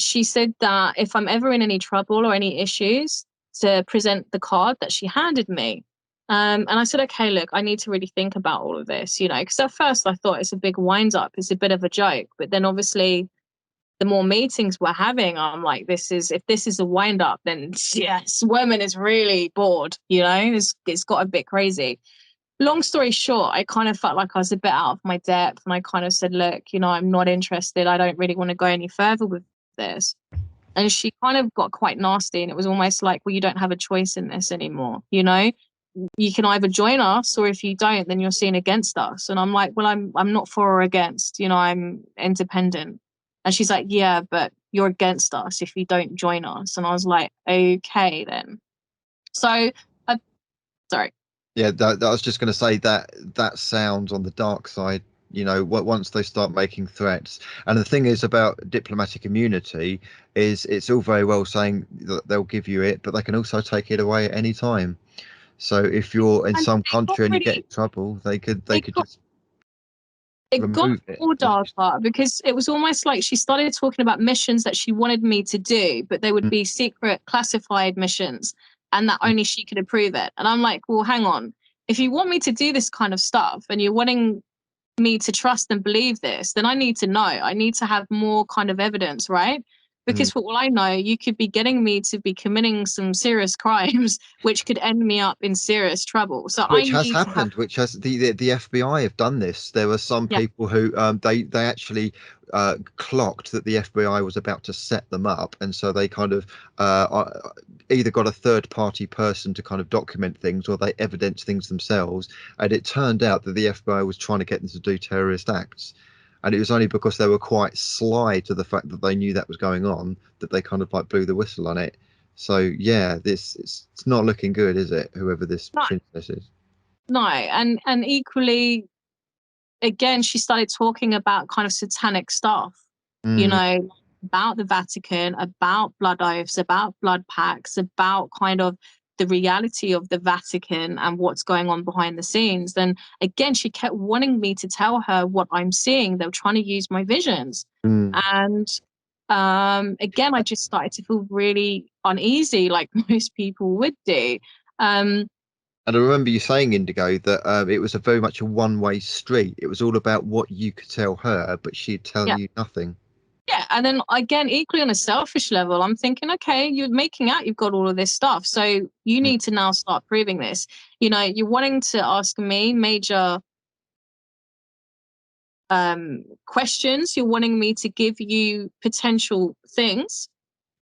She said that if I'm ever in any trouble or any issues, to present the card that she handed me. And I said, okay, look, I need to really think about all of this, you know, because at first I thought it's a big wind up. It's a bit of a joke. But then obviously the more meetings we're having, I'm like, if this is a wind up, then yes, woman is really bored, you know, it's got a bit crazy. Long story short, I kind of felt like I was a bit out of my depth, and I kind of said, look, you know, I'm not interested. I don't really want to go any further with this. And she kind of got quite nasty, and it was almost like, well, you don't have a choice in this anymore, you know? You can either join us, or if you don't, then you're seen against us. And I'm like, well, I'm not for or against, you know, I'm independent. And she's like, yeah, but you're against us if you don't join us. And I was like, okay, then. So, sorry. Yeah, that I was just going to say that sounds on the dark side, you know, once they start making threats. And the thing is about diplomatic immunity is it's all very well saying that they'll give you it, but they can also take it away at any time. So if you're in some country and you get in trouble, they could just it got more darker, because it was almost like she started talking about missions that she wanted me to do, but they would be secret classified missions, and that only she could approve it. And I'm like, well, hang on. If you want me to do this kind of stuff and you're wanting me to trust and believe this, then I need to know. I need to have more kind of evidence, right? Because for all I know, you could be getting me to be committing some serious crimes, which could end me up in serious trouble. So which has happened. Which has the FBI have done this. There were some people who they actually clocked that the FBI was about to set them up, and so they kind of either got a third party person to kind of document things, or they evidence things themselves. And it turned out that the FBI was trying to get them to do terrorist acts. And it was only because they were quite sly to the fact that they knew that was going on that they kind of like blew the whistle on it. So yeah, it's not looking good, is it? Whoever this princess is. No, and equally, again, she started talking about kind of satanic stuff, you know, about the Vatican, about blood oaths, about blood pacts, about kind of the reality of the Vatican and what's going on behind the scenes. And again, she kept wanting me to tell her what I'm seeing. They were trying to use my visions. And again, I just started to feel really uneasy, like most people would do. And I remember you saying, Indigo, that it was very much a one-way street. It was all about what you could tell her, but she'd tell you nothing. Yeah, and then again, equally on a selfish level, I'm thinking, okay, you're making out you've got all of this stuff, so you need to now start proving this. You know, you're wanting to ask me major questions. You're wanting me to give you potential things.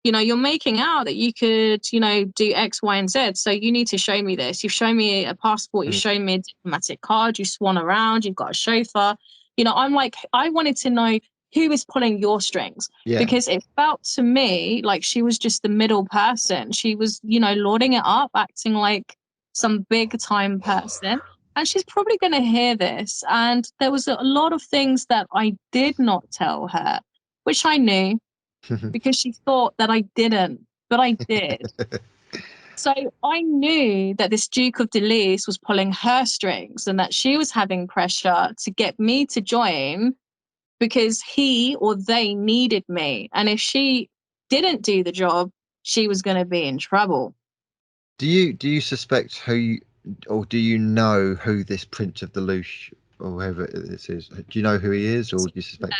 You know, you're making out that you could, you know, do X, Y, and Z. So you need to show me this. You've shown me a passport. You've shown me a diplomatic card. You swan around. You've got a chauffeur. You know, I'm like, I wanted to know who is pulling your strings, because it felt to me like she was just the middle person. She was, you know, lording it up, acting like some big time person. And she's probably going to hear this. And there was a lot of things that I did not tell her, which I knew because she thought that I didn't, but I did. So I knew that this Duke of Delise was pulling her strings and that she was having pressure to get me to join because he or they needed me. And if she didn't do the job, she was going to be in trouble. Do you suspect or do you know who this Prince of the Loosh or whoever this is? Do you know who he is, or do you suspect?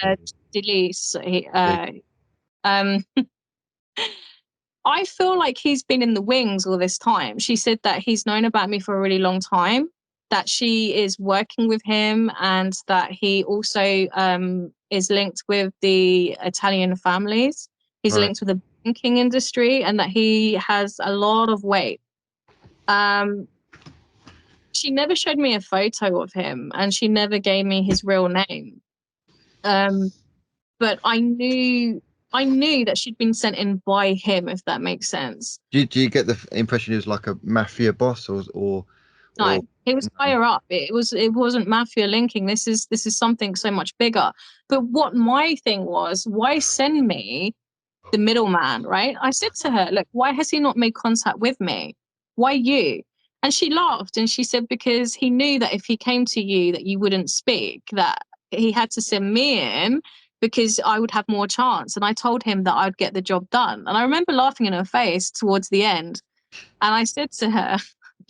Delise. I feel like he's been in the wings all this time. She said that he's known about me for a really long time, that she is working with him, and that he also is linked with the Italian families. He's linked with the banking industry, and that he has a lot of weight. She never showed me a photo of him, and she never gave me his real name. But I knew that she'd been sent in by him, if that makes sense. Do you get the impression he was like a mafia boss, or no? He was higher up. It wasn't mafia linking. This is something so much bigger. But what my thing was, why send me the middleman, right? I said to her, look, why has he not made contact with me? Why you? And she laughed and she said, because he knew that if he came to you, that you wouldn't speak, that he had to send me in because I would have more chance. And I told him that I'd get the job done. And I remember laughing in her face towards the end. And I said to her,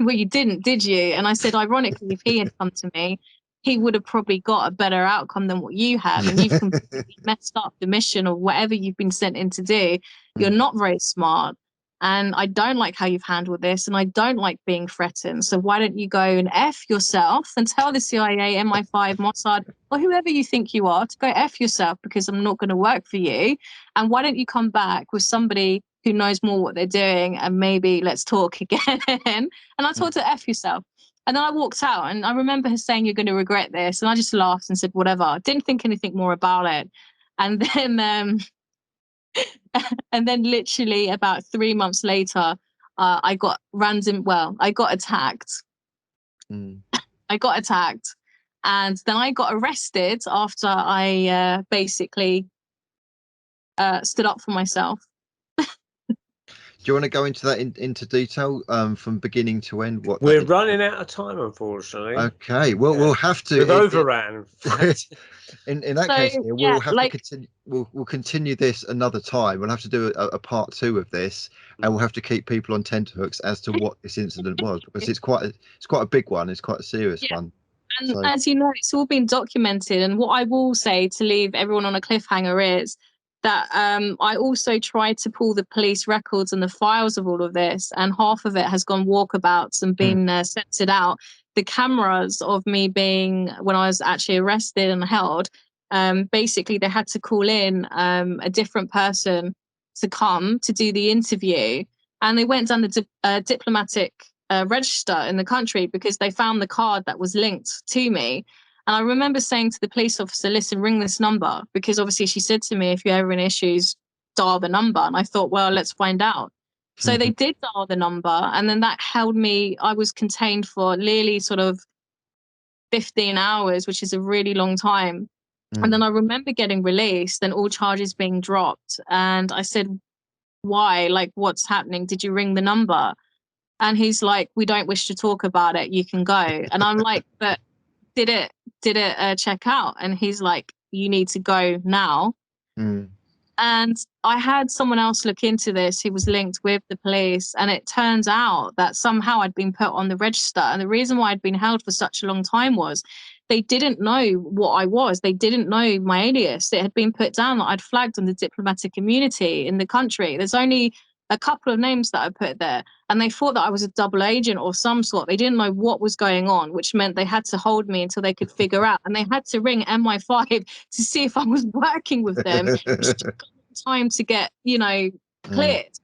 well, you didn't, did you? And I said, ironically, if he had come to me, he would have probably got a better outcome than what you have. And you've completely messed up the mission or whatever you've been sent in to do. You're not very smart. And I don't like how you've handled this. And I don't like being threatened. So why don't you go and F yourself and tell the CIA, MI5, Mossad, or whoever you think you are to go F yourself, because I'm not going to work for you. And why don't you come back with somebody who knows more what they're doing, and maybe let's talk again. And I told her to F yourself. And then I walked out, and I remember her saying, you're going to regret this. And I just laughed and said, whatever. Didn't think anything more about it. And then literally about 3 months later, I got attacked. I got attacked. And then I got arrested after I basically stood up for myself. Do you want to go into that into detail from beginning to end? We're running out of time, unfortunately. Okay, well, we'll have to. We've overran. In that case, here, we'll have to continue. We'll continue this another time. We'll have to do a part 2 of this, and we'll have to keep people on tenterhooks as to what this incident was, because it's quite a big one. It's quite a serious one. And as you know, it's all been documented. And what I will say to leave everyone on a cliffhanger is that I also tried to pull the police records and the files of all of this, and half of it has gone walkabouts and been censored out. The cameras of me being, when I was actually arrested and held, basically they had to call in a different person to come to do the interview, and they went down the diplomatic register in the country because they found the card that was linked to me. And I remember saying to the police officer, listen, ring this number, because obviously she said to me, if you're ever in issues, dial the number. And I thought, well, let's find out. So they did dial the number, and then that held me. I was contained for nearly sort of 15 hours, which is a really long time. And then I remember getting released and all charges being dropped. And I said, why? Like, what's happening? Did you ring the number? And he's like, we don't wish to talk about it. You can go. And I'm like, but did it check out? And he's like, you need to go now. And I had someone else look into this who was linked with the police, and it turns out that somehow I'd been put on the register. And the reason why I'd been held for such a long time was they didn't know what I was. They didn't know my alias. It had been put down that I'd flagged on the diplomatic immunity in the country. There's only a couple of names that I put there, and they thought that I was a double agent or some sort. They didn't know what was going on, which meant they had to hold me until they could figure out. And they had to ring MI5 to see if I was working with them, which took time to get, cleared.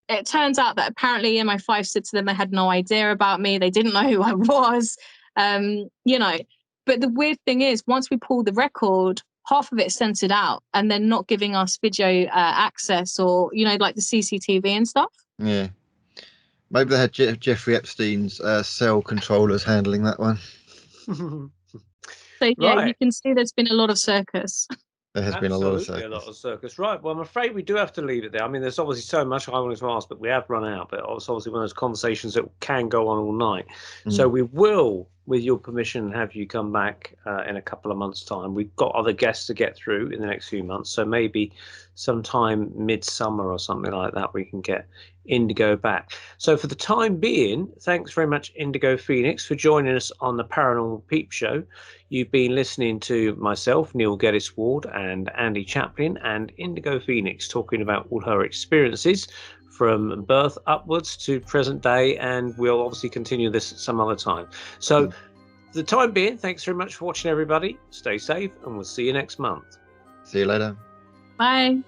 It turns out that apparently MI5 said to them they had no idea about me. They didn't know who I was, But the weird thing is, once we pulled the record, half of it censored out, and then not giving us video access or, like the CCTV and stuff. Yeah. Maybe they had Jeffrey Epstein's cell controllers handling that one. So yeah, Right. you can see there's been a lot of circus. There has been a lot of circus. Right. Well, I'm afraid we do have to leave it there. I mean, there's obviously so much I wanted to ask, but we have run out. But it's obviously one of those conversations that can go on all night. So we will, with your permission, have you come back in a couple of months' time. We've got other guests to get through in the next few months. So maybe sometime midsummer or something like that, we can get Indigo back. So for the time being, thanks very much, Indigo Phoenix, for joining us on the Paranormal Peep Show. You've been listening to myself, Neil Geddes Ward, and Andy Chaplin, and Indigo Phoenix talking about all her experiences from birth upwards to present day, and we'll obviously continue this some other time. So for the time being, thanks very much for watching, everybody. Stay safe, and we'll see you next month. See you later. Bye.